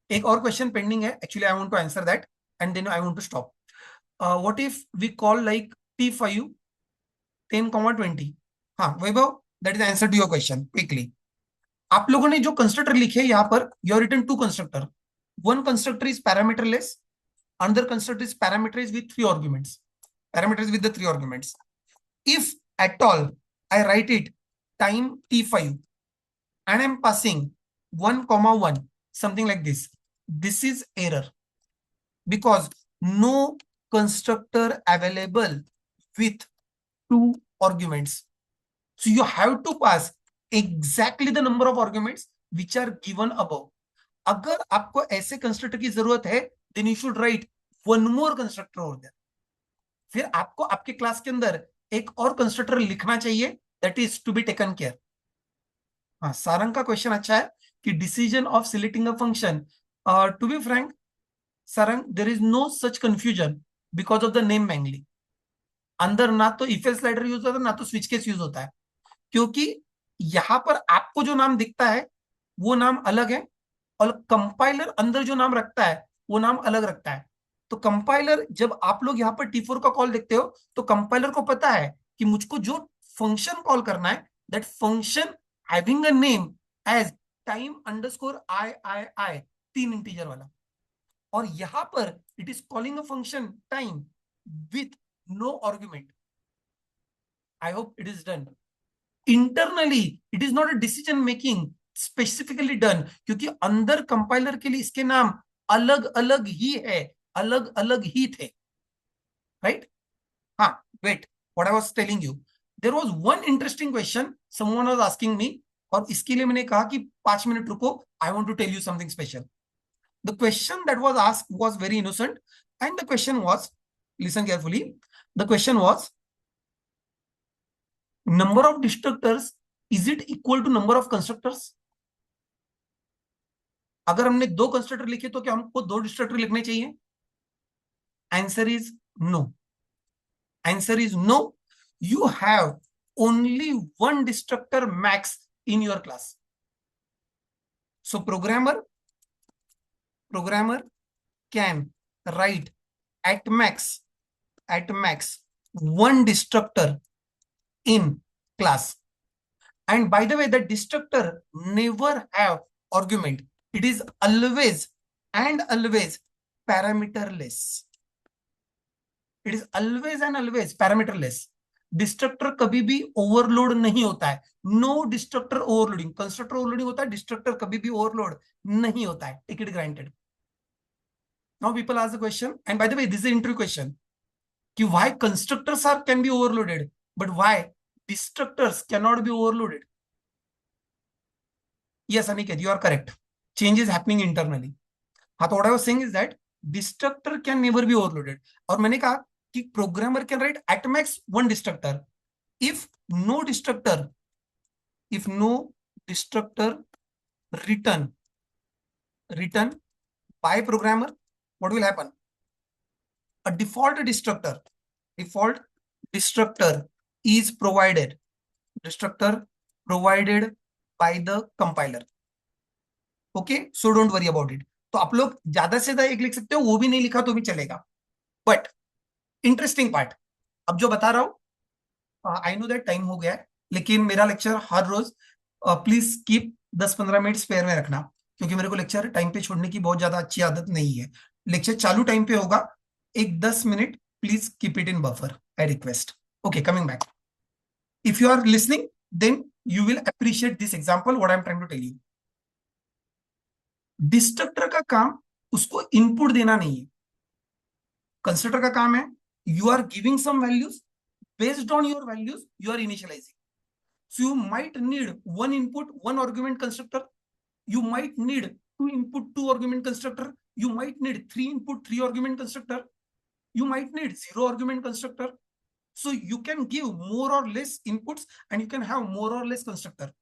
A: एक और क्वेश्चन पेंडिंग है, actually I want to answer that and then I want to stop. What if we call like T5 10,20। हाँ Vaibhav, that is answer to your question quickly. आप लोगों ने जो कंस्ट्रक्टर लिखे यहां पर, you are written two constructor. One constructor is parameterless, another constructor is parameterized with three arguments, parameters with the three arguments. If at all I write it time t5 and I'm passing 1 comma 1, something like this is error, because no constructor available with two arguments. So you have to pass exactly the number of arguments which are given above. अगर आपको ऐसे constructor की जरूरत है, then you should write one more constructor over there. फिर आपको आपके class के अंदर एक और कंस्ट्रक्टर लिखना चाहिए, that is to be taken care. हाँ, सारंग का क्वेश्चन अच्छा है कि decision of selecting a function, to be frank Sarang, there is no such confusion because of the name mangling. अंदर ना तो इफ एल्स स्लाइडर यूज होता है, ना तो स्विच केस यूज होता है, क्योंकि यहां पर आपको जो नाम दिखता है वो नाम अलग है, और कंपाइलर अंदर जो नाम रखता है वो नाम अलग रखता है। तो कंपाइलर, जब आप लोग यहाँ पर T4 का कॉल देखते हो, तो कंपाइलर को पता है कि मुझको जो फंक्शन कॉल करना है, that function having a name as time underscore I, तीन इंटीजर वाला, और यहां पर it is calling a function time with no argument. I hope it is done. Internally it is not a decision making specifically done, क्योंकि अंदर compiler के लिए इसके नाम अलग अलग ही है, अलग अलग ही थे, राइट? हाँ, wait, what I was telling you, there was one interesting question someone was asking me, और इसके लिए मैंने कहा कि 5 मिनट रुको, I want to tell you something special. The question that was asked was very innocent, and the question was, listen carefully, the question was, number of destructors, is it equal to number of constructors? अगर हमने दो constructor लिखे तो क्या हमको दो destructor लिखने चाहिए? Answer is no. Answer is no. You have only one destructor max in your class. So programmer can write at max one destructor in class. And by the way, the destructor never have argument. It is always and always parameterless. It is always and always parameterless. Destructor कभी भी overload नहीं होता है। No destructor overloading. Constructor overloading होता है, destructor कभी भी overload नहीं होता है। Take it granted. Now people ask the question, and by the way this is interview question, कि why constructors are can be overloaded but why destructors cannot be overloaded? Yes, Aniket, you are correct. Change is happening internally. हाँ, तो what I was saying is that destructor can never be overloaded. और मैंने कहा कि programmer can write at max one destructor. If no destructor written by programmer, what will happen? A default destructor is provided by the compiler. Okay, so don't worry about it. तो आप लोग ज्यादा से ज्यादा एक लिख सकते हो, वो भी नहीं लिखा तो भी चलेगा। बट इंटरेस्टिंग पार्ट अब जो बता रहा हूं, आई नो दैट टाइम हो गया है, लेकिन मेरा लेक्चर हर रोज, प्लीज कीप 10-15 मिनट स्पेयर में रखना, क्योंकि मेरे को लेक्चर टाइम पे छोड़ने की बहुत ज्यादा अच्छी आदत नहीं है। लेक्चर चालू टाइम पे होगा, एक 10 minute please keep it in buffer, I request. Okay, coming back, if you are listening then you will appreciate this example what I am trying to tell you. Destructor का काम उसको input देना नहीं है। Constructor का काम है, you are giving some values, based on your values you are initialising. So you might need one input one argument constructor, you might need two input two argument constructor, you might need three input three argument constructor, you might need zero argument constructor. So you can give more or less inputs and you can have more or less constructor.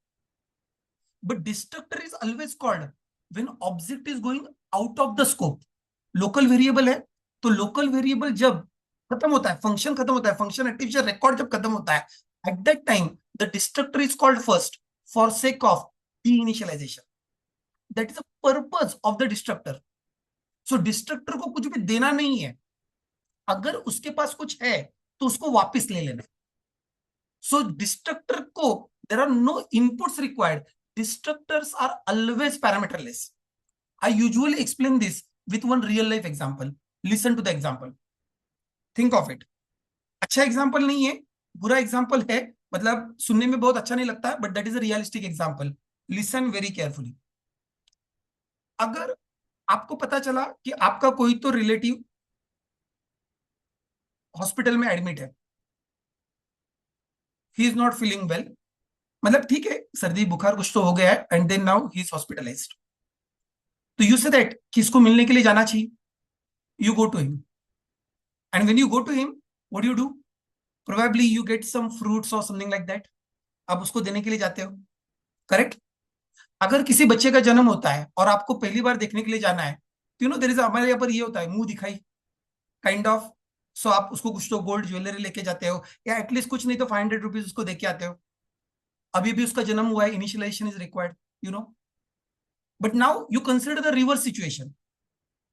A: But destructor is always called when object is going out of the scope. Local variable है, तो local variable जब खत्म होता है, function खत्म होता है, function activation record जब खत्म होता है, at that time the destructor is called first for sake of deinitialization. That is the purpose of the destructor. So destructor को कुछ भी देना नहीं है, अगर उसके पास कुछ है तो उसको वापस ले लेना है। So destructor को there are no inputs required. Destructors are always parameterless. I usually explain this with one real life example. Listen to the example. Think of it. अच्छा एग्जाम्पल नहीं है, बुरा एग्जाम्पल है, मतलब सुनने में बहुत अच्छा नहीं लगता है, but that is a realistic example. Listen very carefully. अगर आपको पता चला कि आपका कोई तो रिलेटिव हॉस्पिटल में एडमिट है, he is not feeling well, मतलब ठीक है सर्दी बुखार कुछ तो हो गया है, and then now he is hospitalised. तो यू से दैट कि इसको मिलने के लिए जाना चाहिए. You go to him, and when you go to him, what do you do? Probably you get some fruits और समथिंग लाइक दैट. आप उसको देने के लिए जाते हो, करेक्ट? अगर किसी बच्चे का जन्म होता है और आपको पहली बार देखने के लिए जाना है, तो यू नो देयर इज, हमारे यहाँ पर ये होता है मुंह दिखाई काइंड ऑफ. सो आप उसको कुछ तो गोल्ड ज्वेलरी लेके जाते हो, या एटलीस्ट कुछ नहीं तो 500 रुपीज उसको दे के आते हो. अभी भी उसका जन्म हुआ है, initialisation is required, you know. But now you consider the reverse situation,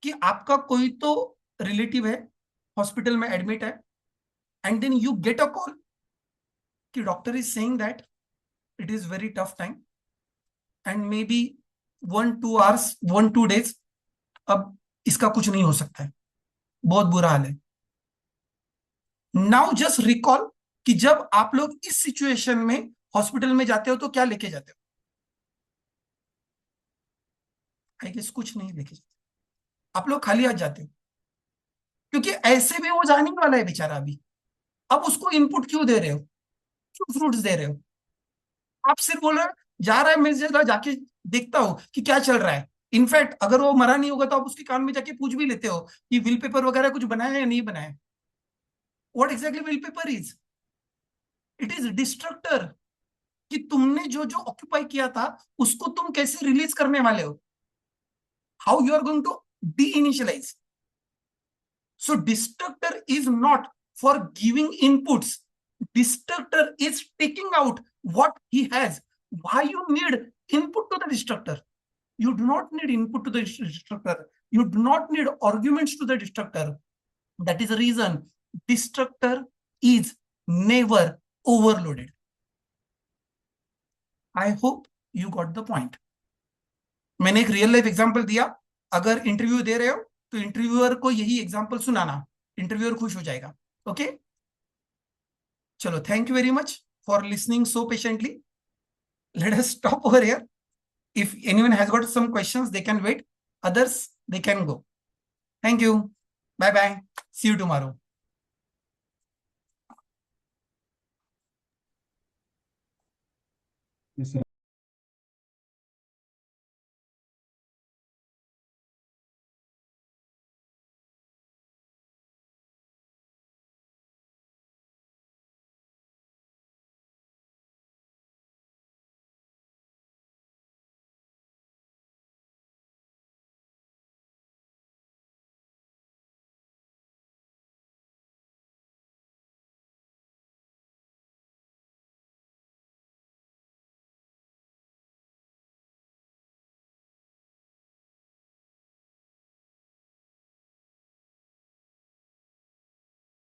A: कि आपका कोई तो रिलेटिव है, हॉस्पिटल में एडमिट है, and then you get a call कि doctor is saying that it is very tough time, and maybe 1-2 hours, 1-2 days, अब इसका कुछ नहीं हो सकता है, बहुत बुरा हाल है. नाउ जस्ट रिकॉल कि जब आप लोग इस सिचुएशन में हॉस्पिटल में जाते हो तो क्या लेके जाते हो? आई गेस कुछ नहीं लेके जाते, आप लोग खाली हाथ जाते हो, क्योंकि ऐसे भी वो जाने वाला है बेचारा अभी. अब उसको इनपुट क्यों दे रहे हो, क्यों फ्रूट्स दे रहे हो? आप सिर्फ बोल रहे हो जा रहा है, मैं जरा जाके देखता हूं कि क्या चल रहा है. इनफैक्ट अगर वो मरा नहीं होगा तो आप उसके कान में जाके पूछ भी लेते हो कि विल पेपर वगैरह कुछ बनाया है या नहीं बनाया. What exactly will paper is? It is destructor. कि तुमने जो जो ऑक्यूपाई किया था उसको तुम कैसे रिलीज करने वाले हो, how you are going to deinitialise. So destructor is not for giving inputs. Destructor is taking out what he has. Why you need input to the destructor? You do not need input to the destructor. You do not need arguments to the destructor. That is the reason destructor is never overloaded. I hope you got the point. मैंने एक real life example दिया. अगर interview दे रहे हो तो interviewer को यही example सुनाना, इंटरव्यूअर खुश हो जाएगा. ओके, चलो, thank you very much for listening so patiently. Let us stop over here. If anyone has got some questions they can wait, others they can go. Thank you, bye bye, see you tomorrow.